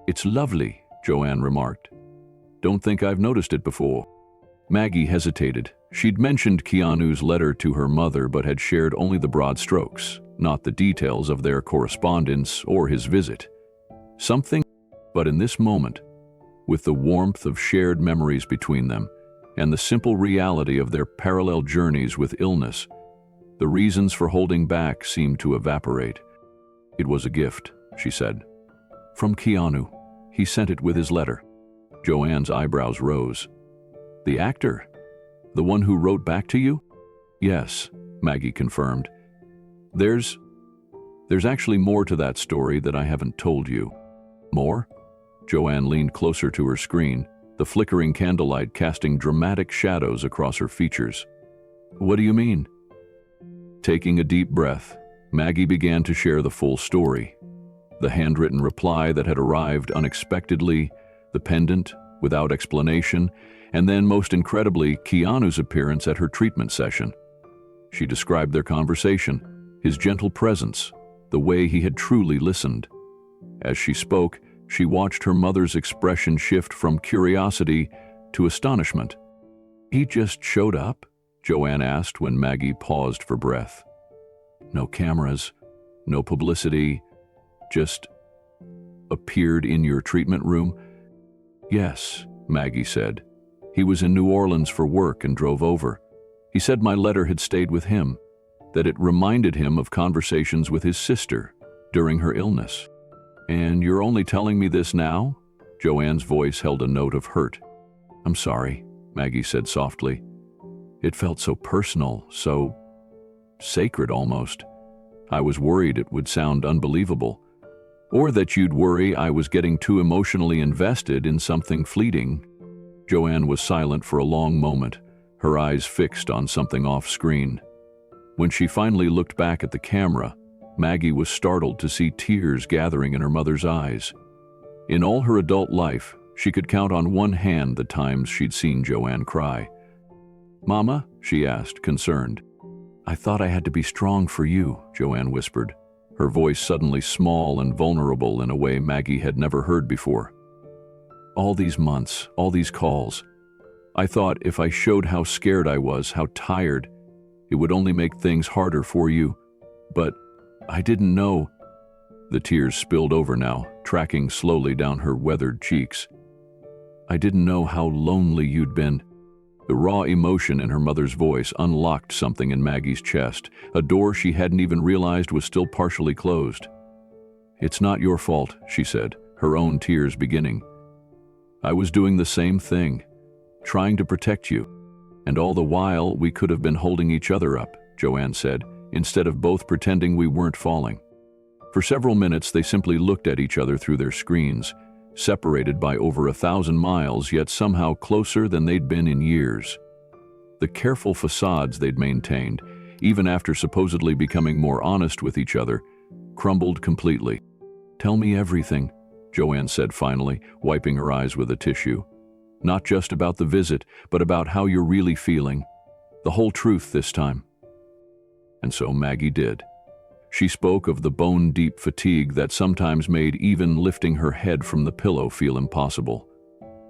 "It's lovely," Joanne remarked. "Don't think I've noticed it before." Maggie hesitated. She'd mentioned Keanu's letter to her mother but had shared only the broad strokes, not the details of their correspondence or his visit. Something, but in this moment, with the warmth of shared memories between them and the simple reality of their parallel journeys with illness, the reasons for holding back seemed to evaporate. "It was a gift," she said. "From Keanu. He sent it with his letter." Joanne's eyebrows rose. "The actor? The one who wrote back to you?" "Yes," Maggie confirmed. There's actually more to that story that I haven't told you." "More?" Joanne leaned closer to her screen, the flickering candlelight casting dramatic shadows across her features. "What do you mean?" Taking a deep breath, Maggie began to share the full story. The handwritten reply that had arrived unexpectedly, the pendant without explanation, and then, most incredibly, Keanu's appearance at her treatment session. She described their conversation, his gentle presence, the way he had truly listened. As she spoke, she watched her mother's expression shift from curiosity to astonishment. "He just showed up?" Joanne asked when Maggie paused for breath. "No cameras, no publicity, just appeared in your treatment room?" "Yes," Maggie said. "He was in New Orleans for work and drove over. He said my letter had stayed with him, that it reminded him of conversations with his sister during her illness." "And you're only telling me this now?" Joanne's voice held a note of hurt. "I'm sorry," Maggie said softly. "It felt so personal, so sacred almost. I was worried it would sound unbelievable, or that you'd worry I was getting too emotionally invested in something fleeting." Joanne was silent for a long moment, her eyes fixed on something off-screen. When she finally looked back at the camera, Maggie was startled to see tears gathering in her mother's eyes. In all her adult life, she could count on one hand the times she'd seen Joanne cry. "Mama?" she asked, concerned. "I thought I had to be strong for you," Joanne whispered, her voice suddenly small and vulnerable in a way Maggie had never heard before. "All these months, all these calls, I thought if I showed how scared I was, how tired, it would only make things harder for you. But I didn't know." The tears spilled over now, tracking slowly down her weathered cheeks. "I didn't know how lonely you'd been." The raw emotion in her mother's voice unlocked something in Maggie's chest, a door she hadn't even realized was still partially closed. "It's not your fault," she said, her own tears beginning. "I was doing the same thing, trying to protect you. And all the while, we could have been holding each other up," Joanne said, "instead of both pretending we weren't falling." For several minutes, they simply looked at each other through their screens, separated by over 1,000 miles, yet somehow closer than they'd been in years. The careful facades they'd maintained, even after supposedly becoming more honest with each other, crumbled completely. "Tell me everything," Joanne said finally, wiping her eyes with a tissue. "Not just about the visit, but about how you're really feeling. The whole truth this time." And so Maggie did. She spoke of the bone-deep fatigue that sometimes made even lifting her head from the pillow feel impossible.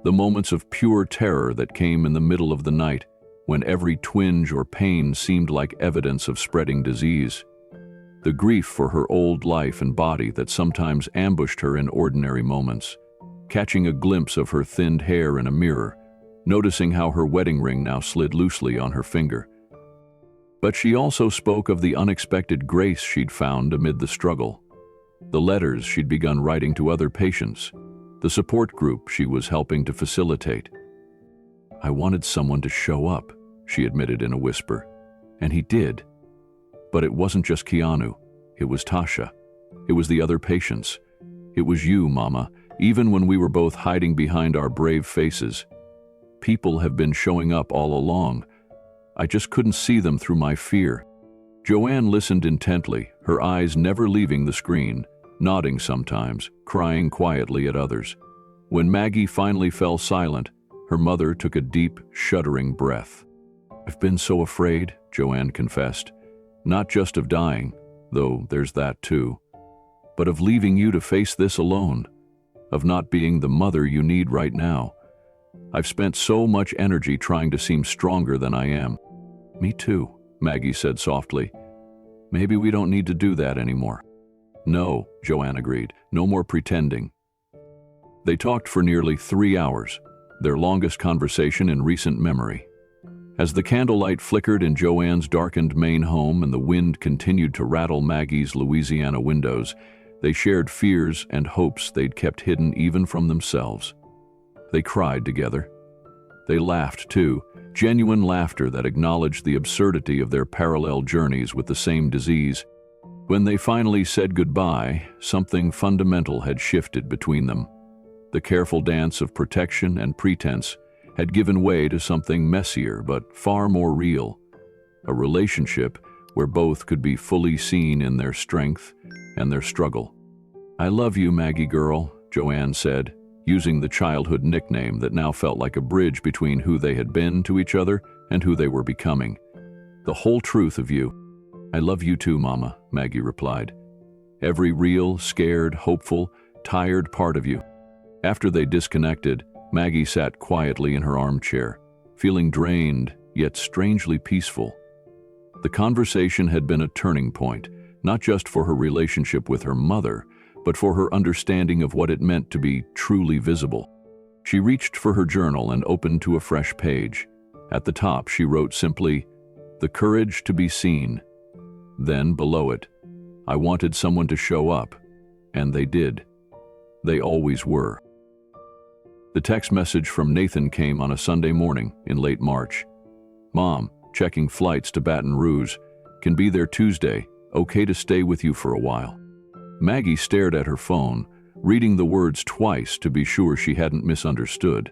The moments of pure terror that came in the middle of the night, when every twinge or pain seemed like evidence of spreading disease. The grief for her old life and body that sometimes ambushed her in ordinary moments. Catching a glimpse of her thinned hair in a mirror, noticing how her wedding ring now slid loosely on her finger. But she also spoke of the unexpected grace she'd found amid the struggle. The letters she'd begun writing to other patients, the support group she was helping to facilitate. "I wanted someone to show up," she admitted in a whisper. "And he did. But it wasn't just Keanu. It was Tasha. It was the other patients. It was you, Mama, even when we were both hiding behind our brave faces. People have been showing up all along. I just couldn't see them through my fear." Joanne listened intently, her eyes never leaving the screen, nodding sometimes, crying quietly at others. When Maggie finally fell silent, her mother took a deep, shuddering breath. "I've been so afraid," Joanne confessed, "not just of dying, though there's that too, but of leaving you to face this alone, of not being the mother you need right now. I've spent so much energy trying to seem stronger than I am." "Me too," Maggie said softly. "Maybe we don't need to do that anymore." "No," Joanne agreed. "No more pretending." They talked for nearly 3 hours, their longest conversation in recent memory. As the candlelight flickered in Joanne's darkened Maine home and the wind continued to rattle Maggie's Louisiana windows, they shared fears and hopes they'd kept hidden even from themselves. They cried together. They laughed too, genuine laughter that acknowledged the absurdity of their parallel journeys with the same disease. When they finally said goodbye, something fundamental had shifted between them. The careful dance of protection and pretense had given way to something messier but far more real, a relationship where both could be fully seen in their strength and their struggle. "I love you, Maggie girl," Joanne said, using the childhood nickname that now felt like a bridge between who they had been to each other and who they were becoming. "The whole truth of you." "I love you too, Mama," Maggie replied. "Every real, scared, hopeful, tired part of you." After they disconnected, Maggie sat quietly in her armchair, feeling drained yet strangely peaceful. The conversation had been a turning point, not just for her relationship with her mother, but for her understanding of what it meant to be truly visible. She reached for her journal and opened to a fresh page. At the top, she wrote simply, "The courage to be seen." Then, below it, "I wanted someone to show up," and they did. They always were. The text message from Nathan came on a Sunday morning in late March. "Mom, checking flights to Baton Rouge. Can be there Tuesday. Okay to stay with you for a while." Maggie stared at her phone, reading the words twice to be sure she hadn't misunderstood.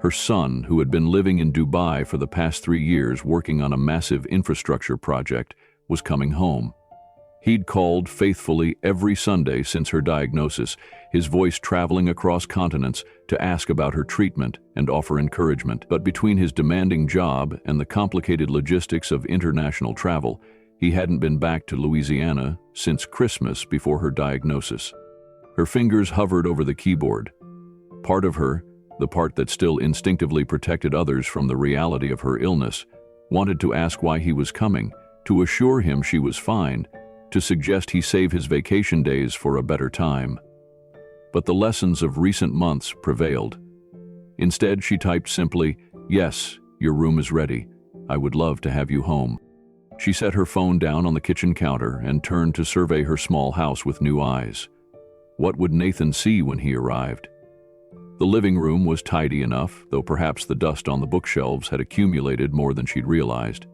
Her son, who had been living in Dubai for the past 3 years working on a massive infrastructure project, was coming home. He'd called faithfully every Sunday since her diagnosis, his voice traveling across continents to ask about her treatment and offer encouragement. But between his demanding job and the complicated logistics of international travel, he hadn't been back to Louisiana since Christmas before her diagnosis. Her fingers hovered over the keyboard. Part of her, the part that still instinctively protected others from the reality of her illness, wanted to ask why he was coming, to assure him she was fine, to suggest he save his vacation days for a better time. But the lessons of recent months prevailed. Instead, she typed simply, "Yes, your room is ready. I would love to have you home." She set her phone down on the kitchen counter and turned to survey her small house with new eyes. What would Nathan see when he arrived? The living room was tidy enough, though perhaps the dust on the bookshelves had accumulated more than she'd realized.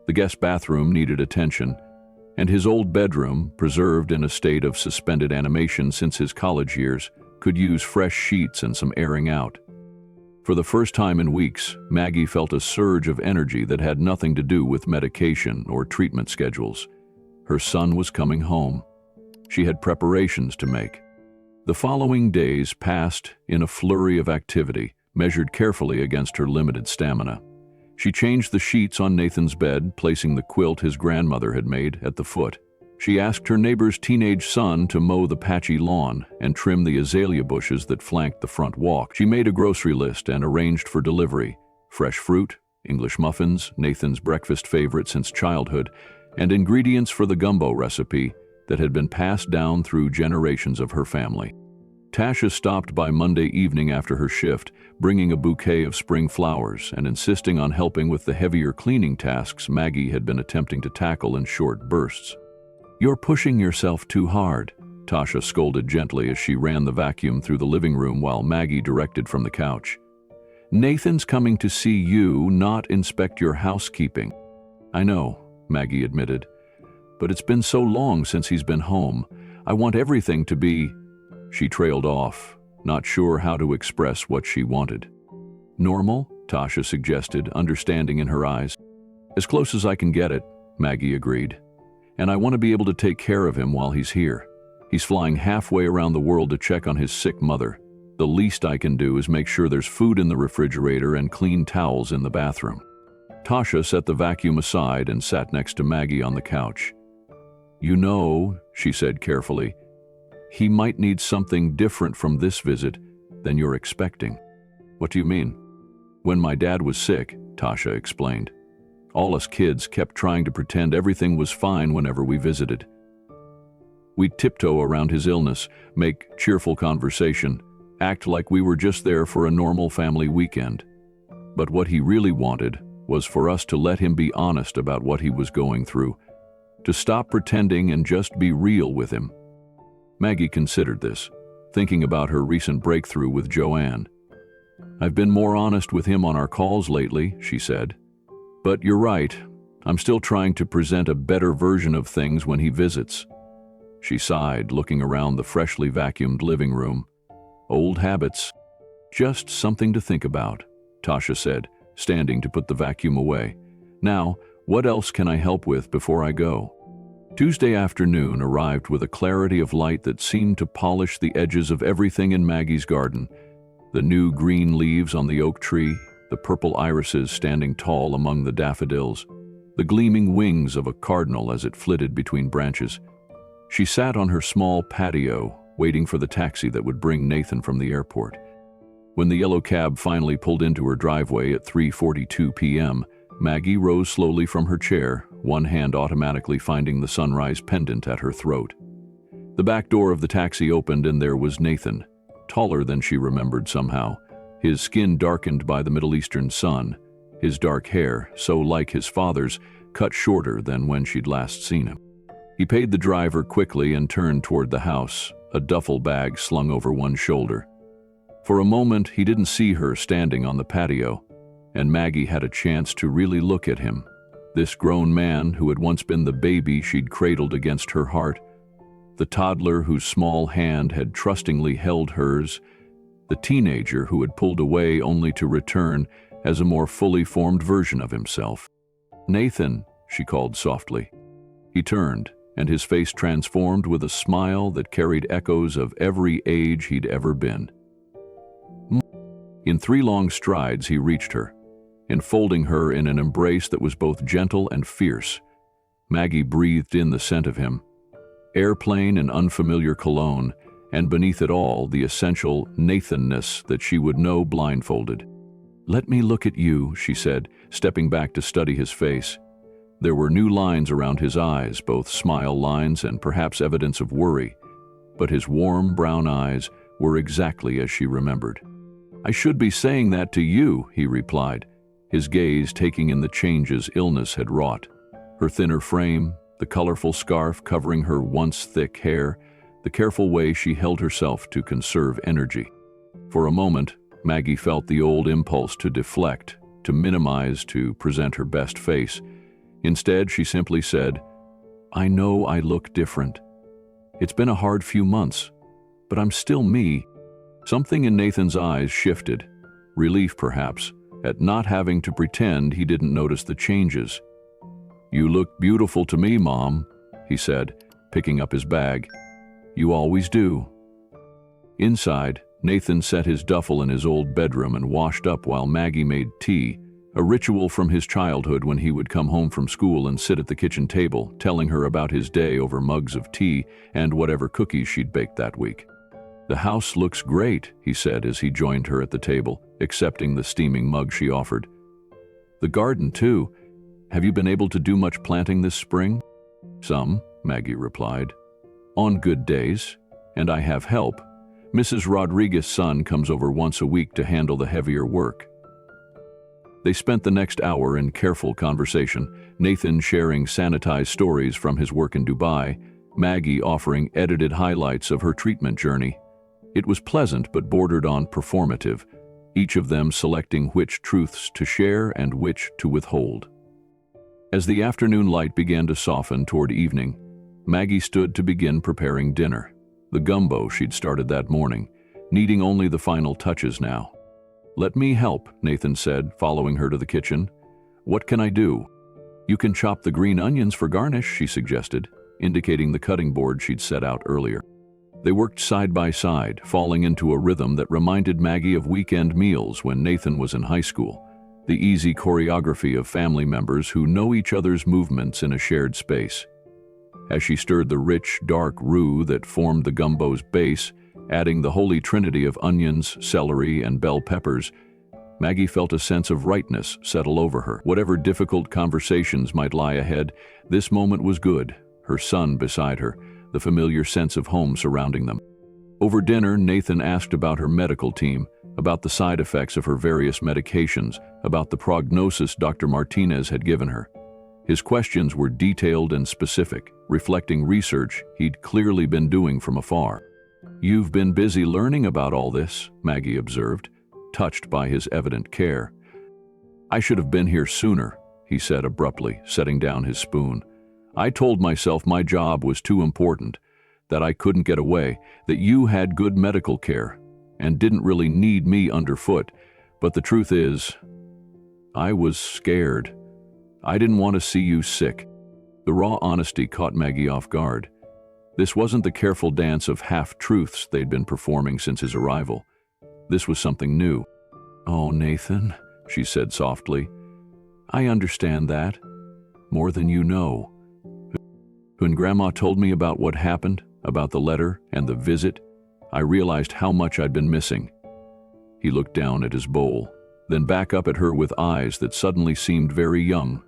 The guest bathroom needed attention, and his old bedroom, preserved in a state of suspended animation since his college years, could use fresh sheets and some airing out. For the first time in weeks, Maggie felt a surge of energy that had nothing to do with medication or treatment schedules. Her son was coming home. She had preparations to make. The following days passed in a flurry of activity, measured carefully against her limited stamina. She changed the sheets on Nathan's bed, placing the quilt his grandmother had made at the foot. She asked her neighbor's teenage son to mow the patchy lawn and trim the azalea bushes that flanked the front walk. She made a grocery list and arranged for delivery: fresh fruit, English muffins, Nathan's breakfast favorite since childhood, and ingredients for the gumbo recipe that had been passed down through generations of her family. Tasha stopped by Monday evening after her shift, bringing a bouquet of spring flowers and insisting on helping with the heavier cleaning tasks Maggie had been attempting to tackle in short bursts. "You're pushing yourself too hard," Tasha scolded gently as she ran the vacuum through the living room while Maggie directed from the couch. "Nathan's coming to see you, not inspect your housekeeping." "I know," Maggie admitted, "but it's been so long since he's been home. I want everything to be—" She trailed off, not sure how to express what she wanted. "Normal?" Tasha suggested, understanding in her eyes. "As close as I can get it," Maggie agreed. "And I want to be able to take care of him while he's here. He's flying halfway around the world to check on his sick mother. The least I can do is make sure there's food in the refrigerator and clean towels in the bathroom." Tasha set the vacuum aside and sat next to Maggie on the couch. "You know," she said carefully, "he might need something different from this visit than you're expecting." What do you mean? When my dad was sick, Tasha explained. All us kids kept trying to pretend everything was fine whenever we visited. We'd tiptoe around his illness, make cheerful conversation, act like we were just there for a normal family weekend. But what he really wanted was for us to let him be honest about what he was going through, to stop pretending and just be real with him. Maggie considered this, thinking about her recent breakthrough with Joanne. I've been more honest with him on our calls lately, she said. But you're right, I'm still trying to present a better version of things when he visits. She sighed, looking around the freshly vacuumed living room. Old habits. Just something to think about, Tasha said, standing to put the vacuum away. Now, what else can I help with before I go? Tuesday afternoon arrived with a clarity of light that seemed to polish the edges of everything in Maggie's garden. The new green leaves on the oak tree, the purple irises standing tall among the daffodils, the gleaming wings of a cardinal as it flitted between branches. She sat on her small patio, waiting for the taxi that would bring Nathan from the airport. When the yellow cab finally pulled into her driveway at 3:42 p.m., Maggie rose slowly from her chair, one hand automatically finding the sunrise pendant at her throat. The back door of the taxi opened and there was Nathan, taller than she remembered somehow, his skin darkened by the Middle Eastern sun, his dark hair, so like his father's, cut shorter than when she'd last seen him. He paid the driver quickly and turned toward the house, a duffel bag slung over one shoulder. For a moment, he didn't see her standing on the patio, and Maggie had a chance to really look at him, this grown man who had once been the baby she'd cradled against her heart, the toddler whose small hand had trustingly held hers, the teenager who had pulled away only to return as a more fully formed version of himself. Nathan, she called softly. He turned, and his face transformed with a smile that carried echoes of every age he'd ever been. In 3 long strides he reached her, enfolding her in an embrace that was both gentle and fierce. Maggie breathed in the scent of him, airplane and unfamiliar cologne, and beneath it all the essential Nathanness that she would know blindfolded. "Let me look at you," she said, stepping back to study his face. There were new lines around his eyes, both smile lines and perhaps evidence of worry, but his warm brown eyes were exactly as she remembered. "I should be saying that to you," he replied, his gaze taking in the changes illness had wrought. Her thinner frame, the colorful scarf covering her once thick hair, the careful way she held herself to conserve energy. For a moment, Maggie felt the old impulse to deflect, to minimize, to present her best face. Instead, she simply said, "I know I look different. It's been a hard few months, but I'm still me." Something in Nathan's eyes shifted, relief perhaps, at not having to pretend he didn't notice the changes. "You look beautiful to me, Mom," he said, picking up his bag. "You always do." Inside, Nathan set his duffel in his old bedroom and washed up while Maggie made tea, a ritual from his childhood when he would come home from school and sit at the kitchen table, telling her about his day over mugs of tea and whatever cookies she'd baked that week. "The house looks great," he said as he joined her at the table, accepting the steaming mug she offered. "The garden, too. Have you been able to do much planting this spring?" "Some," Maggie replied. "On good days. And I have help. Mrs. Rodriguez's son comes over once a week to handle the heavier work." They spent the next hour in careful conversation, Nathan sharing sanitized stories from his work in Dubai, Maggie offering edited highlights of her treatment journey. It was pleasant but bordered on performative, each of them selecting which truths to share and which to withhold. As the afternoon light began to soften toward evening, Maggie stood to begin preparing dinner, the gumbo she'd started that morning, needing only the final touches now. "Let me help," Nathan said, following her to the kitchen. "What can I do?" "You can chop the green onions for garnish," she suggested, indicating the cutting board she'd set out earlier. They worked side by side, falling into a rhythm that reminded Maggie of weekend meals when Nathan was in high school, the easy choreography of family members who know each other's movements in a shared space. As she stirred the rich, dark roux that formed the gumbo's base, adding the holy trinity of onions, celery, and bell peppers, Maggie felt a sense of rightness settle over her. Whatever difficult conversations might lie ahead, this moment was good. Her son beside her, the familiar sense of home surrounding them. Over dinner, Nathan asked about her medical team, about the side effects of her various medications, about the prognosis Dr. Martinez had given her. His questions were detailed and specific, reflecting research he'd clearly been doing from afar. "You've been busy learning about all this," Maggie observed, touched by his evident care. "I should have been here sooner," he said abruptly, setting down his spoon. "I told myself my job was too important, that I couldn't get away, that you had good medical care, and didn't really need me underfoot. But the truth is, I was scared. I didn't want to see you sick." The raw honesty caught Maggie off guard. This wasn't the careful dance of half-truths they'd been performing since his arrival. This was something new. "Oh, Nathan," she said softly, "I understand that. More than you know. When Grandma told me about what happened, about the letter and the visit, I realized how much I'd been missing." He looked down at his bowl, then back up at her with eyes that suddenly seemed very young.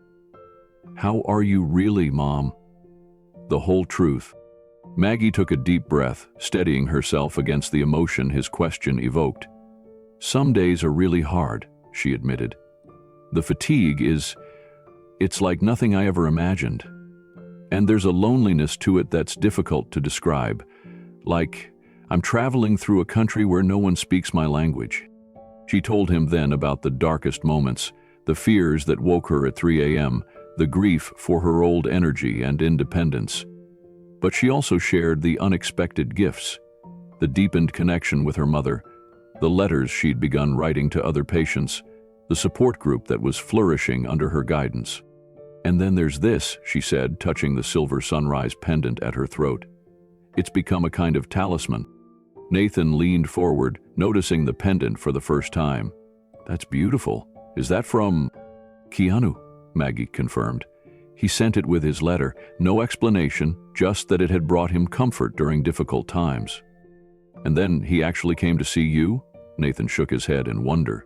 "How are you really, Mom?" "The whole truth." Maggie took a deep breath, steadying herself against the emotion his question evoked. "Some days are really hard," she admitted. "The fatigue it's like nothing I ever imagined. And there's a loneliness to it that's difficult to describe. Like I'm traveling through a country where no one speaks my language." She told him then about the darkest moments, the fears that woke her at 3 a.m., the grief for her old energy and independence. But she also shared the unexpected gifts, the deepened connection with her mother, the letters she'd begun writing to other patients, the support group that was flourishing under her guidance. "And then there's this," she said, touching the silver sunrise pendant at her throat. "It's become a kind of talisman." Nathan leaned forward, noticing the pendant for the first time. "That's beautiful. Is that from Keanu?" Maggie confirmed. "He sent it with his letter. No explanation, just that it had brought him comfort during difficult times." "And then he actually came to see you?" Nathan shook his head in wonder.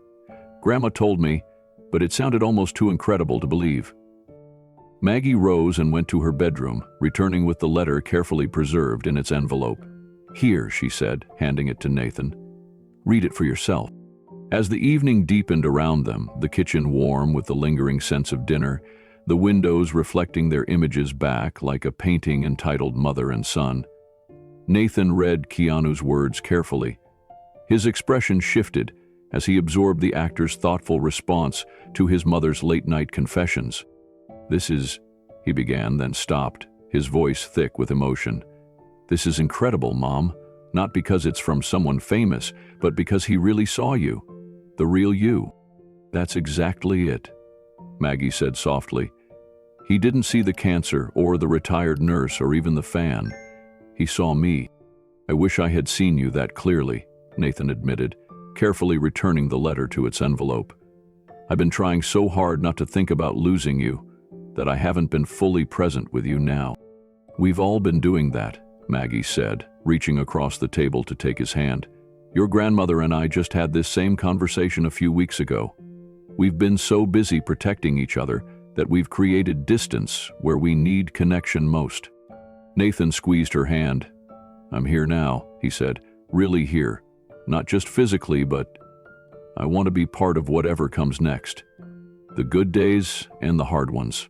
"Grandma told me, but it sounded almost too incredible to believe." Maggie rose and went to her bedroom, returning with the letter carefully preserved in its envelope. "Here," she said, handing it to Nathan. "Read it for yourself." As the evening deepened around them, the kitchen warm with the lingering sense of dinner, the windows reflecting their images back like a painting entitled Mother and Son, Nathan read Keanu's words carefully. His expression shifted as he absorbed the actor's thoughtful response to his mother's late-night confessions. "This is," he began, then stopped, his voice thick with emotion. "This is incredible, Mom, not because it's from someone famous, but because he really saw you, the real you." "That's exactly it," Maggie said softly. "He didn't see the cancer or the retired nurse or even the fan. He saw me." "I wish I had seen you that clearly," Nathan admitted, carefully returning the letter to its envelope. "I've been trying so hard not to think about losing you, that I haven't been fully present with you now." "We've all been doing that," Maggie said, reaching across the table to take his hand. "Your grandmother and I just had this same conversation a few weeks ago. We've been so busy protecting each other that we've created distance where we need connection most." Nathan squeezed her hand. "I'm here now," he said, "really here. Not just physically, but I want to be part of whatever comes next. The good days and the hard ones."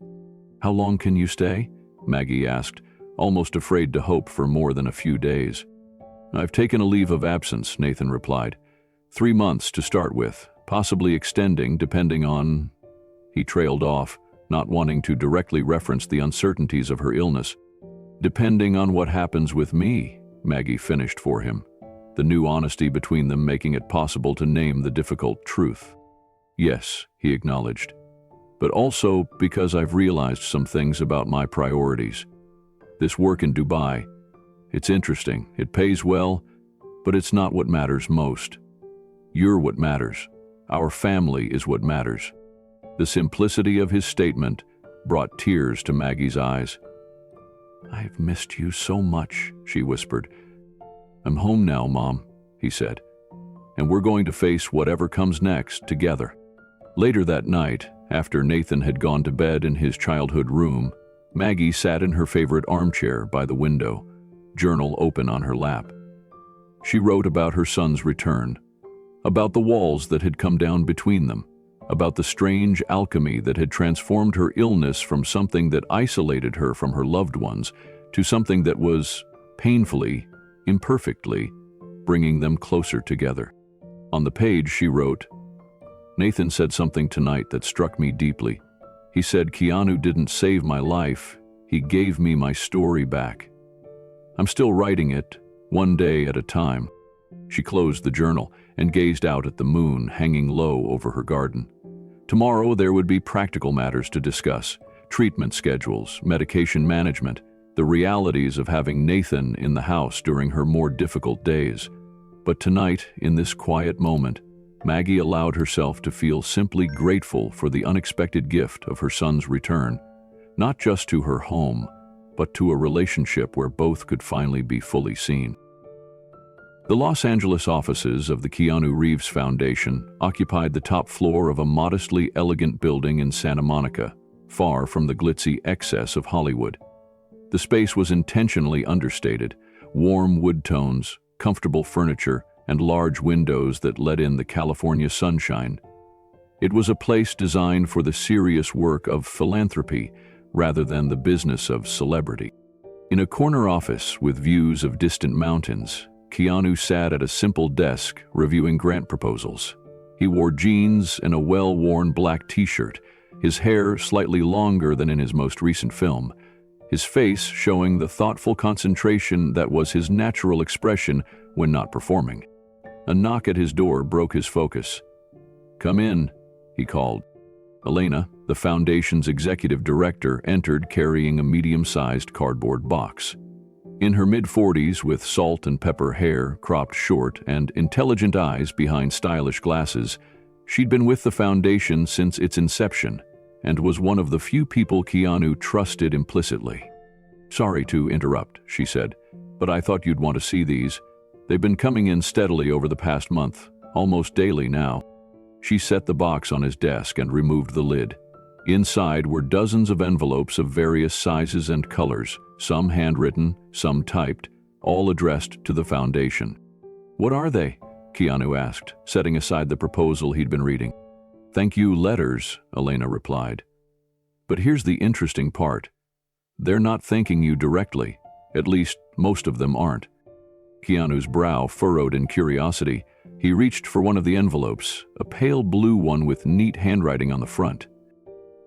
"How long can you stay?" Maggie asked, almost afraid to hope for more than a few days. "I've taken a leave of absence," Nathan replied. 3 months to start with, possibly extending depending on..." He trailed off, not wanting to directly reference the uncertainties of her illness. "Depending on what happens with me," Maggie finished for him, the new honesty between them making it possible to name the difficult truth. "Yes," he acknowledged, "but also because I've realized some things about my priorities. This work in Dubai, it's interesting, it pays well, but it's not what matters most. You're what matters. Our family is what matters." The simplicity of his statement brought tears to Maggie's eyes. "I've missed you so much," she whispered. "I'm home now, Mom," he said. and we're going to face whatever comes next together." Later that night, after Nathan had gone to bed in his childhood room, Maggie sat in her favorite armchair by the window, journal open on her lap. She wrote about her son's return, about the walls that had come down between them, about the strange alchemy that had transformed her illness from something that isolated her from her loved ones to something that was, painfully, imperfectly, bringing them closer together. On the page she wrote, "Nathan said something tonight that struck me deeply. He said Keanu didn't save my life, he gave me my story back. I'm still writing it, one day at a time." She closed the journal and gazed out at the moon hanging low over her garden. Tomorrow there would be practical matters to discuss, treatment schedules, medication management, the realities of having Nathan in the house during her more difficult days. But tonight, in this quiet moment, Maggie allowed herself to feel simply grateful for the unexpected gift of her son's return, not just to her home, but to a relationship where both could finally be fully seen. The Los Angeles offices of the Keanu Reeves Foundation occupied the top floor of a modestly elegant building in Santa Monica, far from the glitzy excess of Hollywood. The space was intentionally understated, warm wood tones, comfortable furniture, and large windows that let in the California sunshine. It was a place designed for the serious work of philanthropy rather than the business of celebrity. In a corner office with views of distant mountains, Keanu sat at a simple desk reviewing grant proposals. He wore jeans and a well-worn black t-shirt, his hair slightly longer than in his most recent film, his face showing the thoughtful concentration that was his natural expression when not performing. A knock at his door broke his focus. "Come in," he called. Elena, the foundation's executive director, entered carrying a medium-sized cardboard box. In her mid-40s, with salt and pepper hair cropped short and intelligent eyes behind stylish glasses, she'd been with the foundation since its inception and was one of the few people Keanu trusted implicitly. "Sorry to interrupt," she said, "but I thought you'd want to see these. They've been coming in steadily over the past month, almost daily now." She set the box on his desk and removed the lid. Inside were dozens of envelopes of various sizes and colors, some handwritten, some typed, all addressed to the foundation. "What are they?" Keanu asked, setting aside the proposal he'd been reading. "Thank you letters," Elena replied. "But here's the interesting part. They're not thanking you directly. At least, most of them aren't." Keanu's brow furrowed in curiosity. He reached for one of the envelopes, a pale blue one with neat handwriting on the front.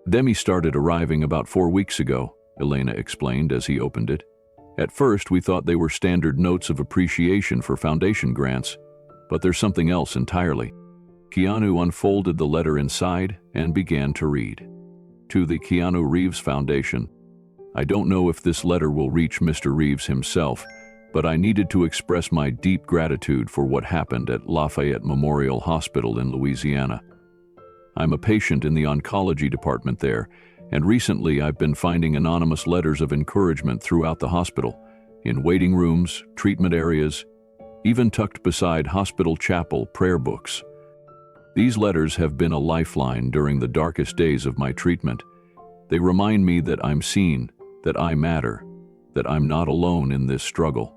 "Demi started arriving about 4 weeks ago," Elena explained as he opened it. "At first, we thought they were standard notes of appreciation for foundation grants, but there's something else entirely." Keanu unfolded the letter inside and began to read. "To the Keanu Reeves Foundation. I don't know if this letter will reach Mr. Reeves himself, but I needed to express my deep gratitude for what happened at Lafayette Memorial Hospital in Louisiana. I'm a patient in the oncology department there, and recently I've been finding anonymous letters of encouragement throughout the hospital, in waiting rooms, treatment areas, even tucked beside hospital chapel prayer books. These letters have been a lifeline during the darkest days of my treatment. They remind me that I'm seen, that I matter, that I'm not alone in this struggle.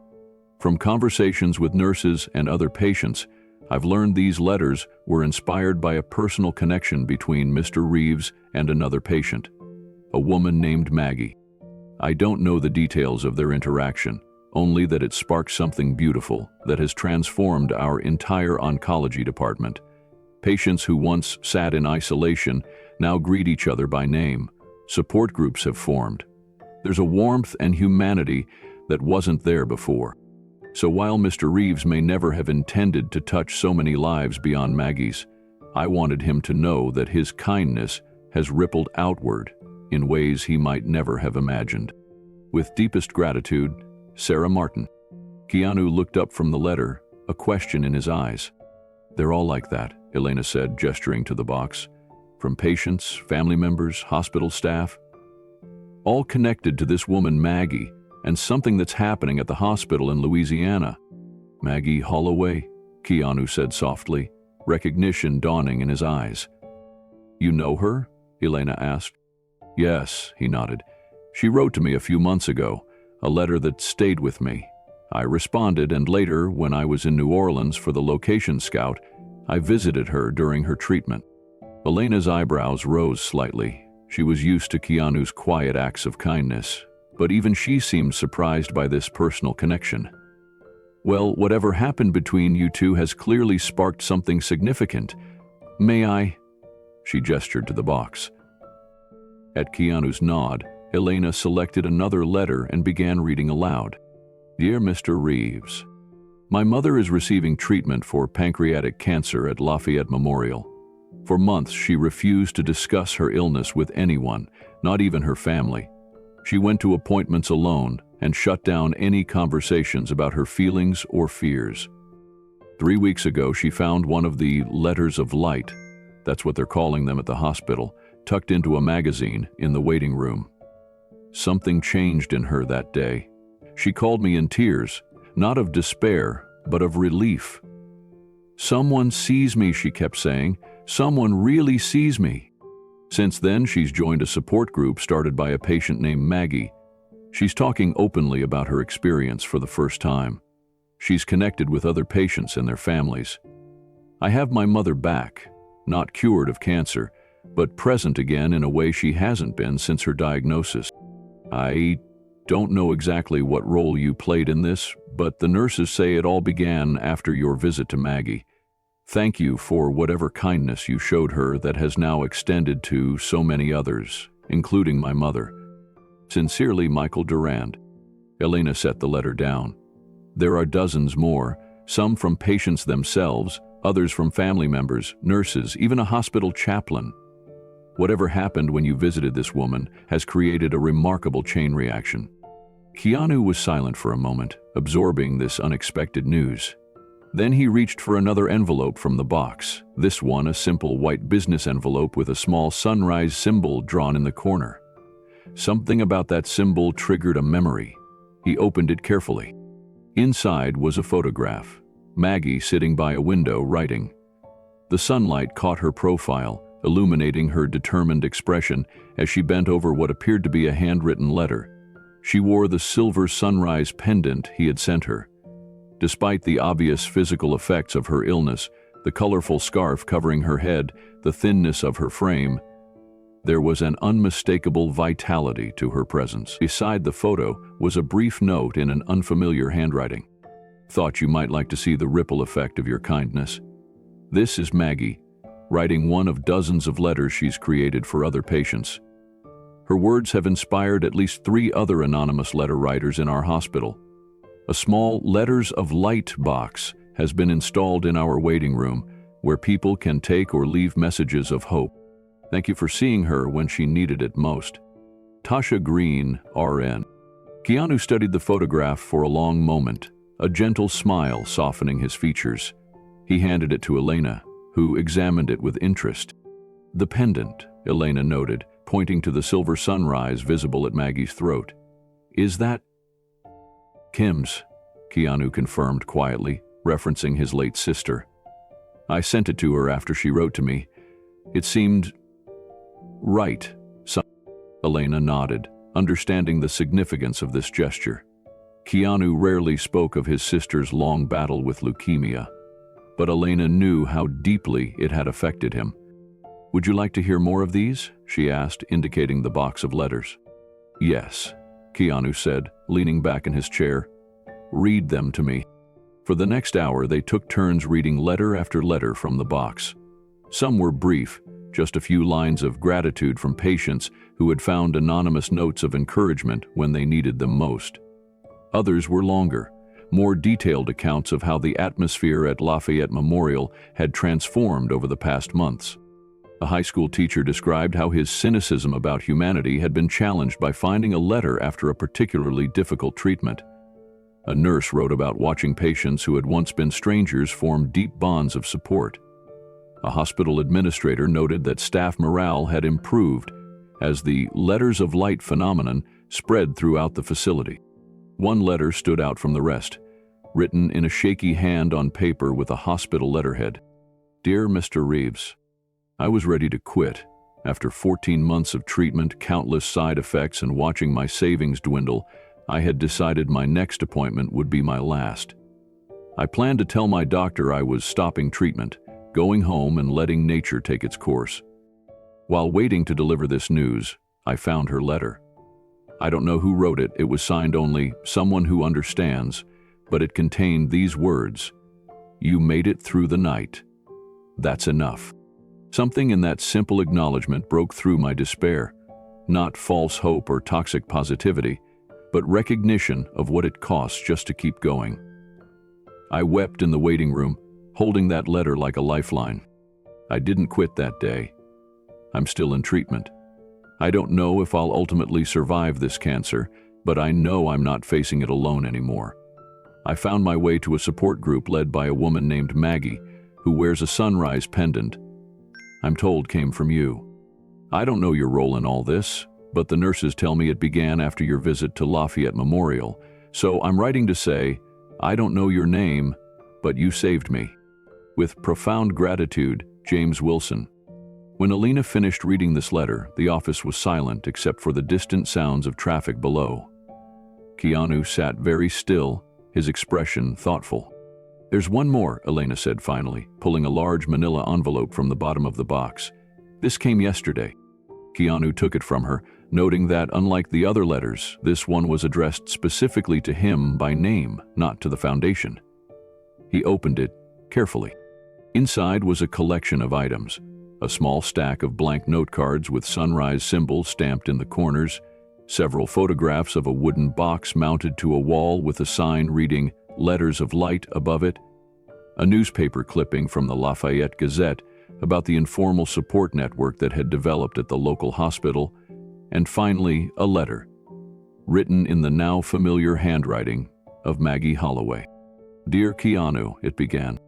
From conversations with nurses and other patients, I've learned these letters were inspired by a personal connection between Mr. Reeves and another patient, a woman named Maggie. I don't know the details of their interaction, only that it sparked something beautiful that has transformed our entire oncology department. Patients who once sat in isolation now greet each other by name. Support groups have formed. There's a warmth and humanity that wasn't there before. So while Mr. Reeves may never have intended to touch so many lives beyond Maggie's, I wanted him to know that his kindness has rippled outward in ways he might never have imagined. With deepest gratitude, Sarah Martin." Keanu looked up from the letter, a question in his eyes. "They're all like that," Elena said, gesturing to the box. "From patients, family members, hospital staff. All connected to this woman Maggie and something that's happening at the hospital in Louisiana." "Maggie Holloway?" Keanu said softly, recognition dawning in his eyes. You know her? Elena asked. Yes, he nodded. She wrote to me a few months ago, a letter that stayed with me. I responded, and later, when I was in New Orleans for the location scout, I visited her during her treatment. Elena's eyebrows rose slightly. She was used to Keanu's quiet acts of kindness, but even she seemed surprised by this personal connection. Well, whatever happened between you two has clearly sparked something significant. May I? She gestured to the box. At Keanu's nod, Elena selected another letter and began reading aloud. Dear Mr. Reeves, my mother is receiving treatment for pancreatic cancer at Lafayette Memorial. For months, she refused to discuss her illness with anyone, not even her family. She went to appointments alone and shut down any conversations about her feelings or fears. 3 weeks ago, she found one of the letters of light, that's what they're calling them at the hospital, tucked into a magazine in the waiting room. Something changed in her that day. She called me in tears, not of despair, but of relief. Someone sees me, she kept saying. Someone really sees me. Since then, she's joined a support group started by a patient named Maggie. She's talking openly about her experience for the first time. She's connected with other patients and their families. I have my mother back, not cured of cancer, but present again in a way she hasn't been since her diagnosis. I don't know exactly what role you played in this, but the nurses say it all began after your visit to Maggie. Thank you for whatever kindness you showed her that has now extended to so many others, including my mother. Sincerely, Michael Durand. Elena set the letter down. There are dozens more, some from patients themselves, others from family members, nurses, even a hospital chaplain. Whatever happened when you visited this woman has created a remarkable chain reaction. Keanu was silent for a moment, absorbing this unexpected news. Then he reached for another envelope from the box, this one a simple white business envelope with a small sunrise symbol drawn in the corner. Something about that symbol triggered a memory. He opened it carefully. Inside was a photograph, Maggie sitting by a window writing. The sunlight caught her profile, illuminating her determined expression as she bent over what appeared to be a handwritten letter. She wore the silver sunrise pendant he had sent her. Despite the obvious physical effects of her illness, the colorful scarf covering her head, the thinness of her frame, there was an unmistakable vitality to her presence. Beside the photo was a brief note in an unfamiliar handwriting. Thought you might like to see the ripple effect of your kindness. This is Maggie, writing one of dozens of letters she's created for other patients. Her words have inspired at least 3 other anonymous letter writers in our hospital. A small Letters of Light box has been installed in our waiting room where people can take or leave messages of hope. Thank you for seeing her when she needed it most. Tasha Green, RN. Keanu studied the photograph for a long moment, a gentle smile softening his features. He handed it to Elena, who examined it with interest. The pendant, Elena noted, pointing to the silver sunrise visible at Maggie's throat. Is that Kim's? Keanu confirmed quietly, referencing his late sister. I sent it to her after she wrote to me. It seemed right. Elena nodded, understanding the significance of this gesture. Keanu rarely spoke of his sister's long battle with leukemia, but Elena knew how deeply it had affected him. Would you like to hear more of these? She asked, indicating the box of letters. Yes, Keanu said, leaning back in his chair. Read them to me. For the next hour, they took turns reading letter after letter from the box. Some were brief, just a few lines of gratitude from patients who had found anonymous notes of encouragement when they needed them most. Others were longer, more detailed accounts of how the atmosphere at Lafayette Memorial had transformed over the past months. A high school teacher described how his cynicism about humanity had been challenged by finding a letter after a particularly difficult treatment. A nurse wrote about watching patients who had once been strangers form deep bonds of support. A hospital administrator noted that staff morale had improved as the Letters of Light phenomenon spread throughout the facility. One letter stood out from the rest. written in a shaky hand on paper with a hospital letterhead. Dear Mr. Reeves, I was ready to quit. After 14 months of treatment, countless side effects, and watching my savings dwindle, I had decided my next appointment would be my last. I planned to tell my doctor I was stopping treatment, going home and letting nature take its course. While waiting to deliver this news, I found her letter. I don't know who wrote it. It was signed only "Someone Who Understands," but it contained these words: "You made it through the night. That's enough." Something in that simple acknowledgement broke through my despair. Not false hope or toxic positivity, but recognition of what it costs just to keep going. I wept in the waiting room, holding that letter like a lifeline. I didn't quit that day. I'm still in treatment. I don't know if I'll ultimately survive this cancer, but I know I'm not facing it alone anymore. I found my way to a support group led by a woman named Maggie, who wears a sunrise pendant I'm told came from you. I don't know your role in all this, but the nurses tell me it began after your visit to Lafayette Memorial, so I'm writing to say, I don't know your name, but you saved me. With profound gratitude, James Wilson. When Alina finished reading this letter, the office was silent except for the distant sounds of traffic below. Keanu sat very still, his expression thoughtful. There's one more, Elena said finally, pulling a large manila envelope from the bottom of the box. This came yesterday. Keanu took it from her, noting that, unlike the other letters, this one was addressed specifically to him by name, not to the foundation. He opened it carefully. Inside was a collection of items, a small stack of blank note cards with sunrise symbols stamped in the corners, several photographs of a wooden box mounted to a wall with a sign reading "Letters of Light" above it, a newspaper clipping from the Lafayette Gazette about the informal support network that had developed at the local hospital, and finally a letter, written in the now familiar handwriting of Maggie Holloway. Dear Keanu, it began.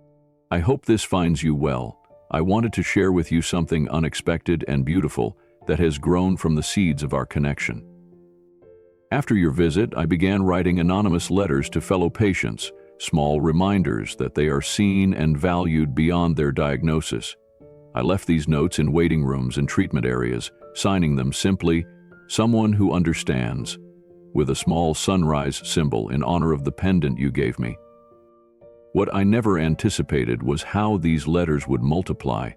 I hope this finds you well. I wanted to share with you something unexpected and beautiful that has grown from the seeds of our connection. After your visit, I began writing anonymous letters to fellow patients, small reminders that they are seen and valued beyond their diagnosis. I left these notes in waiting rooms and treatment areas, signing them simply, "Someone Who Understands," with a small sunrise symbol in honor of the pendant you gave me. What I never anticipated was how these letters would multiply.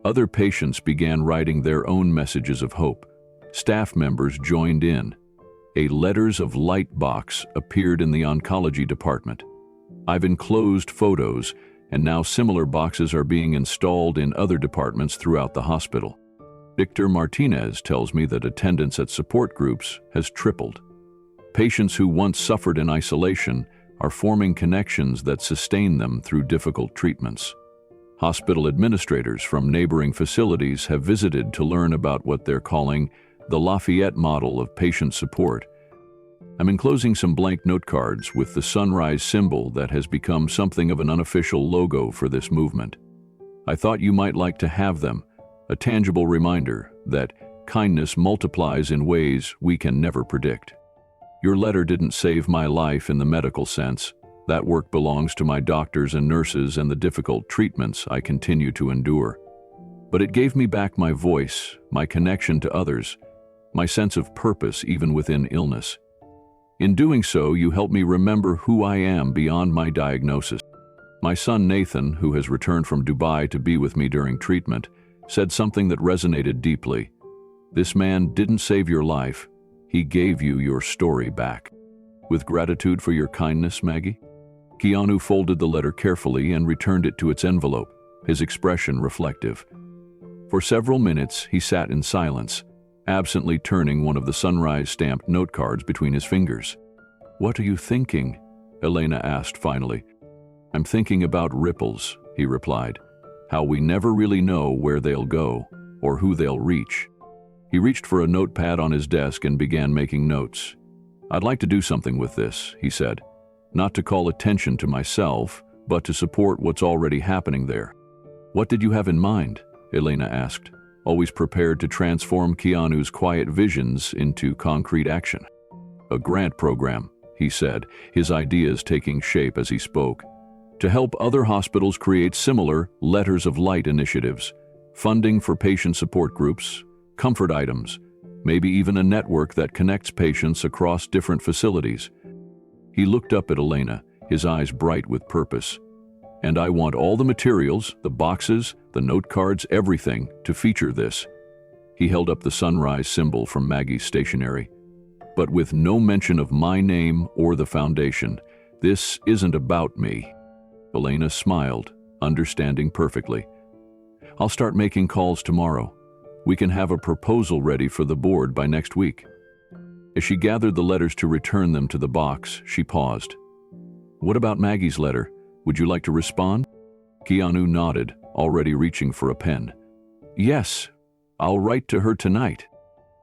Other patients began writing their own messages of hope. Staff members joined in. A Letters of Light box appeared in the oncology department. I've enclosed photos, and now similar boxes are being installed in other departments throughout the hospital. Victor Martinez tells me that attendance at support groups has tripled. Patients who once suffered in isolation are forming connections that sustain them through difficult treatments. Hospital administrators from neighboring facilities have visited to learn about what they're calling the Lafayette model of patient support. I'm enclosing some blank note cards with the sunrise symbol that has become something of an unofficial logo for this movement. I thought you might like to have them, a tangible reminder that kindness multiplies in ways we can never predict. Your letter didn't save my life in the medical sense. That work belongs to my doctors and nurses and the difficult treatments I continue to endure. But it gave me back my voice, my connection to others, my sense of purpose even within illness. In doing so, you helped me remember who I am beyond my diagnosis. My son Nathan, who has returned from Dubai to be with me during treatment, said something that resonated deeply. This man didn't save your life, he gave you your story back. With gratitude for your kindness, Maggie? Keanu folded the letter carefully and returned it to its envelope, his expression reflective. For several minutes, he sat in silence, absently turning one of the sunrise-stamped note cards between his fingers. What are you thinking? Elena asked finally. I'm thinking about ripples, he replied. How we never really know where they'll go or who they'll reach. He reached for a notepad on his desk and began making notes. I'd like to do something with this, he said. Not to call attention to myself, but to support what's already happening there. What did you have in mind? Elena asked, always prepared to transform Keanu's quiet visions into concrete action. A grant program, he said, his ideas taking shape as he spoke. To help other hospitals create similar Letters of Light initiatives, funding for patient support groups, comfort items, maybe even a network that connects patients across different facilities. He looked up at Elena, his eyes bright with purpose. And I want all the materials, the boxes, the note cards, everything, to feature this. He held up the sunrise symbol from Maggie's stationery. But with no mention of my name or the foundation. This isn't about me. Elena smiled, understanding perfectly. I'll start making calls tomorrow. We can have a proposal ready for the board by next week. As she gathered the letters to return them to the box, she paused. What about Maggie's letter? Would you like to respond? Keanu nodded, already reaching for a pen. Yes, I'll write to her tonight.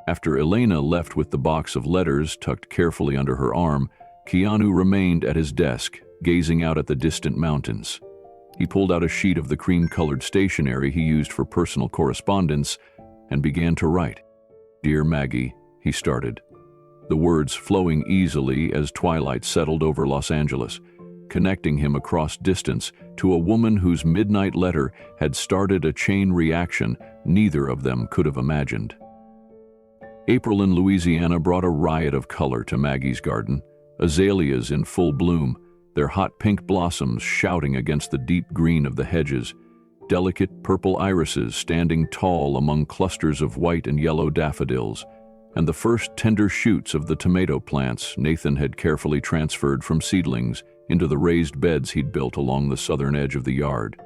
After Elena left with the box of letters tucked carefully under her arm, Keanu remained at his desk, gazing out at the distant mountains. He pulled out a sheet of the cream-colored stationery he used for personal correspondence and began to write. Dear Maggie, he started, the words flowing easily as twilight settled over Los Angeles, connecting him across distance to a woman whose midnight letter had started a chain reaction neither of them could have imagined. April in Louisiana brought a riot of color to Maggie's garden, azaleas in full bloom, their hot pink blossoms shouting against the deep green of the hedges, delicate purple irises standing tall among clusters of white and yellow daffodils, and the first tender shoots of the tomato plants Nathan had carefully transferred from seedlings into the raised beds he'd built along the southern edge of the yard.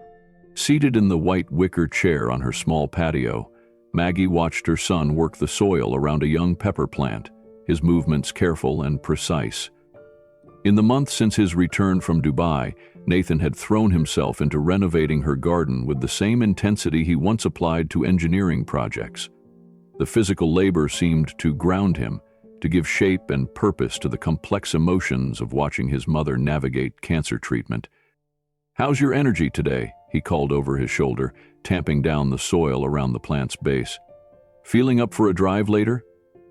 Seated in the white wicker chair on her small patio, Maggie watched her son work the soil around a young pepper plant, his movements careful and precise. In the month since his return from Dubai, Nathan had thrown himself into renovating her garden with the same intensity he once applied to engineering projects. The physical labor seemed to ground him, to give shape and purpose to the complex emotions of watching his mother navigate cancer treatment. "How's your energy today?" he called over his shoulder, tamping down the soil around the plant's base. "Feeling up for a drive later?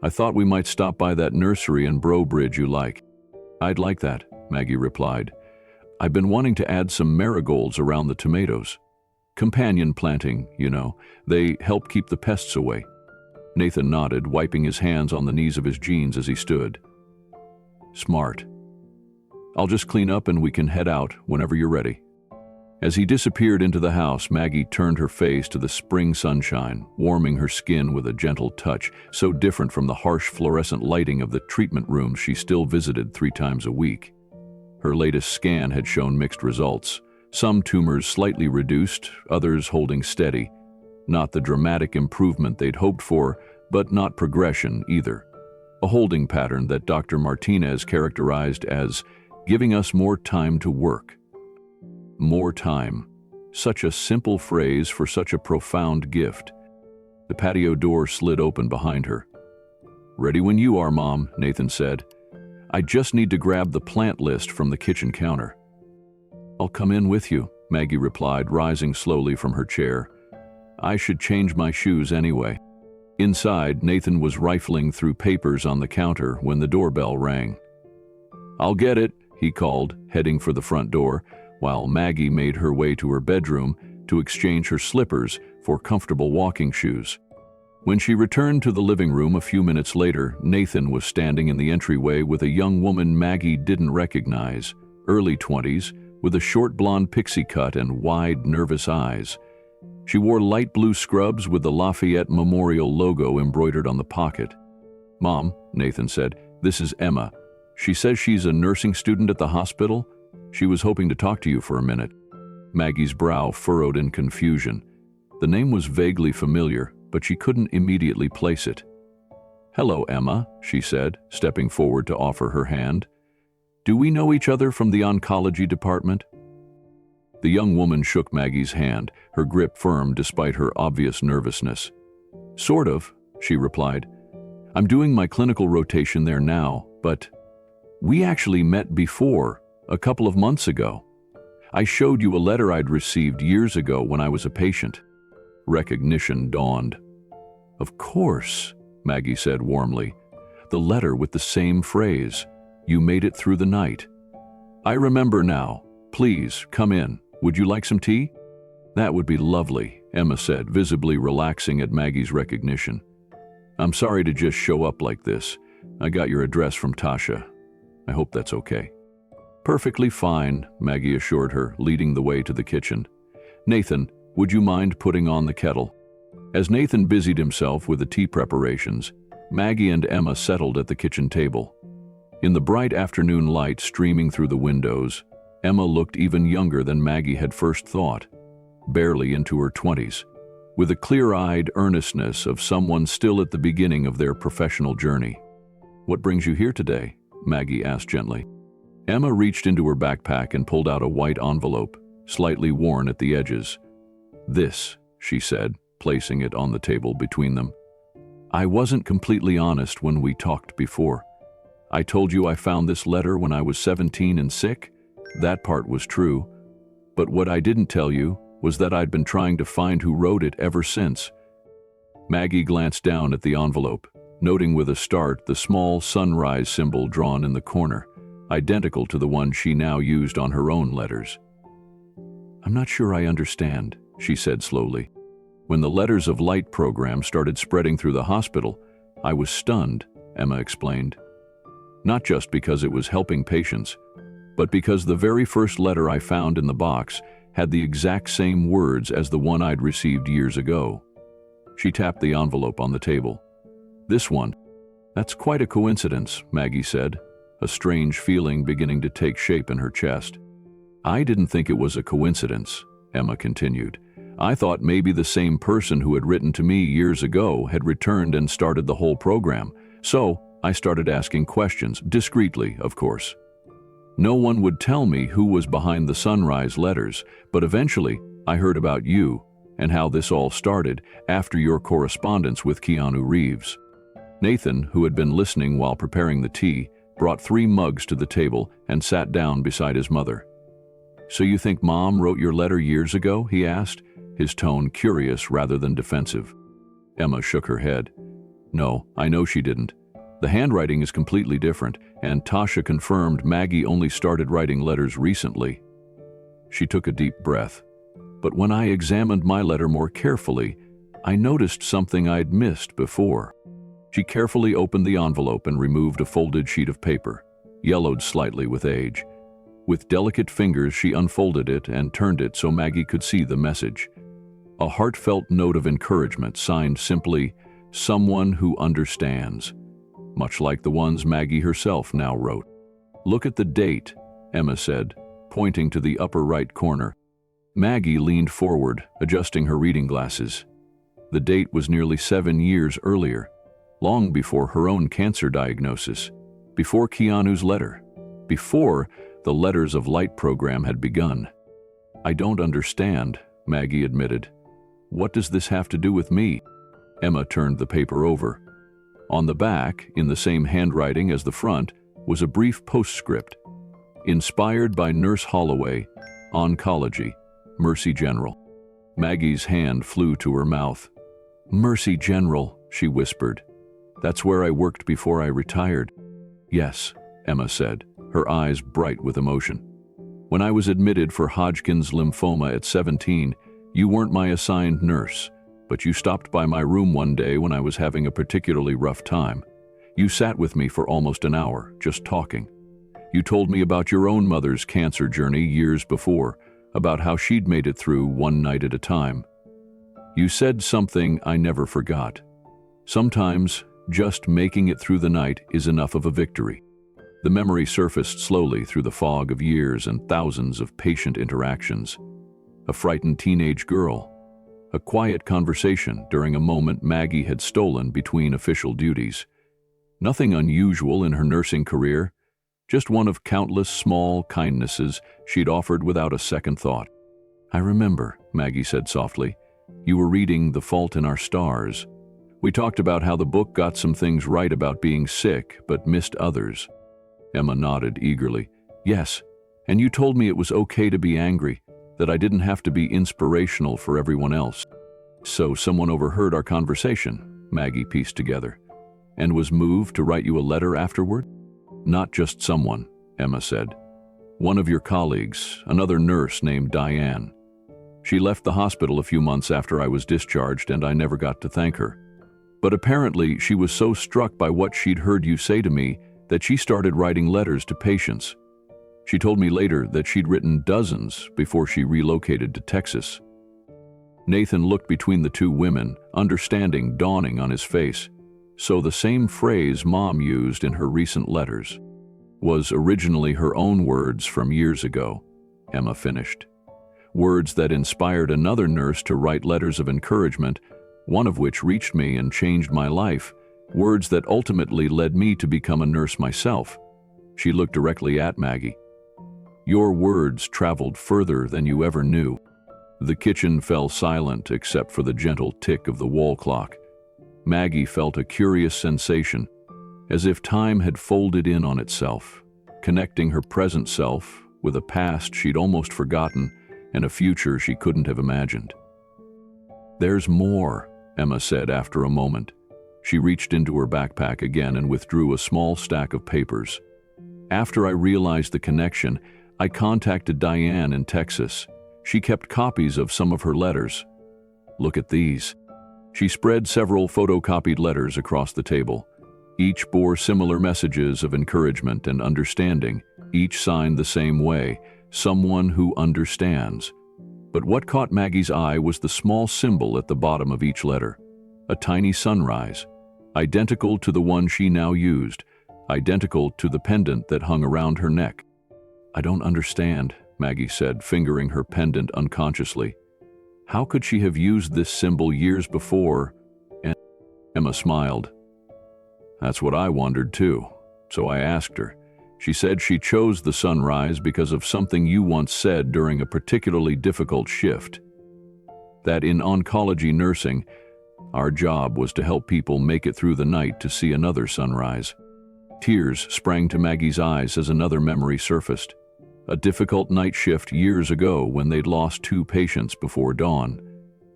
I thought we might stop by that nursery in Bro Bridge you like." "I'd like that," Maggie replied. "I've been wanting to add some marigolds around the tomatoes. Companion planting, you know. They help keep the pests away." Nathan nodded, wiping his hands on the knees of his jeans as he stood. "Smart. I'll just clean up and we can head out whenever you're ready." As he disappeared into the house, Maggie turned her face to the spring sunshine, warming her skin with a gentle touch, so different from the harsh fluorescent lighting of the treatment rooms she still visited 3 times a week. Her latest scan had shown mixed results, some tumors slightly reduced, others holding steady. Not the dramatic improvement they'd hoped for, but not progression either. A holding pattern that Dr. Martinez characterized as giving us more time to work. More time. Such a simple phrase for such a profound gift. The patio door slid open behind her. "Ready when you are, Mom," Nathan said. "I just need to grab the plant list from the kitchen counter." "I'll come in with you," Maggie replied, rising slowly from her chair. "I should change my shoes anyway." Inside, Nathan was rifling through papers on the counter when the doorbell rang. "I'll get it," he called, heading for the front door, while Maggie made her way to her bedroom to exchange her slippers for comfortable walking shoes. When she returned to the living room a few minutes later, Nathan was standing in the entryway with a young woman Maggie didn't recognize, early 20s, with a short blonde pixie cut and wide, nervous eyes. She wore light blue scrubs with the Lafayette Memorial logo embroidered on the pocket. "Mom," Nathan said, "this is Emma. She says she's a nursing student at the hospital. She was hoping to talk to you for a minute." Maggie's brow furrowed in confusion. The name was vaguely familiar, but she couldn't immediately place it. "Hello, Emma," she said, stepping forward to offer her hand. "Do we know each other from the oncology department?" The young woman shook Maggie's hand, her grip firm despite her obvious nervousness. "Sort of," she replied. "I'm doing my clinical rotation there now, but we actually met before, a couple of months ago. I showed you a letter I'd received years ago when I was a patient." Recognition dawned. "Of course," Maggie said warmly. "The letter with the same phrase. You made it through the night. I remember now. Please, come in. Would you like some tea? That would be lovely, Emma said, visibly relaxing at Maggie's recognition. I'm sorry to just show up like this. I got your address from Tasha. I hope that's okay. Perfectly fine, Maggie assured her, leading the way to the kitchen. Nathan, would you mind putting on the kettle? As Nathan busied himself with the tea preparations, Maggie and Emma settled at the kitchen table. In the bright afternoon light streaming through the windows, Emma looked even younger than Maggie had first thought, barely into her 20s, with a clear-eyed earnestness of someone still at the beginning of their professional journey. What brings you here today? Maggie asked gently. Emma reached into her backpack and pulled out a white envelope, slightly worn at the edges. This, she said, placing it on the table between them. I wasn't completely honest when we talked before. I told you I found this letter when I was 17 and sick. That part was true. But what I didn't tell you was that I'd been trying to find who wrote it ever since. Maggie glanced down at the envelope, noting with a start the small sunrise symbol drawn in the corner, identical to the one she now used on her own letters. I'm not sure I understand, she said slowly. When the Letters of Light program started spreading through the hospital, I was stunned, Emma explained. Not just because it was helping patients, but because the very first letter I found in the box had the exact same words as the one I'd received years ago. She tapped the envelope on the table. This one. That's quite a coincidence, Maggie said, a strange feeling beginning to take shape in her chest. I didn't think it was a coincidence, Emma continued. I thought maybe the same person who had written to me years ago had returned and started the whole program. So I started asking questions, discreetly, of course. No one would tell me who was behind the sunrise letters, but eventually I heard about you and how this all started after your correspondence with Keanu Reeves. Nathan, who had been listening while preparing the tea, brought 3 mugs to the table and sat down beside his mother. So you think Mom wrote your letter years ago? He asked, his tone curious rather than defensive. Emma shook her head. No, I know she didn't. The handwriting is completely different, and Tasha confirmed Maggie only started writing letters recently. She took a deep breath. But when I examined my letter more carefully, I noticed something I'd missed before. She carefully opened the envelope and removed a folded sheet of paper, yellowed slightly with age. With delicate fingers, she unfolded it and turned it so Maggie could see the message. A heartfelt note of encouragement signed simply, "Someone who understands," much like the ones Maggie herself now wrote. Look at the date, Emma said, pointing to the upper right corner. Maggie leaned forward, adjusting her reading glasses. The date was nearly 7 years earlier, long before her own cancer diagnosis, before Keanu's letter, before the Letters of Light program had begun. I don't understand, Maggie admitted. What does this have to do with me? Emma turned the paper over. On the back, in the same handwriting as the front, was a brief postscript. Inspired by Nurse Holloway, Oncology, Mercy General. Maggie's hand flew to her mouth. Mercy General, she whispered. That's where I worked before I retired. Yes, Emma said, her eyes bright with emotion. When I was admitted for Hodgkin's lymphoma at 17, you weren't my assigned nurse, but you stopped by my room one day when I was having a particularly rough time. You sat with me for almost an hour, just talking. You told me about your own mother's cancer journey years before, about how she'd made it through one night at a time. You said something I never forgot. Sometimes, just making it through the night is enough of a victory. The memory surfaced slowly through the fog of years and thousands of patient interactions. A frightened teenage girl. A quiet conversation during a moment Maggie had stolen between official duties. Nothing unusual in her nursing career, just one of countless small kindnesses she'd offered without a second thought. I remember, Maggie said softly. You were reading The Fault in Our Stars. We talked about how the book got some things right about being sick, but missed others. Emma nodded eagerly. Yes, and you told me it was okay to be angry, that I didn't have to be inspirational for everyone else. So someone overheard our conversation, Maggie pieced together, and was moved to write you a letter afterward? Not just someone, Emma said. One of your colleagues, another nurse named Diane. She left the hospital a few months after I was discharged, and I never got to thank her. But apparently she was so struck by what she'd heard you say to me that she started writing letters to patients. She told me later that she'd written dozens before she relocated to Texas. Nathan looked between the two women, understanding dawning on his face. So the same phrase Mom used in her recent letters was originally her own words from years ago, Emma finished. Words that inspired another nurse to write letters of encouragement, one of which reached me and changed my life, words that ultimately led me to become a nurse myself. She looked directly at Maggie. Your words traveled further than you ever knew. The kitchen fell silent except for the gentle tick of the wall clock. Maggie felt a curious sensation, as if time had folded in on itself, connecting her present self with a past she'd almost forgotten and a future she couldn't have imagined. There's more, Emma said after a moment. She reached into her backpack again and withdrew a small stack of papers. After I realized the connection, I contacted Diane in Texas. She kept copies of some of her letters. Look at these. She spread several photocopied letters across the table. Each bore similar messages of encouragement and understanding, each signed the same way, someone who understands. But what caught Maggie's eye was the small symbol at the bottom of each letter, a tiny sunrise, identical to the one she now used, identical to the pendant that hung around her neck. I don't understand, Maggie said, fingering her pendant unconsciously. How could she have used this symbol years before? And Emma smiled. That's what I wondered too, so I asked her. She said she chose the sunrise because of something you once said during a particularly difficult shift. That in oncology nursing, our job was to help people make it through the night to see another sunrise. Tears sprang to Maggie's eyes as another memory surfaced. A difficult night shift years ago when they'd lost 2 patients before dawn.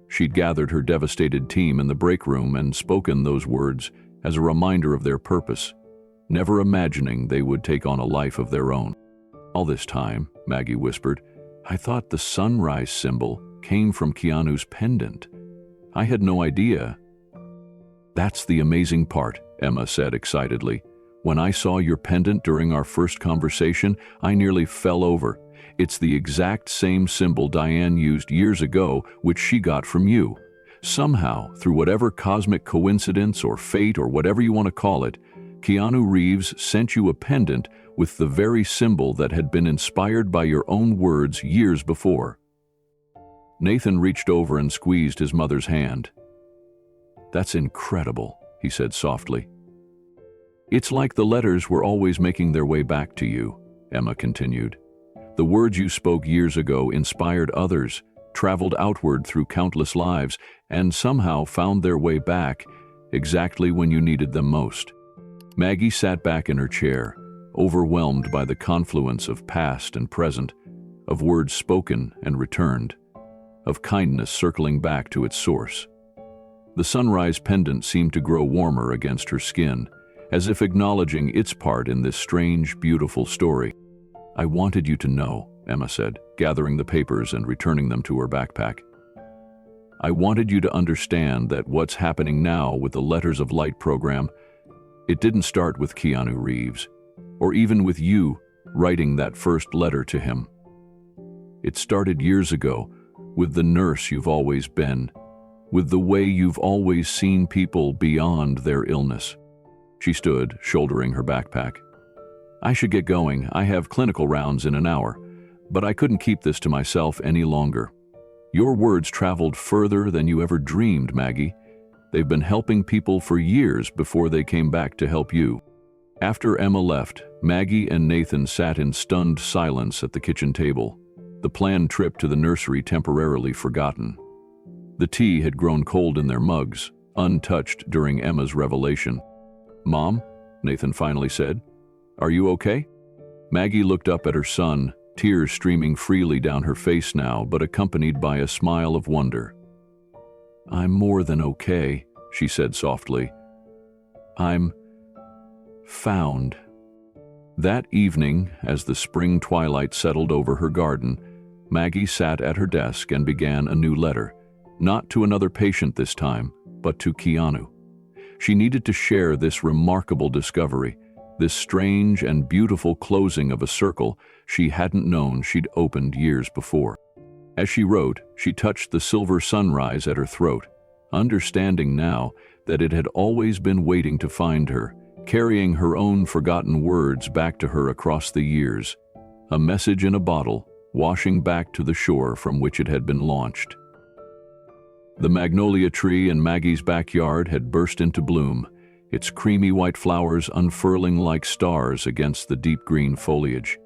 She'd gathered her devastated team in the break room and spoken those words as a reminder of their purpose, never imagining they would take on a life of their own. All this time, Maggie whispered, I thought the sunrise symbol came from Keanu's pendant. I had no idea. That's the amazing part, Emma said excitedly. When I saw your pendant during our first conversation, I nearly fell over. It's the exact same symbol Diane used years ago, which she got from you. Somehow, through whatever cosmic coincidence or fate or whatever you want to call it, Keanu Reeves sent you a pendant with the very symbol that had been inspired by your own words years before. Nathan reached over and squeezed his mother's hand. That's incredible, he said softly. It's like the letters were always making their way back to you, Emma continued. The words you spoke years ago inspired others, traveled outward through countless lives, and somehow found their way back exactly when you needed them most. Maggie sat back in her chair, overwhelmed by the confluence of past and present, of words spoken and returned, of kindness circling back to its source. The sunrise pendant seemed to grow warmer against her skin, as if acknowledging its part in this strange, beautiful story. I wanted you to know, Emma said, gathering the papers and returning them to her backpack. I wanted you to understand that what's happening now with the Letters of Light program, it didn't start with Keanu Reeves, or even with you writing that first letter to him. It started years ago with the nurse you've always been, with the way you've always seen people beyond their illness. She stood, shouldering her backpack. I should get going. I have clinical rounds in an hour, but I couldn't keep this to myself any longer. Your words traveled further than you ever dreamed, Maggie. They've been helping people for years before they came back to help you. After Emma left, Maggie and Nathan sat in stunned silence at the kitchen table, the planned trip to the nursery temporarily forgotten. The tea had grown cold in their mugs, untouched during Emma's revelation. Mom, Nathan finally said, are you okay? Maggie looked up at her son, tears streaming freely down her face now, but accompanied by a smile of wonder. I'm more than okay, she said softly. I'm found. That evening, as the spring twilight settled over her garden, Maggie sat at her desk and began a new letter, not to another patient this time, but to Keanu. She needed to share this remarkable discovery, this strange and beautiful closing of a circle she hadn't known she'd opened years before. As she wrote, she touched the silver sunrise at her throat, understanding now that it had always been waiting to find her, carrying her own forgotten words back to her across the years, a message in a bottle, washing back to the shore from which it had been launched. The magnolia tree in Maggie's backyard had burst into bloom, its creamy white flowers unfurling like stars against the deep green foliage.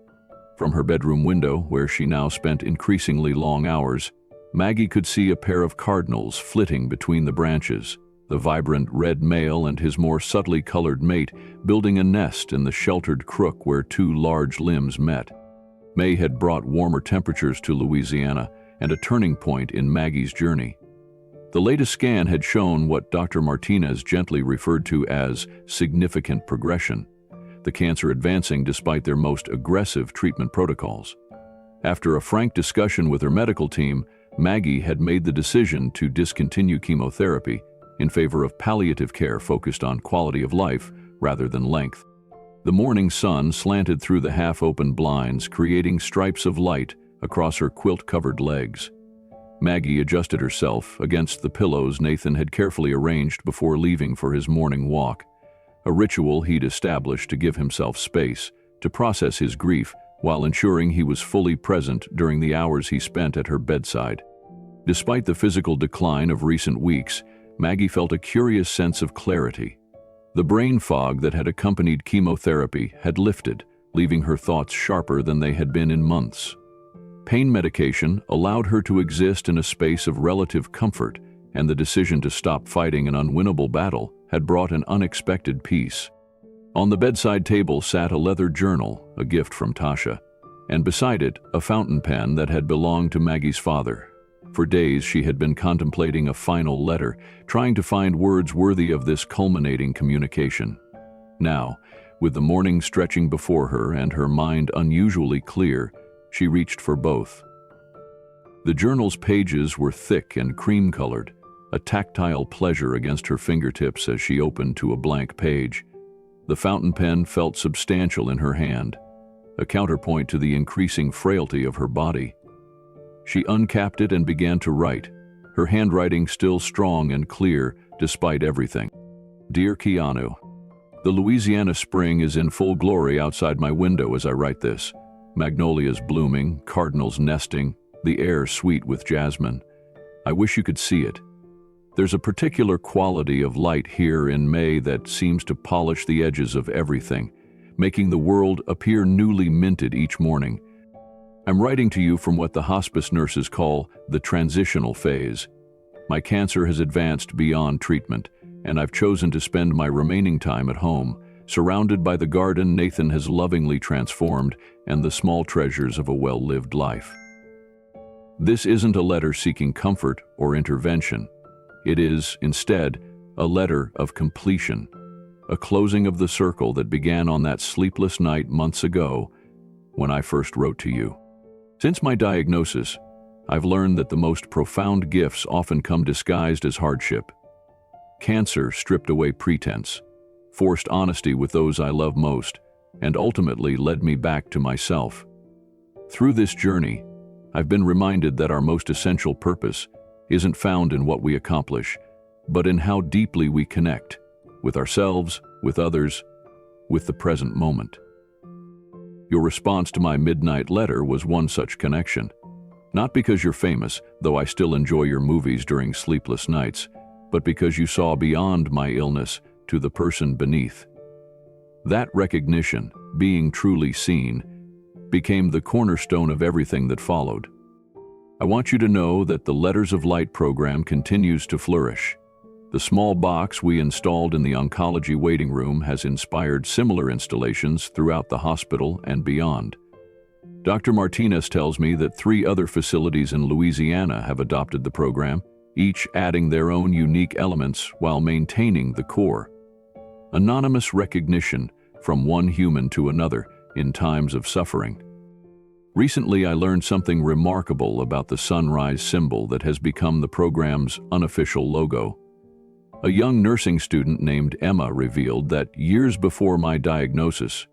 From her bedroom window, where she now spent increasingly long hours, Maggie could see a pair of cardinals flitting between the branches, the vibrant red male and his more subtly colored mate building a nest in the sheltered crook where two large limbs met. May had brought warmer temperatures to Louisiana and a turning point in Maggie's journey. The latest scan had shown what Dr. Martinez gently referred to as significant progression, the cancer advancing despite their most aggressive treatment protocols. After a frank discussion with her medical team, Maggie had made the decision to discontinue chemotherapy in favor of palliative care focused on quality of life rather than length. The morning sun slanted through the half-open blinds, creating stripes of light across her quilt-covered legs. Maggie adjusted herself against the pillows Nathan had carefully arranged before leaving for his morning walk, a ritual he'd established to give himself space to process his grief while ensuring he was fully present during the hours he spent at her bedside. Despite the physical decline of recent weeks, Maggie felt a curious sense of clarity. The brain fog that had accompanied chemotherapy had lifted, leaving her thoughts sharper than they had been in months. Pain medication allowed her to exist in a space of relative comfort, and the decision to stop fighting an unwinnable battle had brought an unexpected peace. On the bedside table sat a leather journal, a gift from Tasha, and beside it, a fountain pen that had belonged to Maggie's father. For days she had been contemplating a final letter, trying to find words worthy of this culminating communication. Now, with the morning stretching before her and her mind unusually clear, she reached for both. The journal's pages were thick and cream-colored, a tactile pleasure against her fingertips as she opened to a blank page. The fountain pen felt substantial in her hand, a counterpoint to the increasing frailty of her body. She uncapped it and began to write, her handwriting still strong and clear despite everything. Dear Keanu, the Louisiana spring is in full glory outside my window as I write this. Magnolias blooming, cardinals nesting, the air sweet with jasmine. I wish you could see it. There's a particular quality of light here in May that seems to polish the edges of everything, making the world appear newly minted each morning. I'm writing to you from what the hospice nurses call the transitional phase. My cancer has advanced beyond treatment, and I've chosen to spend my remaining time at home, surrounded by the garden Nathan has lovingly transformed and the small treasures of a well-lived life. This isn't a letter seeking comfort or intervention. It is, instead, a letter of completion, a closing of the circle that began on that sleepless night months ago when I first wrote to you. Since my diagnosis, I've learned that the most profound gifts often come disguised as hardship. Cancer stripped away pretense, forced honesty with those I love most, and ultimately led me back to myself. Through this journey, I've been reminded that our most essential purpose isn't found in what we accomplish, but in how deeply we connect, with ourselves, with others, with the present moment. Your response to my midnight letter was one such connection. Not because you're famous, though I still enjoy your movies during sleepless nights, but because you saw beyond my illness to the person beneath. That recognition, being truly seen, became the cornerstone of everything that followed. I want you to know that the Letters of Light program continues to flourish. The small box we installed in the oncology waiting room has inspired similar installations throughout the hospital and beyond. Dr. Martinez tells me that 3 other facilities in Louisiana have adopted the program, each adding their own unique elements while maintaining the core. Anonymous recognition from one human to another in times of suffering. Recently, I learned something remarkable about the sunrise symbol that has become the program's unofficial logo. A young nursing student named Emma revealed that years before my diagnosis,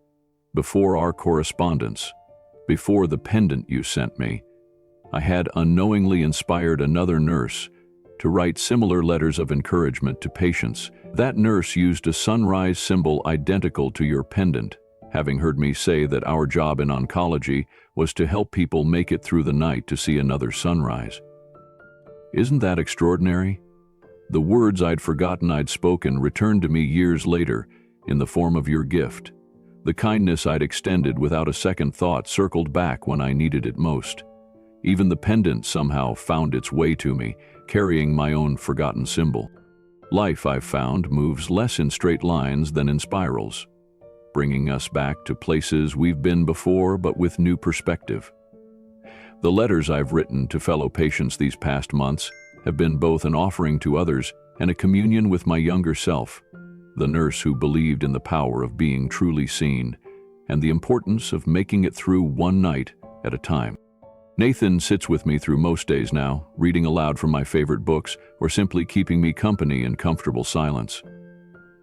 before our correspondence, before the pendant you sent me, I had unknowingly inspired another nurse to write similar letters of encouragement to patients. That nurse used a sunrise symbol identical to your pendant, having heard me say that our job in oncology was to help people make it through the night to see another sunrise. Isn't that extraordinary? The words I'd forgotten I'd spoken returned to me years later in the form of your gift. The kindness I'd extended without a second thought circled back when I needed it most. Even the pendant somehow found its way to me, carrying my own forgotten symbol. Life, I've found, moves less in straight lines than in spirals, bringing us back to places we've been before but with new perspective. The letters I've written to fellow patients these past months have been both an offering to others and a communion with my younger self, the nurse who believed in the power of being truly seen and the importance of making it through one night at a time. Nathan sits with me through most days now, reading aloud from my favorite books or simply keeping me company in comfortable silence.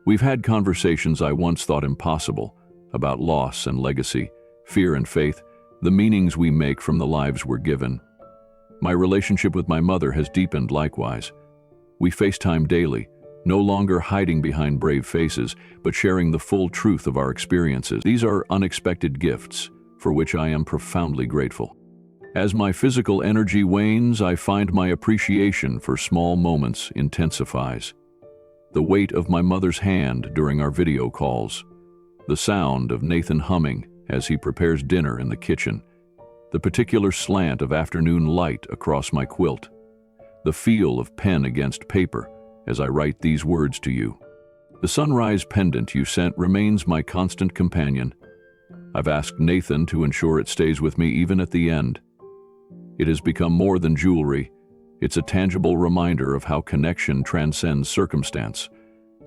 We've had conversations I once thought impossible about loss and legacy, fear and faith, the meanings we make from the lives we're given. My relationship with my mother has deepened likewise. We FaceTime daily, no longer hiding behind brave faces, but sharing the full truth of our experiences. These are unexpected gifts for which I am profoundly grateful. As my physical energy wanes, I find my appreciation for small moments intensifies. The weight of my mother's hand during our video calls, the sound of Nathan humming as he prepares dinner in the kitchen, the particular slant of afternoon light across my quilt, the feel of pen against paper as I write these words to you. The sunrise pendant you sent remains my constant companion. I've asked Nathan to ensure it stays with me even at the end. It has become more than jewelry. It's a tangible reminder of how connection transcends circumstance,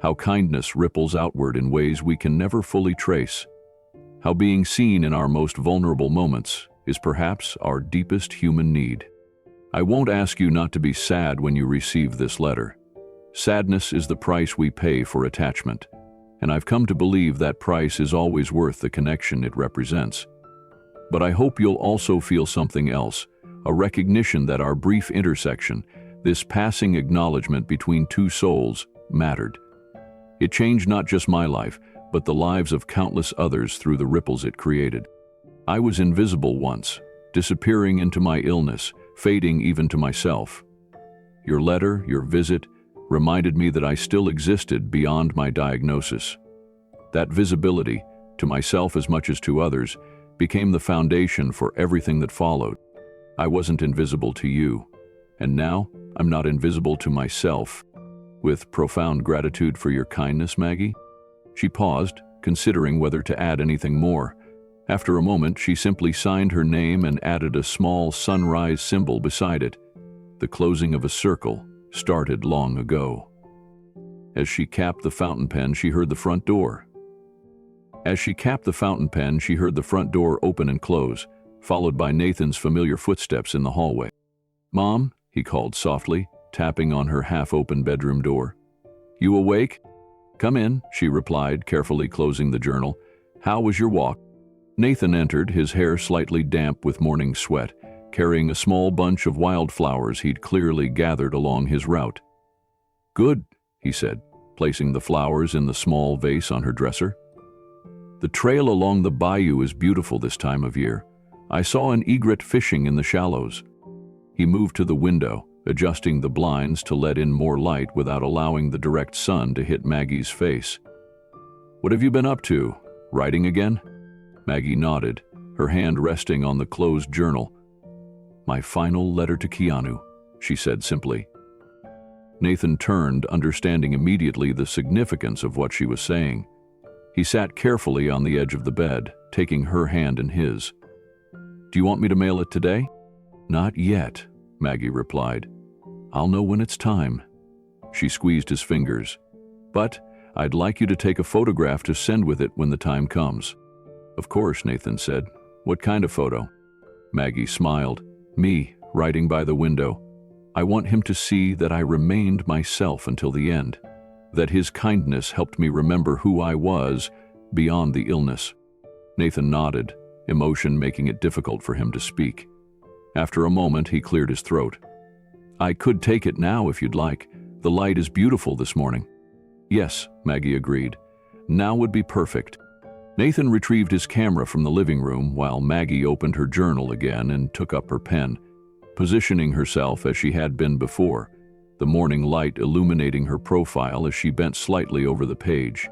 how kindness ripples outward in ways we can never fully trace, how being seen in our most vulnerable moments is perhaps our deepest human need. I won't ask you not to be sad when you receive this letter. Sadness is the price we pay for attachment, and I've come to believe that price is always worth the connection it represents. But I hope you'll also feel something else, a recognition that our brief intersection, this passing acknowledgement between two souls, mattered. It changed not just my life, but the lives of countless others through the ripples it created. I was invisible once, disappearing into my illness, fading even to myself. Your letter, your visit, reminded me that I still existed beyond my diagnosis. That visibility, to myself as much as to others, became the foundation for everything that followed. I wasn't invisible to you, and now I'm not invisible to myself. With profound gratitude for your kindness, Maggie. She paused, considering whether to add anything more. After a moment, she simply signed her name and added a small sunrise symbol beside it. The closing of a circle started long ago. As she capped the fountain pen, she heard the front door. Open and close, followed by Nathan's familiar footsteps in the hallway. "Mom," he called softly, tapping on her half-open bedroom door. "You awake?" "Come in," she replied, carefully closing the journal. "How was your walk?" Nathan entered, his hair slightly damp with morning sweat, carrying a small bunch of wildflowers he'd clearly gathered along his route. "Good," he said, placing the flowers in the small vase on her dresser. "The trail along the bayou is beautiful this time of year. I saw an egret fishing in the shallows." He moved to the window, adjusting the blinds to let in more light without allowing the direct sun to hit Maggie's face. "What have you been up to? Writing again?" Maggie nodded, her hand resting on the closed journal. "My final letter to Keanu," she said simply. Nathan turned, understanding immediately the significance of what she was saying. He sat carefully on the edge of the bed, taking her hand in his. "Do you want me to mail it today?" "Not yet," Maggie replied. "I'll know when it's time." She squeezed his fingers. "But I'd like you to take a photograph to send with it when the time comes." "Of course," Nathan said. "What kind of photo?" Maggie smiled. "Me, writing by the window. I want him to see that I remained myself until the end, that his kindness helped me remember who I was beyond the illness." Nathan nodded, emotion making it difficult for him to speak. After a moment, he cleared his throat. "I could take it now if you'd like. The light is beautiful this morning." "Yes," Maggie agreed. "Now would be perfect." Nathan retrieved his camera from the living room while Maggie opened her journal again and took up her pen, positioning herself as she had been before, the morning light illuminating her profile as she bent slightly over the page.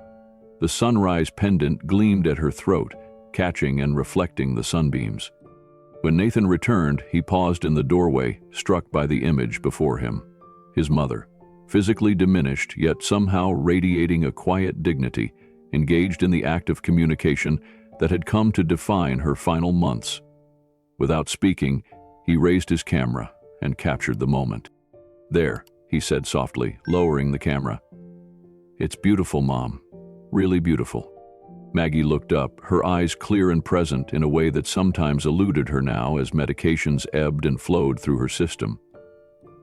The sunrise pendant gleamed at her throat, catching and reflecting the sunbeams. When Nathan returned, he paused in the doorway, struck by the image before him. His mother, physically diminished yet somehow radiating a quiet dignity, engaged in the act of communication that had come to define her final months. Without speaking, he raised his camera and captured the moment. "There," he said softly, lowering the camera. "It's beautiful, Mom. Really beautiful." Maggie looked up, her eyes clear and present in a way that sometimes eluded her now as medications ebbed and flowed through her system.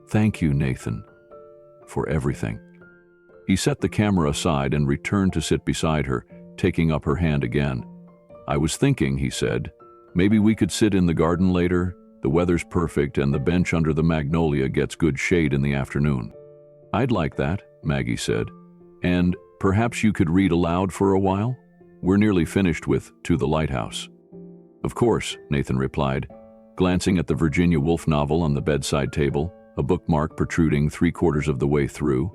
"Thank you, Nathan, for everything." He set the camera aside and returned to sit beside her, taking up her hand again. "I was thinking," he said, "maybe we could sit in the garden later. The weather's perfect and the bench under the magnolia gets good shade in the afternoon." "I'd like that," Maggie said. "And perhaps you could read aloud for a while? We're nearly finished with To the Lighthouse." "Of course," Nathan replied, glancing at the Virginia Woolf novel on the bedside table, a bookmark protruding 3/4 of the way through.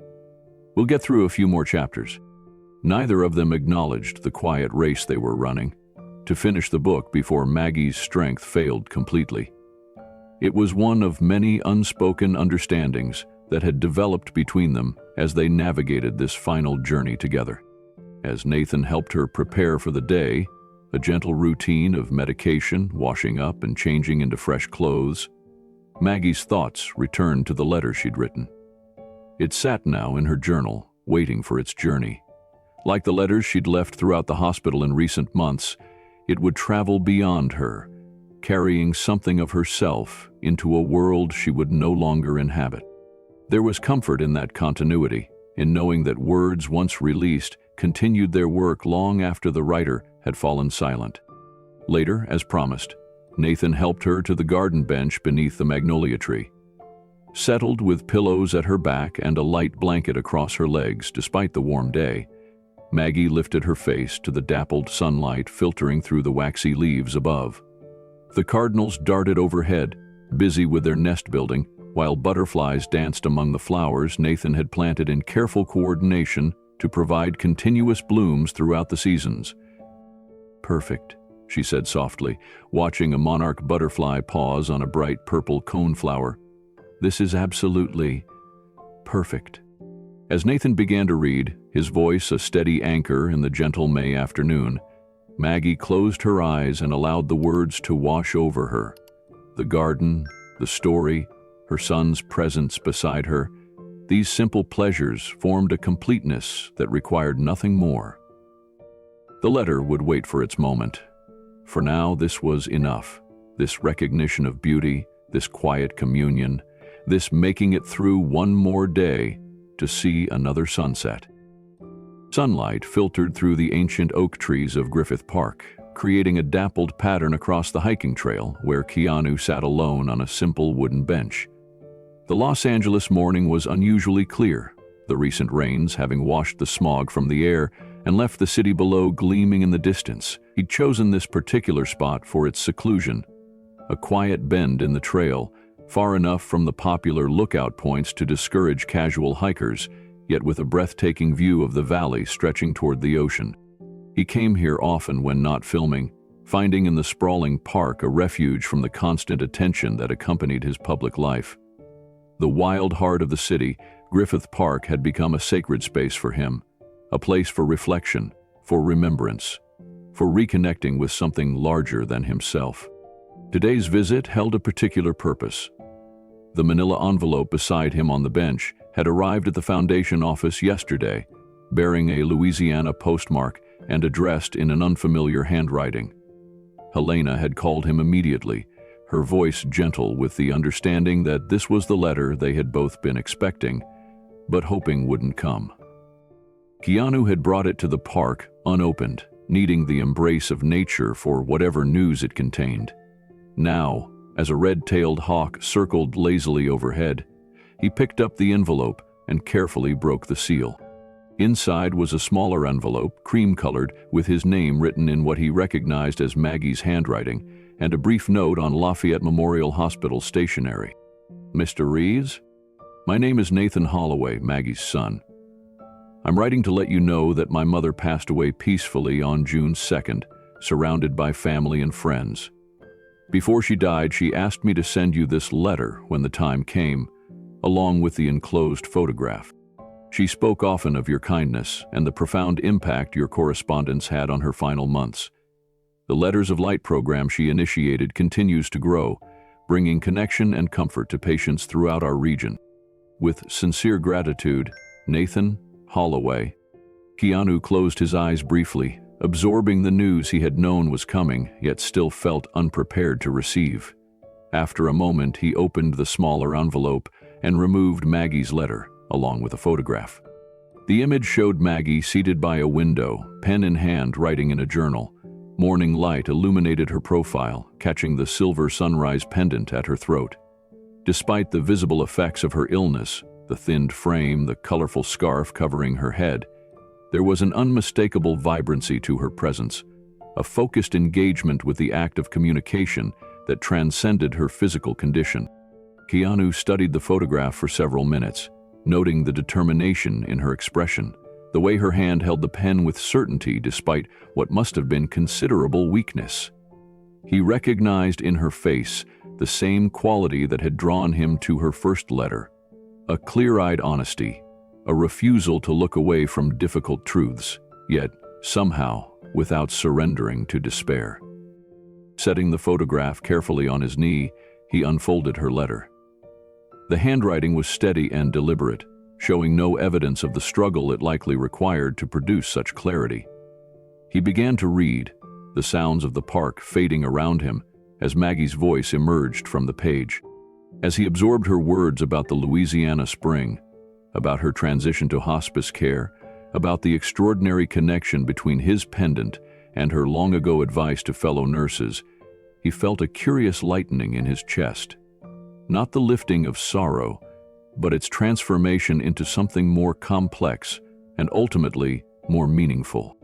"We'll get through a few more chapters." Neither of them acknowledged the quiet race they were running, to finish the book before Maggie's strength failed completely. It was one of many unspoken understandings that had developed between them as they navigated this final journey together. As Nathan helped her prepare for the day, a gentle routine of medication, washing up, and changing into fresh clothes, Maggie's thoughts returned to the letter she'd written. It sat now in her journal, waiting for its journey. Like the letters she'd left throughout the hospital in recent months, it would travel beyond her, carrying something of herself into a world she would no longer inhabit. There was comfort in that continuity, in knowing that words once released continued their work long after the writer had fallen silent. Later, as promised, Nathan helped her to the garden bench beneath the magnolia tree. Settled with pillows at her back and a light blanket across her legs despite the warm day, Maggie lifted her face to the dappled sunlight filtering through the waxy leaves above. The cardinals darted overhead, busy with their nest building, while butterflies danced among the flowers Nathan had planted in careful coordination to provide continuous blooms throughout the seasons. "Perfect," she said softly, watching a monarch butterfly pause on a bright purple coneflower. "This is absolutely perfect." As Nathan began to read, his voice a steady anchor in the gentle May afternoon, Maggie closed her eyes and allowed the words to wash over her. The garden, the story, her son's presence beside her, these simple pleasures formed a completeness that required nothing more. The letter would wait for its moment. For now, this was enough. This recognition of beauty, this quiet communion, this making it through one more day to see another sunset. Sunlight filtered through the ancient oak trees of Griffith Park, creating a dappled pattern across the hiking trail where Keanu sat alone on a simple wooden bench. The Los Angeles morning was unusually clear, the recent rains having washed the smog from the air and left the city below gleaming in the distance. He'd chosen this particular spot for its seclusion, a quiet bend in the trail, far enough from the popular lookout points to discourage casual hikers, yet with a breathtaking view of the valley stretching toward the ocean. He came here often when not filming, finding in the sprawling park a refuge from the constant attention that accompanied his public life. The wild heart of the city, Griffith Park had become a sacred space for him, a place for reflection, for remembrance, for reconnecting with something larger than himself. Today's visit held a particular purpose. The manila envelope beside him on the bench had arrived at the foundation office yesterday, bearing a Louisiana postmark and addressed in an unfamiliar handwriting. Helena had called him immediately, her voice gentle with the understanding that this was the letter they had both been expecting, but hoping wouldn't come. Keanu had brought it to the park, unopened, needing the embrace of nature for whatever news it contained. Now, as a red-tailed hawk circled lazily overhead, he picked up the envelope and carefully broke the seal. Inside was a smaller envelope, cream-colored, with his name written in what he recognized as Maggie's handwriting, and a brief note on Lafayette Memorial Hospital stationery. "Mr. Reeves? My name is Nathan Holloway, Maggie's son. I'm writing to let you know that my mother passed away peacefully on June 2nd, surrounded by family and friends. Before she died, she asked me to send you this letter when the time came, along with the enclosed photograph. She spoke often of your kindness and the profound impact your correspondence had on her final months. The Letters of Light program she initiated continues to grow, bringing connection and comfort to patients throughout our region. With sincere gratitude, Nathan Holloway." Keanu closed his eyes briefly, absorbing the news he had known was coming, yet still felt unprepared to receive. After a moment, he opened the smaller envelope and removed Maggie's letter, along with a photograph. The image showed Maggie seated by a window, pen in hand, writing in a journal. Morning light illuminated her profile, catching the silver sunrise pendant at her throat. Despite the visible effects of her illness, the thinned frame, the colorful scarf covering her head, there was an unmistakable vibrancy to her presence, a focused engagement with the act of communication that transcended her physical condition. Keanu studied the photograph for several minutes, noting the determination in her expression, the way her hand held the pen with certainty despite what must have been considerable weakness. He recognized in her face the same quality that had drawn him to her first letter, a clear-eyed honesty, a refusal to look away from difficult truths, yet somehow without surrendering to despair. Setting the photograph carefully on his knee, he unfolded her letter. The handwriting was steady and deliberate, showing no evidence of the struggle it likely required to produce such clarity. He began to read, the sounds of the park fading around him as Maggie's voice emerged from the page. As he absorbed her words about the Louisiana spring, about her transition to hospice care, about the extraordinary connection between his pendant and her long-ago advice to fellow nurses, he felt a curious lightening in his chest. Not the lifting of sorrow, but its transformation into something more complex and ultimately more meaningful.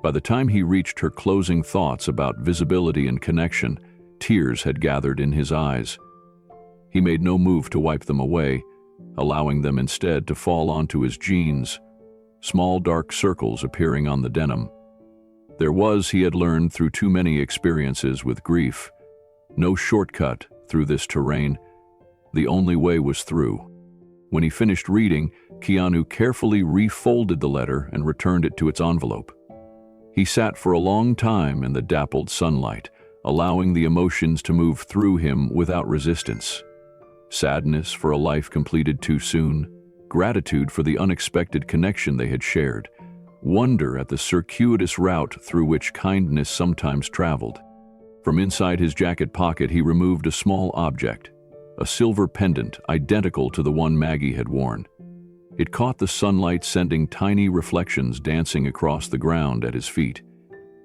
By the time he reached her closing thoughts about visibility and connection, tears had gathered in his eyes. He made no move to wipe them away, allowing them instead to fall onto his jeans, small dark circles appearing on the denim. There was, he had learned through too many experiences with grief, no shortcut through this terrain. The only way was through. When he finished reading, Keanu carefully refolded the letter and returned it to its envelope. He sat for a long time in the dappled sunlight, allowing the emotions to move through him without resistance. Sadness for a life completed too soon, gratitude for the unexpected connection they had shared, wonder at the circuitous route through which kindness sometimes traveled. From inside his jacket pocket, he removed a small object, a silver pendant identical to the one Maggie had worn. It caught the sunlight, sending tiny reflections dancing across the ground at his feet.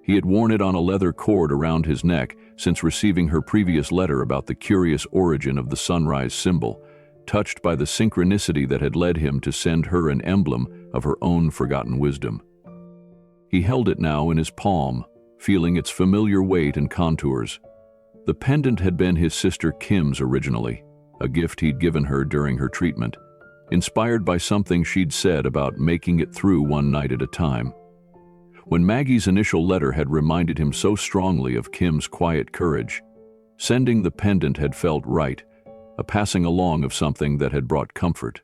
He had worn it on a leather cord around his neck since receiving her previous letter about the curious origin of the sunrise symbol, touched by the synchronicity that had led him to send her an emblem of her own forgotten wisdom. He held it now in his palm, feeling its familiar weight and contours. The pendant had been his sister Kim's originally, a gift he'd given her during her treatment, inspired by something she'd said about making it through one night at a time. When Maggie's initial letter had reminded him so strongly of Kim's quiet courage, sending the pendant had felt right, a passing along of something that had brought comfort.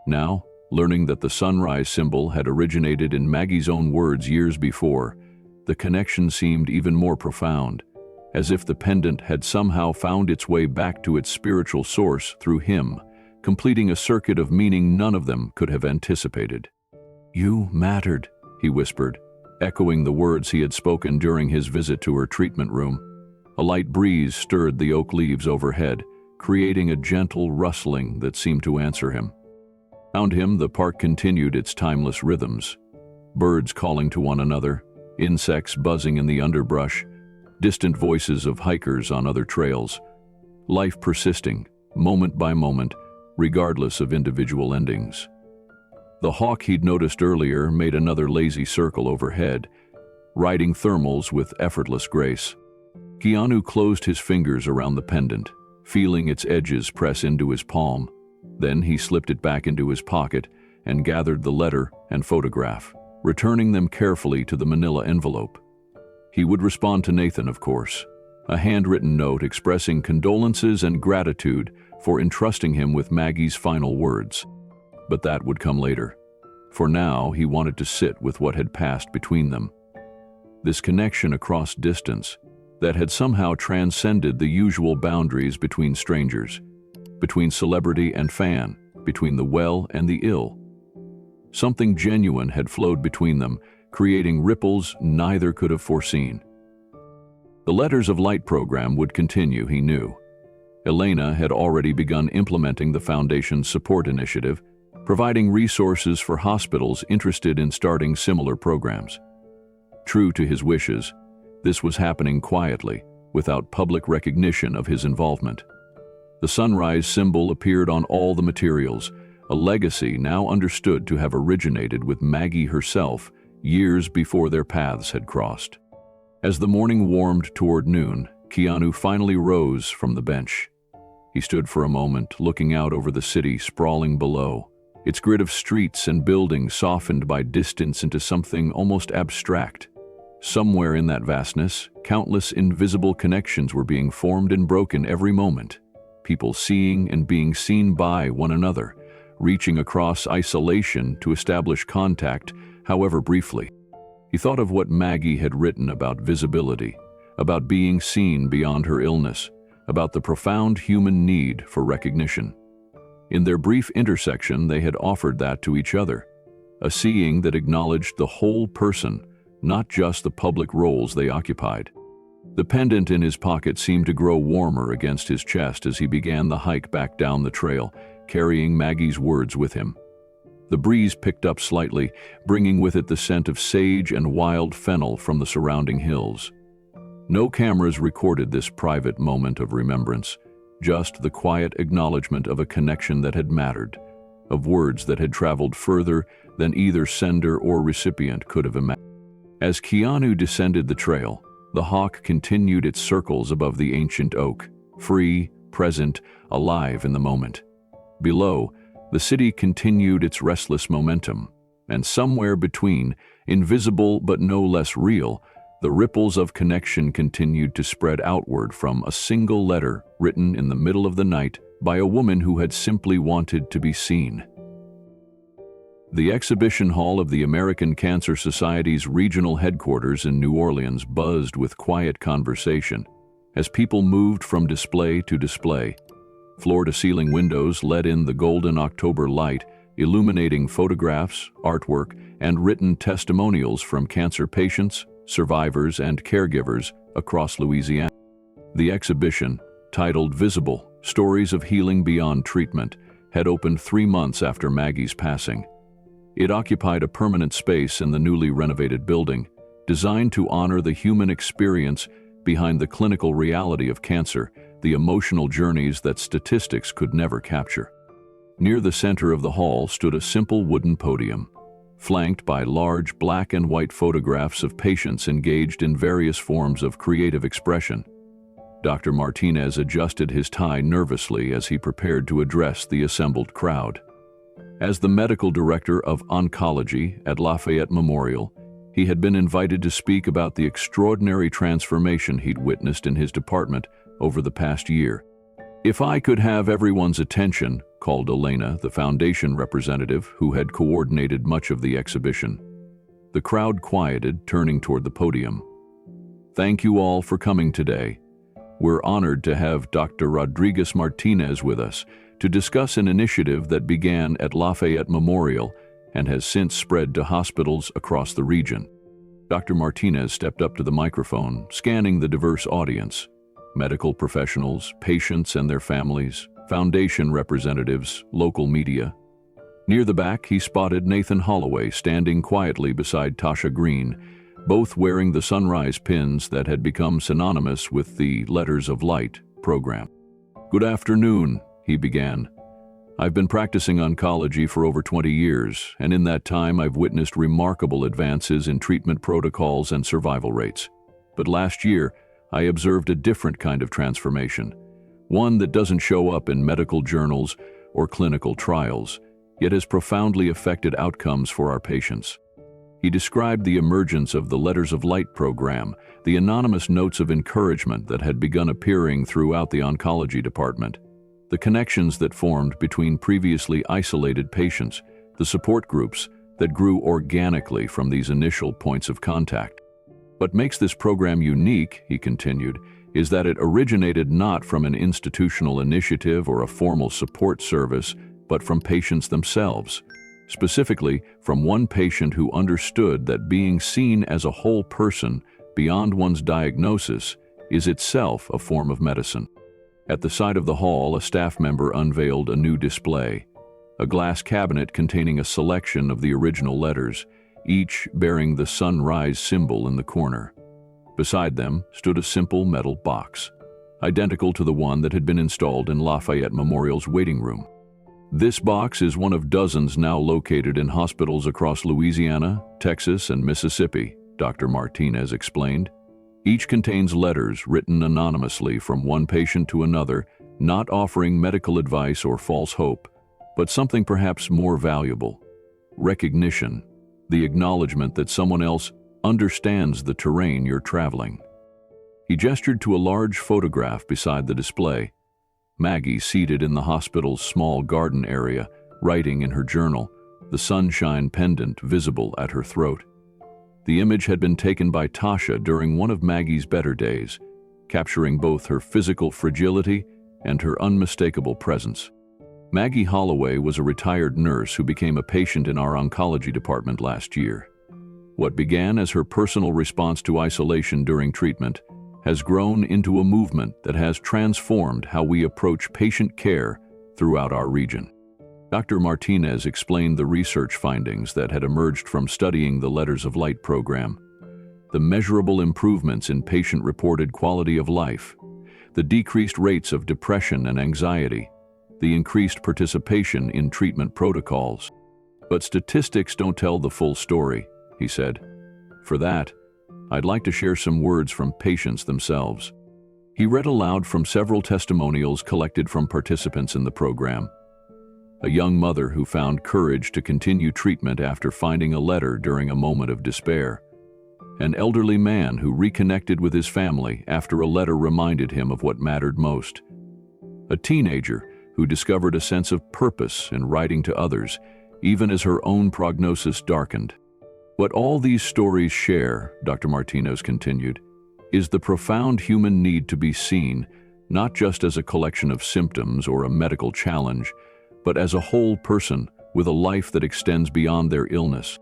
Now, learning that the sunrise symbol had originated in Maggie's own words years before, the connection seemed even more profound, as if the pendant had somehow found its way back to its spiritual source through him, completing a circuit of meaning none of them could have anticipated. "You mattered," he whispered, echoing the words he had spoken during his visit to her treatment room. A light breeze stirred the oak leaves overhead, creating a gentle rustling that seemed to answer him. Around him, the park continued its timeless rhythms. Birds calling to one another, insects buzzing in the underbrush, distant voices of hikers on other trails. Life persisting, moment by moment, regardless of individual endings. The hawk he'd noticed earlier made another lazy circle overhead, riding thermals with effortless grace. Keanu closed his fingers around the pendant, feeling its edges press into his palm. Then he slipped it back into his pocket and gathered the letter and photograph, returning them carefully to the manila envelope. He would respond to Nathan, of course, a handwritten note expressing condolences and gratitude for entrusting him with Maggie's final words. But that would come later. For now, he wanted to sit with what had passed between them. This connection across distance that had somehow transcended the usual boundaries between strangers, between celebrity and fan, between the well and the ill. Something genuine had flowed between them, creating ripples neither could have foreseen. The Letters of Light program would continue, he knew. Elena had already begun implementing the Foundation's support initiative, providing resources for hospitals interested in starting similar programs. True to his wishes, this was happening quietly, without public recognition of his involvement. The sunrise symbol appeared on all the materials, a legacy now understood to have originated with Maggie herself years before their paths had crossed. As the morning warmed toward noon, Keanu finally rose from the bench. He stood for a moment, looking out over the city sprawling below, its grid of streets and buildings softened by distance into something almost abstract. Somewhere in that vastness, countless invisible connections were being formed and broken every moment, people seeing and being seen by one another, reaching across isolation to establish contact, however briefly. He thought of what Maggie had written about visibility, about being seen beyond her illness, about the profound human need for recognition. In their brief intersection, they had offered that to each other, a seeing that acknowledged the whole person, not just the public roles they occupied. The pendant in his pocket seemed to grow warmer against his chest as he began the hike back down the trail, carrying Maggie's words with him. The breeze picked up slightly, bringing with it the scent of sage and wild fennel from the surrounding hills. No cameras recorded this private moment of remembrance, just the quiet acknowledgement of a connection that had mattered, of words that had traveled further than either sender or recipient could have imagined. As Keanu descended the trail, the hawk continued its circles above the ancient oak, free, present, alive in the moment. Below, the city continued its restless momentum, and somewhere between, invisible but no less real, the ripples of connection continued to spread outward from a single letter written in the middle of the night by a woman who had simply wanted to be seen. The exhibition hall of the American Cancer Society's regional headquarters in New Orleans buzzed with quiet conversation as people moved from display to display. Floor-to-ceiling windows let in the golden October light, illuminating photographs, artwork, and written testimonials from cancer patients, survivors, and caregivers across Louisiana. The exhibition, titled Visible: Stories of Healing Beyond Treatment, had opened 3 months after Maggie's passing. It occupied a permanent space in the newly renovated building, designed to honor the human experience behind the clinical reality of cancer, the emotional journeys that statistics could never capture. Near the center of the hall stood a simple wooden podium, flanked by large black and white photographs of patients engaged in various forms of creative expression. Dr. Martinez adjusted his tie nervously as he prepared to address the assembled crowd. As the medical director of oncology at Lafayette Memorial, he had been invited to speak about the extraordinary transformation he'd witnessed in his department over the past year. "If I could have everyone's attention," called Elena, the foundation representative who had coordinated much of the exhibition. The crowd quieted, turning toward the podium. "Thank you all for coming today. We're honored to have Dr. Rodriguez Martinez with us to discuss an initiative that began at Lafayette Memorial and has since spread to hospitals across the region. Dr. Martinez stepped up to the microphone, scanning the diverse audience: medical professionals, patients and their families, foundation representatives, local media. Near the back, he spotted Nathan Holloway standing quietly beside Tasha Green, both wearing the sunrise pins that had become synonymous with the Letters of Light program. "Good afternoon," he began. "I've been practicing oncology for over 20 years, and in that time I've witnessed remarkable advances in treatment protocols and survival rates. But last year, I observed a different kind of transformation, one that doesn't show up in medical journals or clinical trials, yet has profoundly affected outcomes for our patients." He described the emergence of the Letters of Light program, the anonymous notes of encouragement that had begun appearing throughout the oncology department, the connections that formed between previously isolated patients, the support groups that grew organically from these initial points of contact. "What makes this program unique," he continued, "is that it originated not from an institutional initiative or a formal support service, but from patients themselves. Specifically, from one patient who understood that being seen as a whole person beyond one's diagnosis is itself a form of medicine." At the side of the hall, a staff member unveiled a new display, a glass cabinet containing a selection of the original letters, each bearing the sunrise symbol in the corner. Beside them stood a simple metal box, identical to the one that had been installed in Lafayette Memorial's waiting room. "This box is one of dozens now located in hospitals across Louisiana, Texas, and Mississippi," Dr. Martinez explained. "Each contains letters written anonymously from one patient to another, not offering medical advice or false hope, but something perhaps more valuable: recognition, the acknowledgement that someone else understands the terrain you're traveling." He gestured to a large photograph beside the display. Maggie, seated in the hospital's small garden area, writing in her journal, the sunshine pendant visible at her throat. The image had been taken by Tasha during one of Maggie's better days, capturing both her physical fragility and her unmistakable presence. Maggie Holloway was a retired nurse who became a patient in our oncology department last year. What began as her personal response to isolation during treatment has grown into a movement that has transformed how we approach patient care throughout our region. Dr. Martinez explained the research findings that had emerged from studying the Letters of Light program: the measurable improvements in patient-reported quality of life, the decreased rates of depression and anxiety, the increased participation in treatment protocols. "But statistics don't tell the full story," he said. "For that, I'd like to share some words from patients themselves." He read aloud from several testimonials collected from participants in the program. A young mother who found courage to continue treatment after finding a letter during a moment of despair. An elderly man who reconnected with his family after a letter reminded him of what mattered most. A teenager who discovered a sense of purpose in writing to others, even as her own prognosis darkened. "What all these stories share," Dr. Martinez continued, "is the profound human need to be seen, not just as a collection of symptoms or a medical challenge, but as a whole person with a life that extends beyond their illness."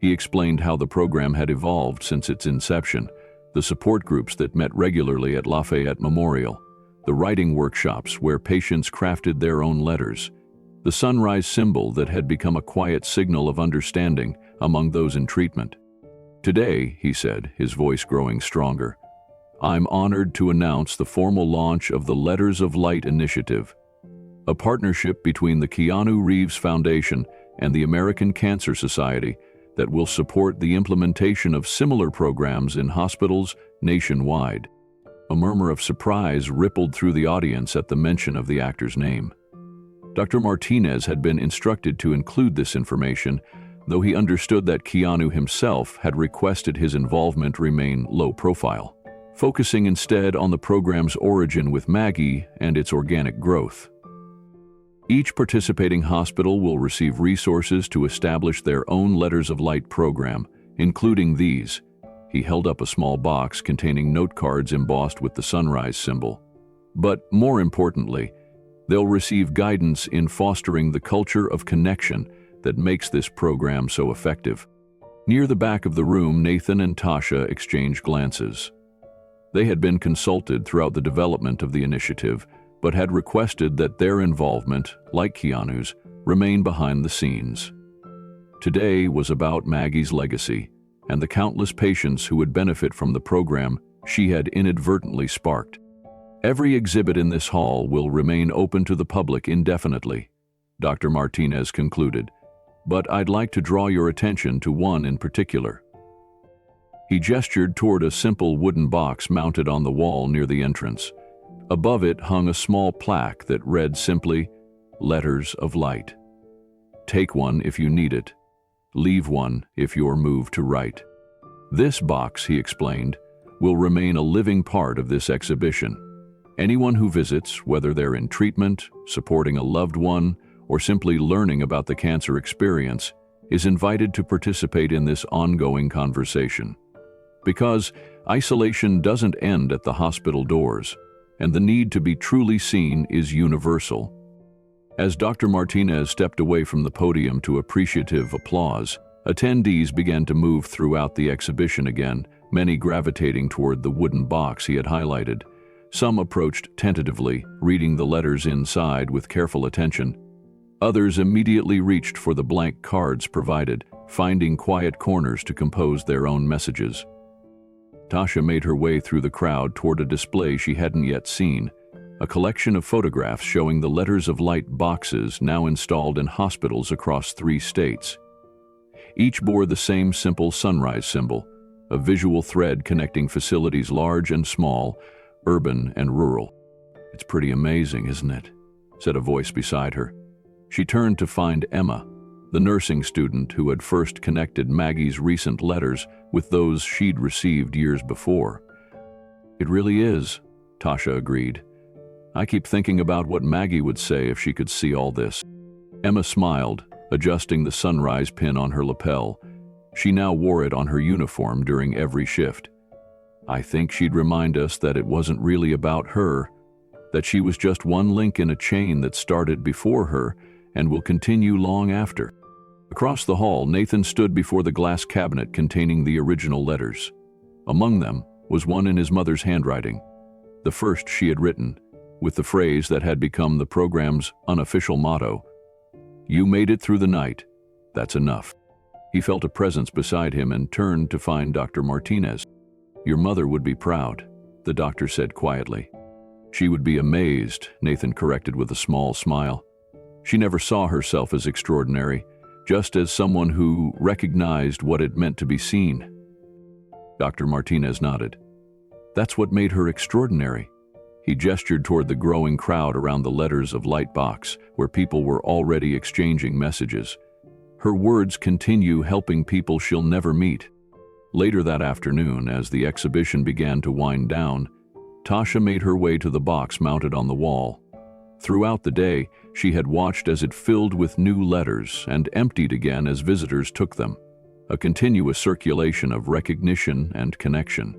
He explained how the program had evolved since its inception, the support groups that met regularly at Lafayette Memorial, the writing workshops where patients crafted their own letters, the sunrise symbol that had become a quiet signal of understanding among those in treatment. "Today," he said, his voice growing stronger, "I'm honored to announce the formal launch of the Letters of Light initiative, a partnership between the Keanu Reeves Foundation and the American Cancer Society that will support the implementation of similar programs in hospitals nationwide." A murmur of surprise rippled through the audience at the mention of the actor's name. Dr. Martinez had been instructed to include this information, though he understood that Keanu himself had requested his involvement remain low profile, focusing instead on the program's origin with Maggie and its organic growth. Each participating hospital will receive resources to establish their own Letters of Light program, including these. He held up a small box containing note cards embossed with the sunrise symbol. But more importantly, they'll receive guidance in fostering the culture of connection that makes this program so effective. Near the back of the room, Nathan and Tasha exchanged glances. They had been consulted throughout the development of the initiative, but had requested that their involvement, like Keanu's, remain behind the scenes. Today was about Maggie's legacy and the countless patients who would benefit from the program she had inadvertently sparked. Every exhibit in this hall will remain open to the public indefinitely, Dr. Martinez concluded, but I'd like to draw your attention to one in particular. He gestured toward a simple wooden box mounted on the wall near the entrance. Above it hung a small plaque that read simply, "Letters of Light. Take one if you need it. Leave one if you're moved to write." This box, he explained, will remain a living part of this exhibition. Anyone who visits, whether they're in treatment, supporting a loved one, or simply learning about the cancer experience, is invited to participate in this ongoing conversation. Because isolation doesn't end at the hospital doors, and the need to be truly seen is universal. As Dr. Martinez stepped away from the podium to appreciative applause, attendees began to move throughout the exhibition again, many gravitating toward the wooden box he had highlighted. Some approached tentatively, reading the letters inside with careful attention. Others immediately reached for the blank cards provided, finding quiet corners to compose their own messages. Tasha made her way through the crowd toward a display she hadn't yet seen, a collection of photographs showing the Letters of Light boxes now installed in hospitals across 3 states. Each bore the same simple sunrise symbol, a visual thread connecting facilities large and small, urban and rural. "It's pretty amazing, isn't it?" said a voice beside her. She turned to find Emma, the nursing student who had first connected Maggie's recent letters with those she'd received years before. "It really is," Tasha agreed. "I keep thinking about what Maggie would say if she could see all this." Emma smiled, adjusting the sunrise pin on her lapel. She now wore it on her uniform during every shift. "I think she'd remind us that it wasn't really about her, that she was just one link in a chain that started before her and will continue long after." Across the hall, Nathan stood before the glass cabinet containing the original letters. Among them was one in his mother's handwriting, the first she had written, with the phrase that had become the program's unofficial motto, "You made it through the night. That's enough." He felt a presence beside him and turned to find Dr. Martinez. "Your mother would be proud," the doctor said quietly. "She would be amazed," Nathan corrected with a small smile. She never saw herself as extraordinary, just as someone who recognized what it meant to be seen. Dr. Martinez nodded. "That's what made her extraordinary." He gestured toward the growing crowd around the Letters of Light box, where people were already exchanging messages. "Her words continue helping people she'll never meet." Later that afternoon, as the exhibition began to wind down, Tasha made her way to the box mounted on the wall. Throughout the day, she had watched as it filled with new letters and emptied again as visitors took them, a continuous circulation of recognition and connection.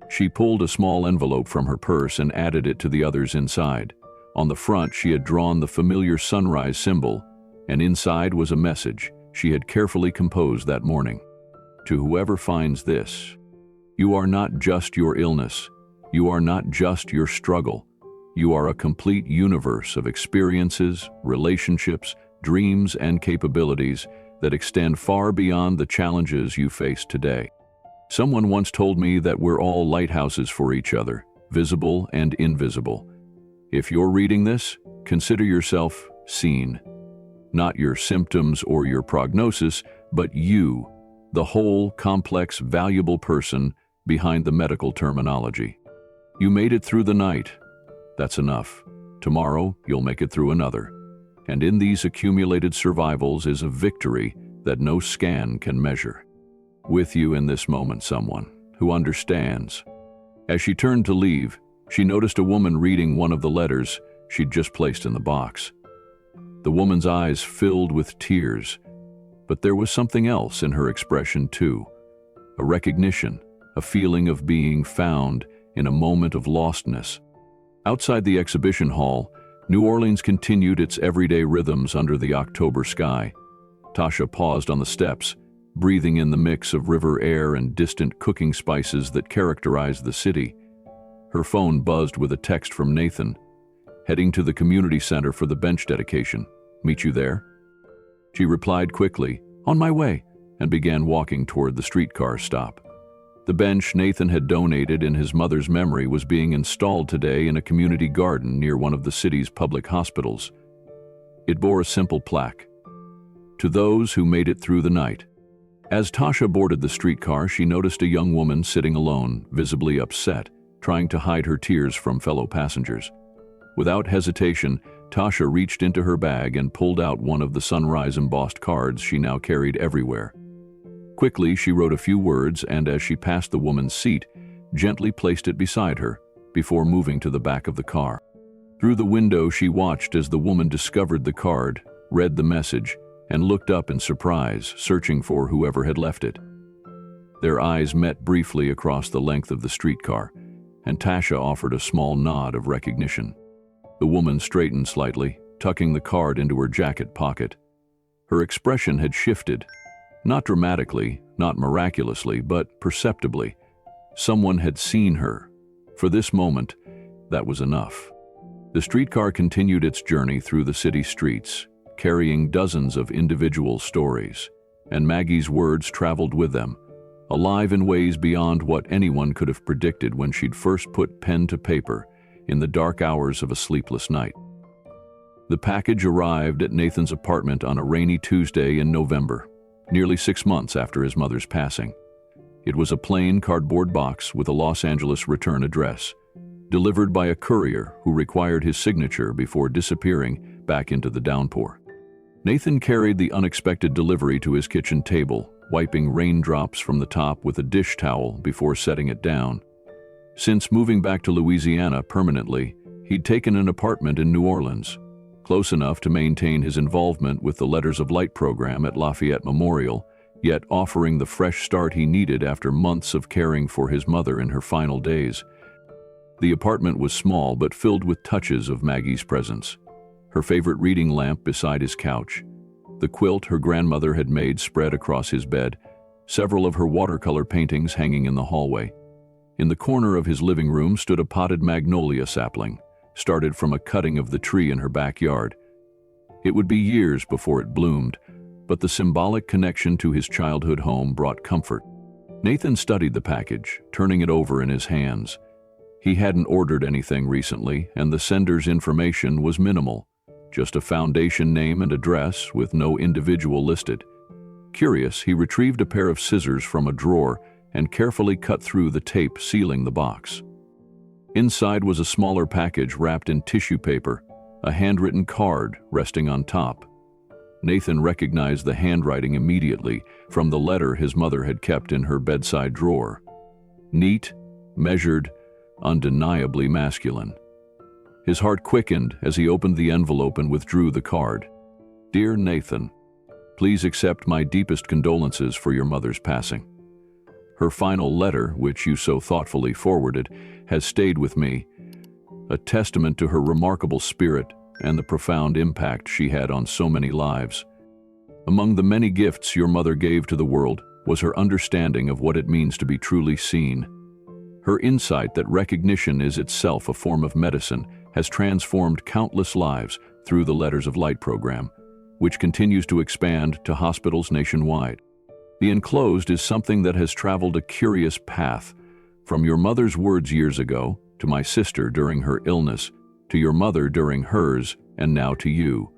She pulled a small envelope from her purse and added it to the others inside. On the front, she had drawn the familiar sunrise symbol, and inside was a message she had carefully composed that morning. "To whoever finds this, you are not just your illness. You are not just your struggle. You are a complete universe of experiences, relationships, dreams, and capabilities that extend far beyond the challenges you face today. Someone once told me that we're all lighthouses for each other, visible and invisible. If you're reading this, consider yourself seen. Not your symptoms or your prognosis, but you, the whole, complex, valuable person behind the medical terminology. You made it through the night. That's enough. Tomorrow, you'll make it through another. And in these accumulated survivals is a victory that no scan can measure. With you in this moment, someone who understands." As she turned to leave, she noticed a woman reading one of the letters she'd just placed in the box. The woman's eyes filled with tears, but there was something else in her expression too. A recognition, a feeling of being found in a moment of lostness. Outside the exhibition hall, New Orleans continued its everyday rhythms under the October sky. Tasha paused on the steps, breathing in the mix of river air and distant cooking spices that characterized the city. Her phone buzzed with a text from Nathan. "Heading to the community center for the bench dedication. Meet you there?" She replied quickly, "On my way," and began walking toward the streetcar stop. The bench Nathan had donated in his mother's memory was being installed today in a community garden near one of the city's public hospitals. It bore a simple plaque: "To those who made it through the night." As Tasha boarded the streetcar, she noticed a young woman sitting alone, visibly upset, trying to hide her tears from fellow passengers. Without hesitation, Tasha reached into her bag and pulled out one of the sunrise embossed cards she now carried everywhere. Quickly, she wrote a few words and, as she passed the woman's seat, gently placed it beside her, before moving to the back of the car. Through the window, she watched as the woman discovered the card, read the message, and looked up in surprise, searching for whoever had left it. Their eyes met briefly across the length of the streetcar, and Tasha offered a small nod of recognition. The woman straightened slightly, tucking the card into her jacket pocket. Her expression had shifted. Not dramatically, not miraculously, but perceptibly. Someone had seen her. For this moment, that was enough. The streetcar continued its journey through the city streets, carrying dozens of individual stories, and Maggie's words traveled with them, alive in ways beyond what anyone could have predicted when she'd first put pen to paper in the dark hours of a sleepless night. The package arrived at Nathan's apartment on a rainy Tuesday in November, nearly 6 months after his mother's passing. It was a plain cardboard box with a Los Angeles return address, delivered by a courier who required his signature before disappearing back into the downpour. Nathan carried the unexpected delivery to his kitchen table, wiping raindrops from the top with a dish towel before setting it down. Since moving back to Louisiana permanently, he'd taken an apartment in New Orleans, close enough to maintain his involvement with the Letters of Light program at Lafayette Memorial, yet offering the fresh start he needed after months of caring for his mother in her final days. The apartment was small but filled with touches of Maggie's presence. Her favorite reading lamp beside his couch, the quilt her grandmother had made spread across his bed, several of her watercolor paintings hanging in the hallway. In the corner of his living room stood a potted magnolia sapling, started from a cutting of the tree in her backyard. It would be years before it bloomed, but the symbolic connection to his childhood home brought comfort. Nathan studied the package, turning it over in his hands. He hadn't ordered anything recently, and the sender's information was minimal, just a foundation name and address with no individual listed. Curious, he retrieved a pair of scissors from a drawer and carefully cut through the tape sealing the box. Inside was a smaller package wrapped in tissue paper, a handwritten card resting on top. Nathan recognized the handwriting immediately from the letter his mother had kept in her bedside drawer. Neat, measured, undeniably masculine. His heart quickened as he opened the envelope and withdrew the card. "Dear Nathan, please accept my deepest condolences for your mother's passing. Her final letter, which you so thoughtfully forwarded, has stayed with me, a testament to her remarkable spirit and the profound impact she had on so many lives. Among the many gifts your mother gave to the world was her understanding of what it means to be truly seen. Her insight that recognition is itself a form of medicine has transformed countless lives through the Letters of Light program, which continues to expand to hospitals nationwide. The enclosed is something that has traveled a curious path, from your mother's words years ago, to my sister during her illness, to your mother during hers, and now to you.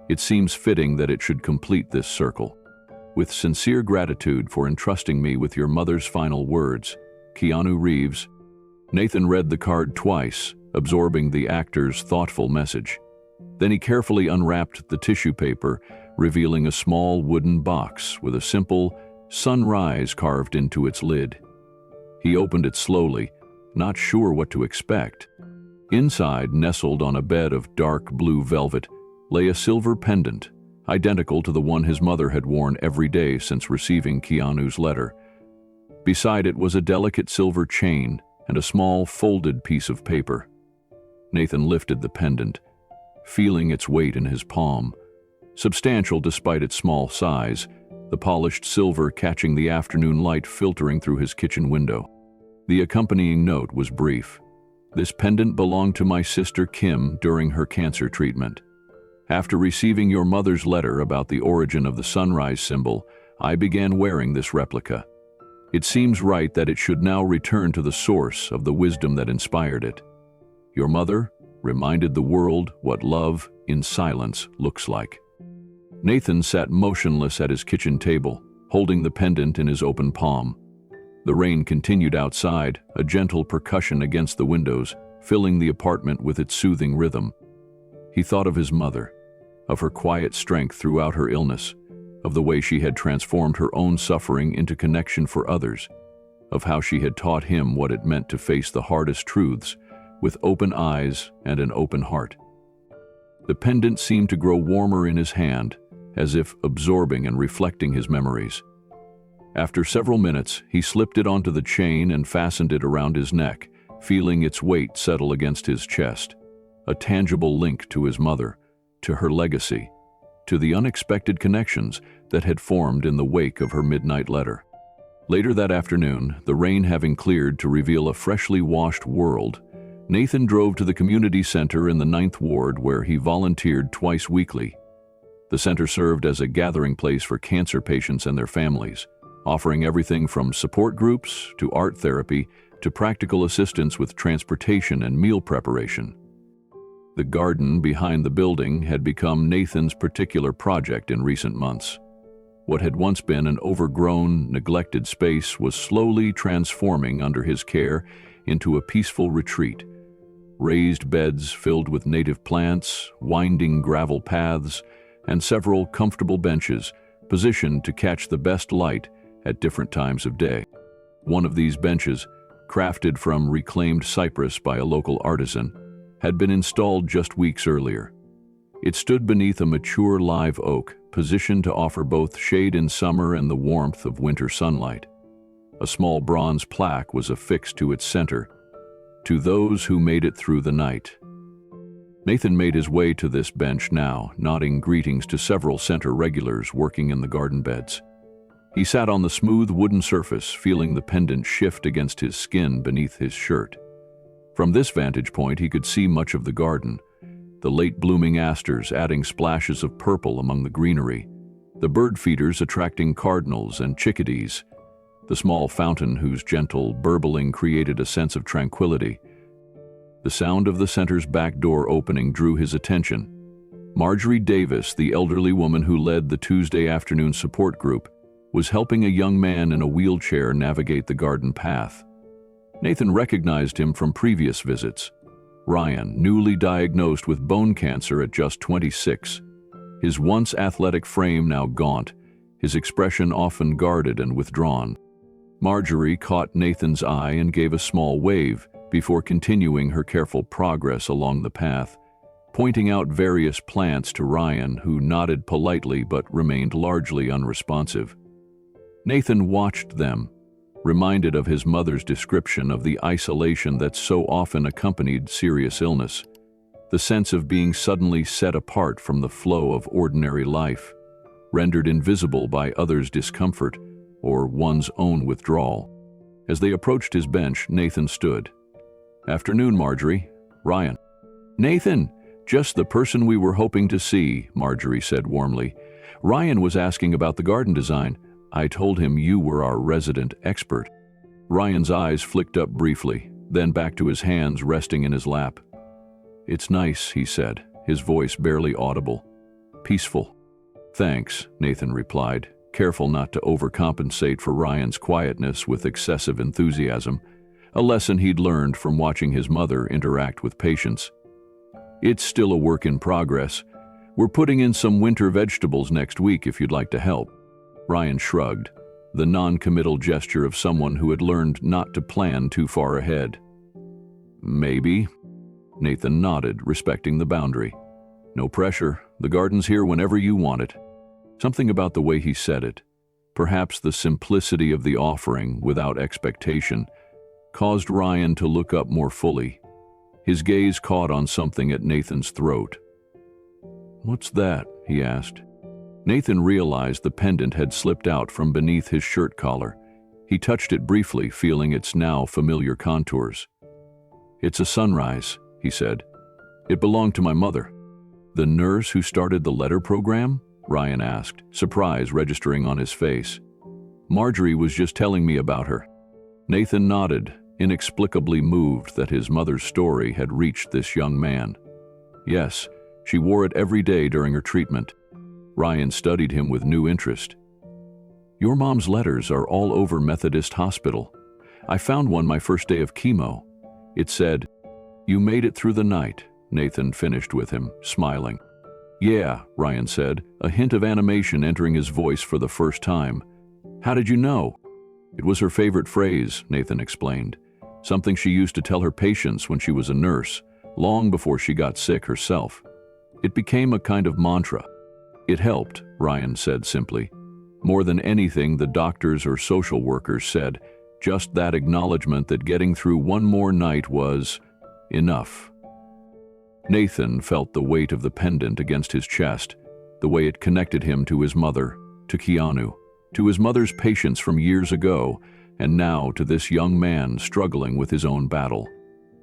It seems fitting that it should complete this circle. With sincere gratitude for entrusting me with your mother's final words, Keanu Reeves." Nathan read the card twice, absorbing the actor's thoughtful message. Then he carefully unwrapped the tissue paper, revealing a small wooden box with a simple sunrise carved into its lid. He opened it slowly, not sure what to expect. Inside, nestled on a bed of dark blue velvet, lay a silver pendant, identical to the one his mother had worn every day since receiving Keanu's letter. Beside it was a delicate silver chain and a small folded piece of paper. Nathan lifted the pendant, feeling its weight in his palm. Substantial despite its small size, the polished silver catching the afternoon light filtering through his kitchen window. The accompanying note was brief. "This pendant belonged to my sister Kim during her cancer treatment. After receiving your mother's letter about the origin of the sunrise symbol, I began wearing this replica. It seems right that it should now return to the source of the wisdom that inspired it. Your mother reminded the world what love in silence looks like." Nathan sat motionless at his kitchen table, holding the pendant in his open palm. The rain continued outside, a gentle percussion against the windows, filling the apartment with its soothing rhythm. He thought of his mother, of her quiet strength throughout her illness, of the way she had transformed her own suffering into connection for others, of how she had taught him what it meant to face the hardest truths with open eyes and an open heart. The pendant seemed to grow warmer in his hand, as if absorbing and reflecting his memories. After several minutes, he slipped it onto the chain and fastened it around his neck, feeling its weight settle against his chest, a tangible link to his mother, to her legacy, to the unexpected connections that had formed in the wake of her midnight letter. Later that afternoon, the rain having cleared to reveal a freshly washed world, Nathan drove to the community center in the 9th Ward where he volunteered twice weekly. The center served as a gathering place for cancer patients and their families, offering everything from support groups to art therapy to practical assistance with transportation and meal preparation. The garden behind the building had become Nathan's particular project in recent months. What had once been an overgrown, neglected space was slowly transforming under his care into a peaceful retreat. Raised beds filled with native plants, winding gravel paths, and several comfortable benches positioned to catch the best light at different times of day. One of these benches, crafted from reclaimed cypress by a local artisan, had been installed just weeks earlier. It stood beneath a mature live oak, positioned to offer both shade in summer and the warmth of winter sunlight. A small bronze plaque was affixed to its center, "To those who made it through the night." Nathan made his way to this bench now, nodding greetings to several center regulars working in the garden beds. He sat on the smooth wooden surface, feeling the pendant shift against his skin beneath his shirt. From this vantage point, he could see much of the garden, the late-blooming asters adding splashes of purple among the greenery, the bird feeders attracting cardinals and chickadees, the small fountain whose gentle burbling created a sense of tranquility. The sound of the center's back door opening drew his attention. Marjorie Davis, the elderly woman who led the Tuesday afternoon support group, was helping a young man in a wheelchair navigate the garden path. Nathan recognized him from previous visits. Ryan, newly diagnosed with bone cancer at just 26. His once athletic frame now gaunt, his expression often guarded and withdrawn. Marjorie caught Nathan's eye and gave a small wave before continuing her careful progress along the path, pointing out various plants to Ryan, who nodded politely but remained largely unresponsive. Nathan watched them, reminded of his mother's description of the isolation that so often accompanied serious illness, the sense of being suddenly set apart from the flow of ordinary life, rendered invisible by others' discomfort or one's own withdrawal. As they approached his bench, Nathan stood. "Afternoon, Marjorie." "Ryan." "Nathan, just the person we were hoping to see," Marjorie said warmly. "Ryan was asking about the garden design. I told him you were our resident expert." Ryan's eyes flicked up briefly, then back to his hands resting in his lap. "It's nice," he said, his voice barely audible. "Peaceful." "Thanks," Nathan replied, careful not to overcompensate for Ryan's quietness with excessive enthusiasm, a lesson he'd learned from watching his mother interact with patients. "It's still a work in progress. We're putting in some winter vegetables next week if you'd like to help." Ryan shrugged, the non-committal gesture of someone who had learned not to plan too far ahead. "Maybe." Nathan nodded, respecting the boundary. "No pressure. The garden's here whenever you want it." Something about the way he said it, perhaps the simplicity of the offering without expectation, caused Ryan to look up more fully. His gaze caught on something at Nathan's throat. "What's that?" he asked. Nathan realized the pendant had slipped out from beneath his shirt collar. He touched it briefly, feeling its now familiar contours. "It's a sunrise," he said. "It belonged to my mother." "The nurse who started the letter program?" Ryan asked, surprise registering on his face. "Marjorie was just telling me about her." Nathan nodded, inexplicably moved that his mother's story had reached this young man. "Yes, she wore it every day during her treatment." Ryan studied him with new interest. "Your mom's letters are all over Methodist Hospital. I found one my first day of chemo. It said, 'You made it through the night,'" Nathan finished with him, smiling. "Yeah," Ryan said, a hint of animation entering his voice for the first time. "How did you know?" "It was her favorite phrase," Nathan explained. "Something she used to tell her patients when she was a nurse, long before she got sick herself. It became a kind of mantra." "It helped," Ryan said simply. "More than anything the doctors or social workers said, just that acknowledgement that getting through one more night was enough." Nathan felt the weight of the pendant against his chest, the way it connected him to his mother, to Keanu, to his mother's patients from years ago, and now to this young man struggling with his own battle.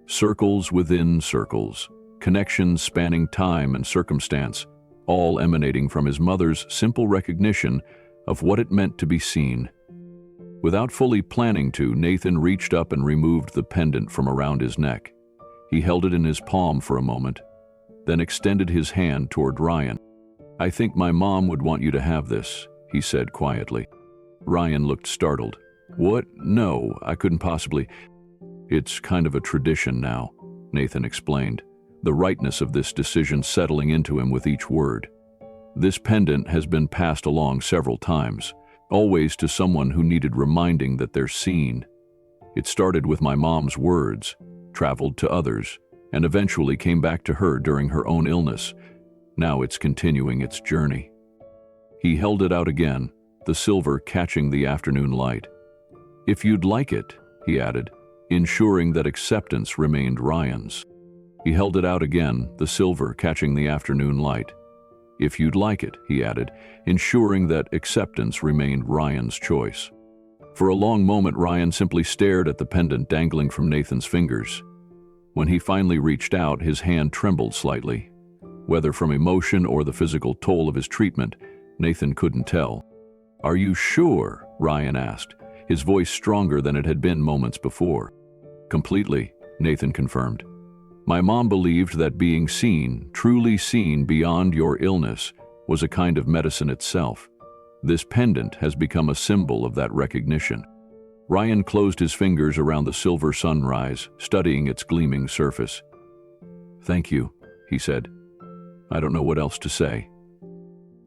Circles within circles, connections spanning time and circumstance, all emanating from his mother's simple recognition of what it meant to be seen. Without fully planning to, Nathan reached up and removed the pendant from around his neck. He held it in his palm for a moment, then extended his hand toward Ryan. "I think my mom would want you to have this," he said quietly. Ryan looked startled. "What? No, I couldn't possibly." "It's kind of a tradition now," Nathan explained, the rightness of this decision settling into him with each word. "This pendant has been passed along several times, always to someone who needed reminding that they're seen. It started with my mom's words, traveled to others, and eventually came back to her during her own illness. Now it's continuing its journey." He held it out again, the silver catching the afternoon light. "If you'd like it," he added, ensuring that acceptance remained Ryan's. He held it out again, the silver catching the afternoon light. "If you'd like it," he added, ensuring that acceptance remained Ryan's choice. For a long moment, Ryan simply stared at the pendant dangling from Nathan's fingers. When he finally reached out, his hand trembled slightly. Whether from emotion or the physical toll of his treatment, Nathan couldn't tell. "Are you sure?" Ryan asked, his voice stronger than it had been moments before. "Completely," Nathan confirmed. "My mom believed that being seen, truly seen beyond your illness, was a kind of medicine itself. This pendant has become a symbol of that recognition." Ryan closed his fingers around the silver sunrise, studying its gleaming surface. "Thank you," he said. "I don't know what else to say."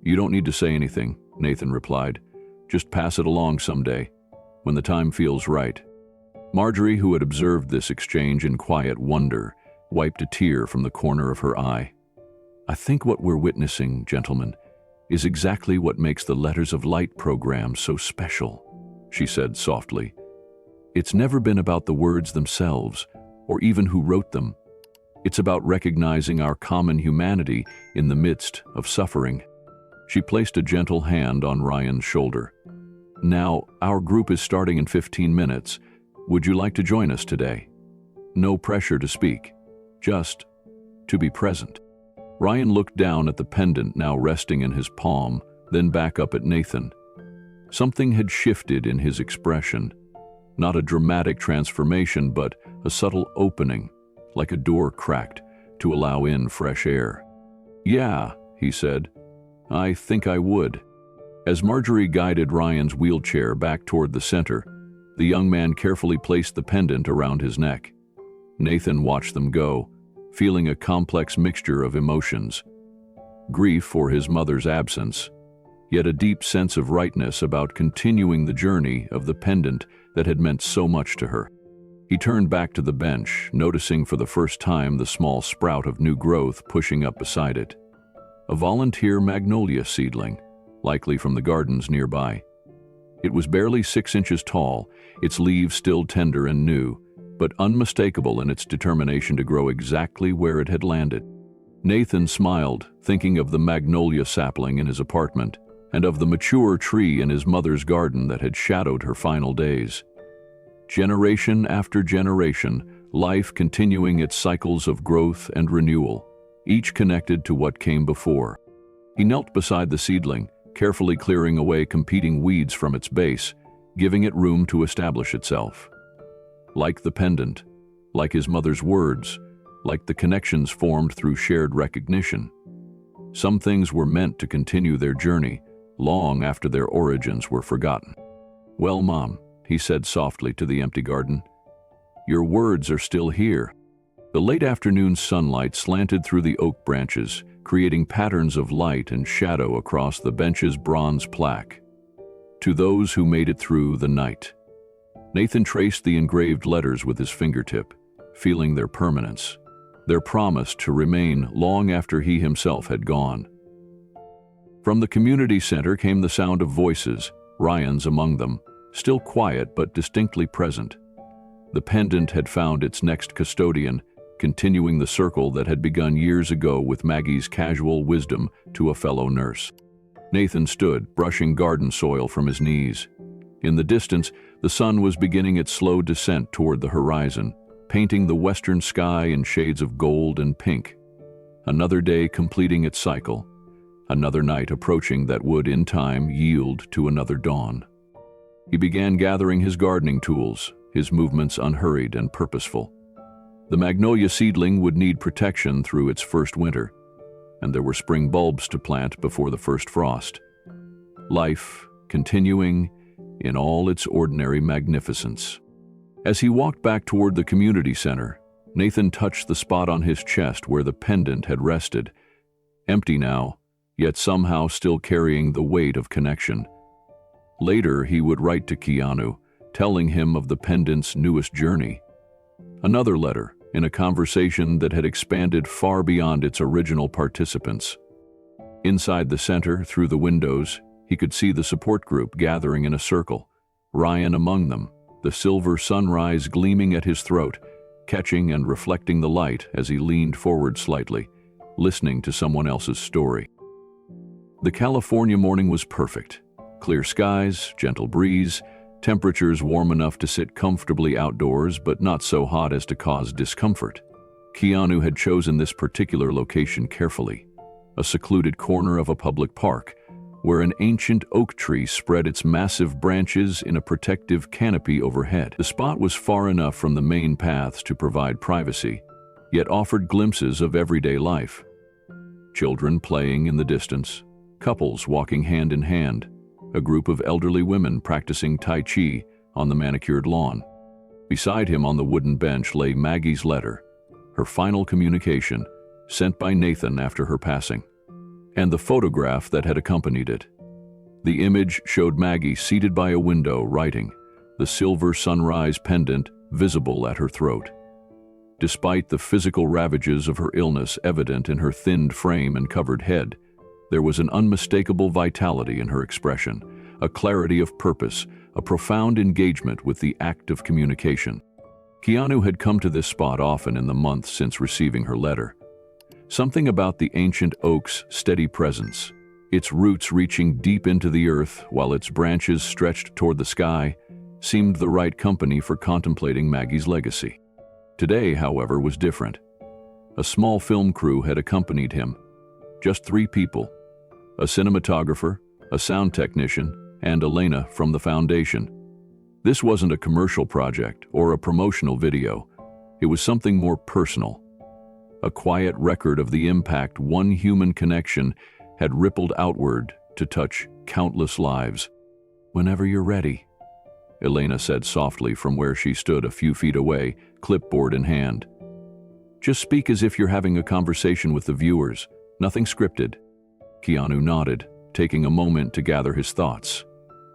"You don't need to say anything," Nathan replied. "Just pass it along someday, when the time feels right." Marjorie, who had observed this exchange in quiet wonder, wiped a tear from the corner of her eye. "I think what we're witnessing, gentlemen, is exactly what makes the Letters of Light program so special," she said softly. "It's never been about the words themselves, or even who wrote them. It's about recognizing our common humanity in the midst of suffering." She placed a gentle hand on Ryan's shoulder. "Now, our group is starting in 15 minutes. Would you like to join us today? No pressure to speak, just to be present." Ryan looked down at the pendant now resting in his palm, then back up at Nathan. Something had shifted in his expression. Not a dramatic transformation, but a subtle opening, like a door cracked, to allow in fresh air. "Yeah," he said. "I think I would." As Marjorie guided Ryan's wheelchair back toward the center, the young man carefully placed the pendant around his neck. Nathan watched them go, feeling a complex mixture of emotions. Grief for his mother's absence, yet a deep sense of rightness about continuing the journey of the pendant that had meant so much to her. He turned back to the bench, noticing for the first time the small sprout of new growth pushing up beside it. A volunteer magnolia seedling, likely from the gardens nearby. It was barely 6 inches tall, its leaves still tender and new, but unmistakable in its determination to grow exactly where it had landed. Nathan smiled, thinking of the magnolia sapling in his apartment, and of the mature tree in his mother's garden that had shadowed her final days. Generation after generation, life continuing its cycles of growth and renewal, each connected to what came before. He knelt beside the seedling, carefully clearing away competing weeds from its base, giving it room to establish itself. Like the pendant, like his mother's words, like the connections formed through shared recognition. Some things were meant to continue their journey, long after their origins were forgotten. "Well, Mom," he said softly to the empty garden, "your words are still here." The late afternoon sunlight slanted through the oak branches, creating patterns of light and shadow across the bench's bronze plaque. "To those who made it through the night." Nathan traced the engraved letters with his fingertip, feeling their permanence, their promise to remain long after he himself had gone. From the community center came the sound of voices, Ryan's among them, still quiet but distinctly present. The pendant had found its next custodian, continuing the circle that had begun years ago with Maggie's casual wisdom to a fellow nurse. Nathan stood, brushing garden soil from his knees. In the distance, the sun was beginning its slow descent toward the horizon, painting the western sky in shades of gold and pink. Another day completing its cycle, another night approaching that would, in time, yield to another dawn. He began gathering his gardening tools, his movements unhurried and purposeful. The magnolia seedling would need protection through its first winter, and there were spring bulbs to plant before the first frost. Life continuing in all its ordinary magnificence. As he walked back toward the community center, Nathan touched the spot on his chest where the pendant had rested, empty now, yet somehow still carrying the weight of connection. Later, he would write to Keanu, telling him of the pendant's newest journey. Another letter, in a conversation that had expanded far beyond its original participants. Inside the center, through the windows, he could see the support group gathering in a circle, Ryan among them, the silver sunrise gleaming at his throat, catching and reflecting the light as he leaned forward slightly, listening to someone else's story. The California morning was perfect. Clear skies, gentle breeze, temperatures warm enough to sit comfortably outdoors but not so hot as to cause discomfort. Keanu had chosen this particular location carefully, a secluded corner of a public park, where an ancient oak tree spread its massive branches in a protective canopy overhead. The spot was far enough from the main paths to provide privacy, yet offered glimpses of everyday life. Children playing in the distance, couples walking hand in hand, a group of elderly women practicing Tai Chi on the manicured lawn. Beside him on the wooden bench lay Maggie's letter, her final communication, sent by Nathan after her passing, and the photograph that had accompanied it. The image showed Maggie seated by a window writing, the silver sunrise pendant visible at her throat. Despite the physical ravages of her illness evident in her thinned frame and covered head, there was an unmistakable vitality in her expression, a clarity of purpose, a profound engagement with the act of communication. Keanu had come to this spot often in the months since receiving her letter. Something about the ancient oak's steady presence, its roots reaching deep into the earth while its branches stretched toward the sky, seemed the right company for contemplating Maggie's legacy. Today, however, was different. A small film crew had accompanied him. Just 3 people, a cinematographer, a sound technician, and Elena from the foundation. This wasn't a commercial project or a promotional video. It was something more personal. A quiet record of the impact one human connection had rippled outward to touch countless lives. "Whenever you're ready," Elena said softly from where she stood a few feet away, clipboard in hand. "Just speak as if you're having a conversation with the viewers, nothing scripted." Keanu nodded, taking a moment to gather his thoughts.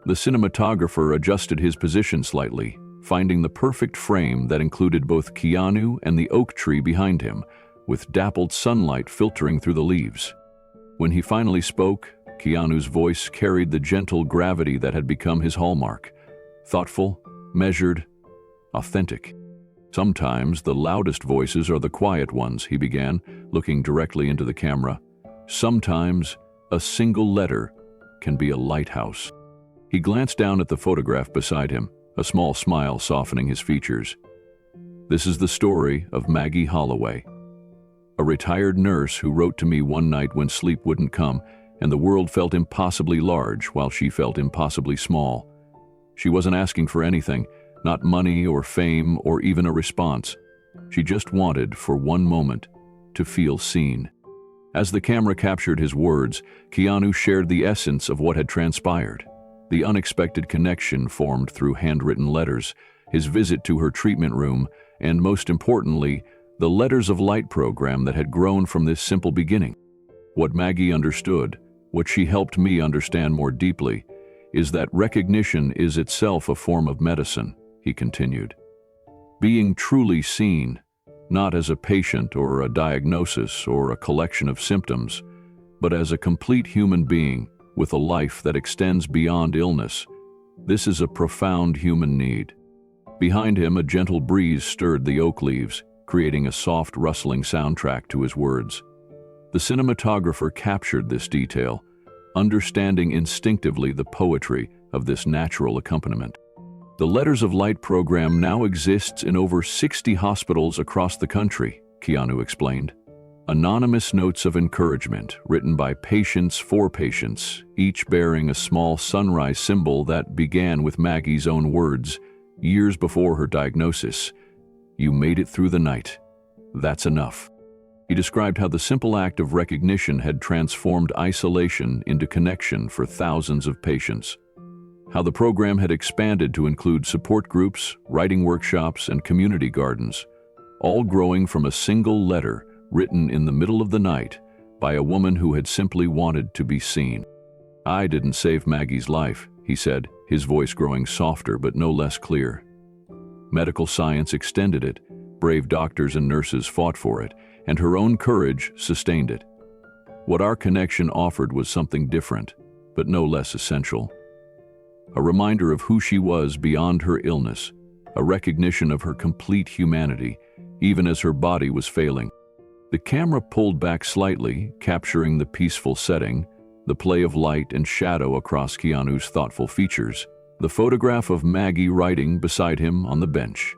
The cinematographer adjusted his position slightly, finding the perfect frame that included both Keanu and the oak tree behind him, with dappled sunlight filtering through the leaves. When he finally spoke, Keanu's voice carried the gentle gravity that had become his hallmark. Thoughtful, measured, authentic. "Sometimes the loudest voices are the quiet ones," he began, looking directly into the camera. "Sometimes a single letter, can be a lighthouse. He glanced down at the photograph beside him, a small smile softening his features. This is the story of Maggie Holloway, a retired nurse who wrote to me one night when sleep wouldn't come and the world felt impossibly large while she felt impossibly small. She wasn't asking for anything, not money or fame or even a response. She just wanted, for one moment, to feel seen. As the camera captured his words, Keanu shared the essence of what had transpired. The unexpected connection formed through handwritten letters, his visit to her treatment room, and most importantly, the Letters of Light program that had grown from this simple beginning. What Maggie understood, what she helped me understand more deeply, is that recognition is itself a form of medicine, he continued. Being truly seen, not as a patient or a diagnosis or a collection of symptoms, but as a complete human being with a life that extends beyond illness, this is a profound human need. Behind him, a gentle breeze stirred the oak leaves, creating a soft, rustling soundtrack to his words. The cinematographer captured this detail, understanding instinctively the poetry of this natural accompaniment. The Letters of Light program now exists in over 60 hospitals across the country, Keanu explained. Anonymous notes of encouragement written by patients for patients, each bearing a small sunrise symbol that began with Maggie's own words, years before her diagnosis. "You made it through the night. That's enough." He described how the simple act of recognition had transformed isolation into connection for thousands of patients. How the program had expanded to include support groups, writing workshops, and community gardens, all growing from a single letter written in the middle of the night by a woman who had simply wanted to be seen. "I didn't save Maggie's life," he said, his voice growing softer but no less clear. Medical science extended it, brave doctors and nurses fought for it, and her own courage sustained it. What our connection offered was something different, but no less essential. A reminder of who she was beyond her illness, a recognition of her complete humanity, even as her body was failing. The camera pulled back slightly, capturing the peaceful setting, the play of light and shadow across Keanu's thoughtful features, the photograph of Maggie writing beside him on the bench.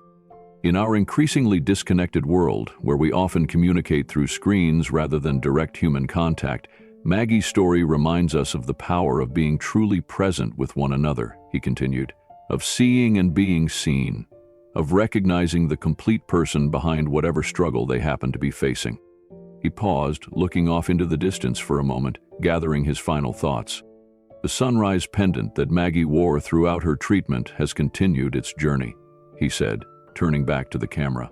In our increasingly disconnected world, where we often communicate through screens rather than direct human contact, Maggie's story reminds us of the power of being truly present with one another, he continued, of seeing and being seen, of recognizing the complete person behind whatever struggle they happen to be facing. He paused, looking off into the distance for a moment, gathering his final thoughts. The sunrise pendant that Maggie wore throughout her treatment has continued its journey, he said, turning back to the camera.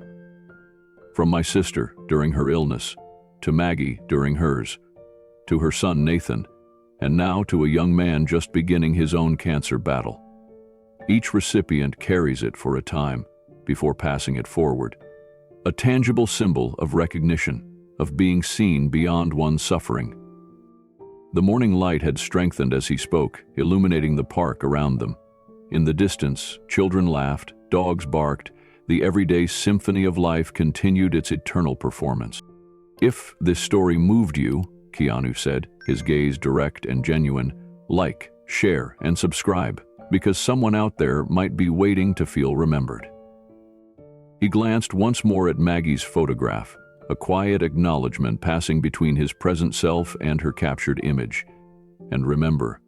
From my sister during her illness, to Maggie during hers, to her son Nathan, and now to a young man just beginning his own cancer battle. Each recipient carries it for a time before passing it forward. A tangible symbol of recognition, of being seen beyond one's suffering. The morning light had strengthened as he spoke, illuminating the park around them. In the distance, children laughed, dogs barked, the everyday symphony of life continued its eternal performance. If this story moved you, Keanu said, his gaze direct and genuine, like, share, and subscribe, because someone out there might be waiting to feel remembered. He glanced once more at Maggie's photograph, a quiet acknowledgement passing between his present self and her captured image. And remember,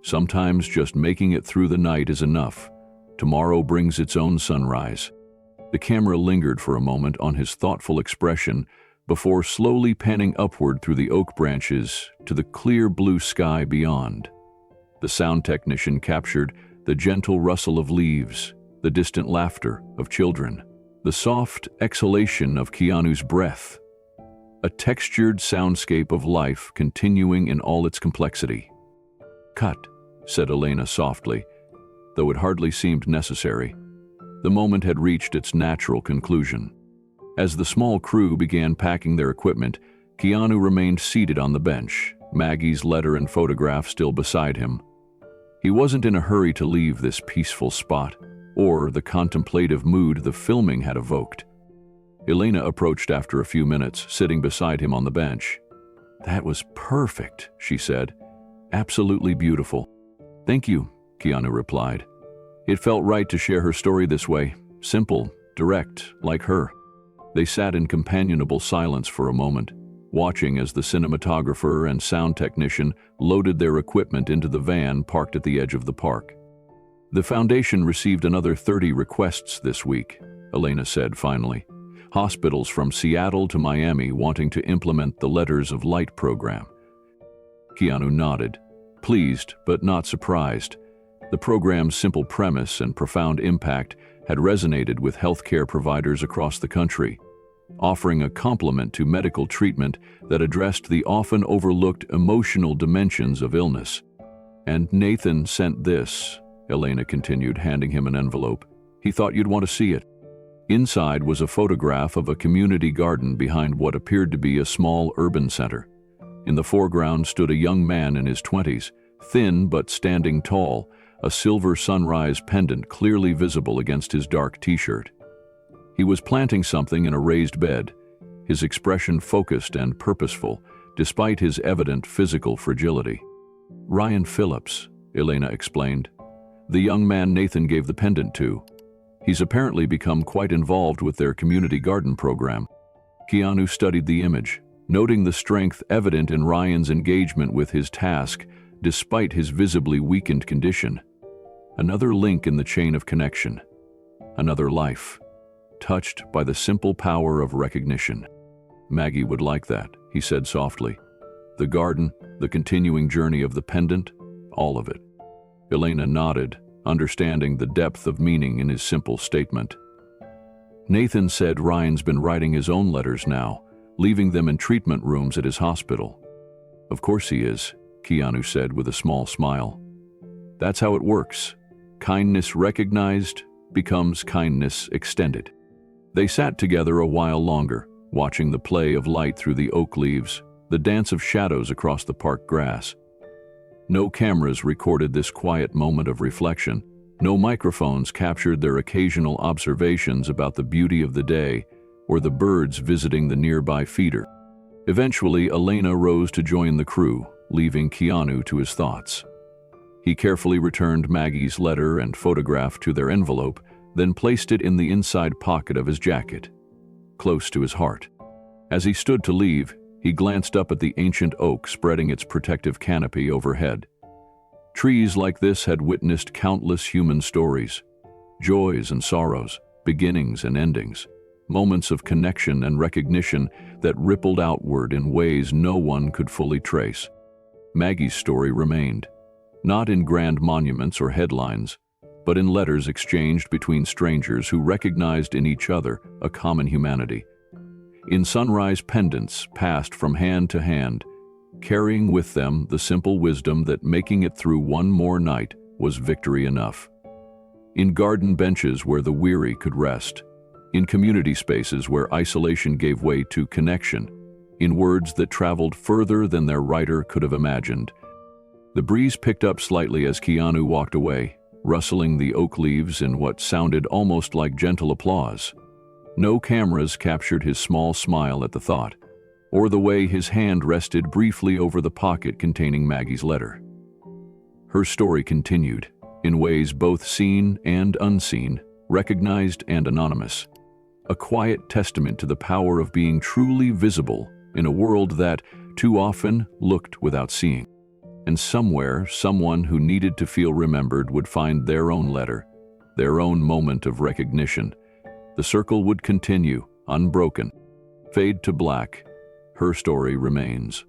sometimes just making it through the night is enough. Tomorrow brings its own sunrise. The camera lingered for a moment on his thoughtful expression before slowly panning upward through the oak branches to the clear blue sky beyond. The sound technician captured the gentle rustle of leaves, the distant laughter of children, the soft exhalation of Keanu's breath, a textured soundscape of life continuing in all its complexity. "Cut," said Elena softly, though it hardly seemed necessary. The moment had reached its natural conclusion. As the small crew began packing their equipment, Keanu remained seated on the bench, Maggie's letter and photograph still beside him. He wasn't in a hurry to leave this peaceful spot, or the contemplative mood the filming had evoked. Elena approached after a few minutes, sitting beside him on the bench. "That was perfect," she said. Absolutely beautiful. Thank you, Keanu replied. It felt right to share her story this way, simple, direct, like her. They sat in companionable silence for a moment, watching as the cinematographer and sound technician loaded their equipment into the van parked at the edge of the park. The foundation received another 30 requests this week, Elena said finally. Hospitals from Seattle to Miami wanting to implement the Letters of Light program. Keanu nodded, pleased but not surprised. The program's simple premise and profound impact had resonated with healthcare providers across the country, offering a complement to medical treatment that addressed the often overlooked emotional dimensions of illness. And Nathan sent this, Elena continued, handing him an envelope. He thought you'd want to see it. Inside was a photograph of a community garden behind what appeared to be a small urban center. In the foreground stood a young man in his 20s, thin but standing tall, a silver sunrise pendant clearly visible against his dark t-shirt. He was planting something in a raised bed, his expression focused and purposeful, despite his evident physical fragility. Ryan Phillips, Elena explained. The young man Nathan gave the pendant to. He's apparently become quite involved with their community garden program. Keanu studied the image, noting the strength evident in Ryan's engagement with his task despite his visibly weakened condition. Another link in the chain of connection. Another life, touched by the simple power of recognition. Maggie would like that, he said softly. The garden, the continuing journey of the pendant, all of it. Elena nodded, understanding the depth of meaning in his simple statement. Nathan said Ryan's been writing his own letters now, leaving them in treatment rooms at his hospital. Of course he is, Keanu said with a small smile. That's how it works. Kindness recognized becomes kindness extended. They sat together a while longer, watching the play of light through the oak leaves, the dance of shadows across the park grass. No cameras recorded this quiet moment of reflection. No microphones captured their occasional observations about the beauty of the day or the birds visiting the nearby feeder. Eventually, Elena rose to join the crew, leaving Keanu to his thoughts. He carefully returned Maggie's letter and photograph to their envelope, then placed it in the inside pocket of his jacket, close to his heart. As he stood to leave, he glanced up at the ancient oak spreading its protective canopy overhead. Trees like this had witnessed countless human stories, joys and sorrows, beginnings and endings, moments of connection and recognition that rippled outward in ways no one could fully trace. Maggie's story remained, not in grand monuments or headlines, but in letters exchanged between strangers who recognized in each other a common humanity. In sunrise pendants passed from hand to hand, carrying with them the simple wisdom that making it through one more night was victory enough. In garden benches where the weary could rest, in community spaces where isolation gave way to connection, in words that traveled further than their writer could have imagined. The breeze picked up slightly as Keanu walked away, rustling the oak leaves in what sounded almost like gentle applause. No cameras captured his small smile at the thought, or the way his hand rested briefly over the pocket containing Maggie's letter. Her story continued, in ways both seen and unseen, recognized and anonymous. A quiet testament to the power of being truly visible in a world that, too often, looked without seeing. And somewhere, someone who needed to feel remembered would find their own letter, their own moment of recognition. The circle would continue, unbroken. Fade to black. Her story remains.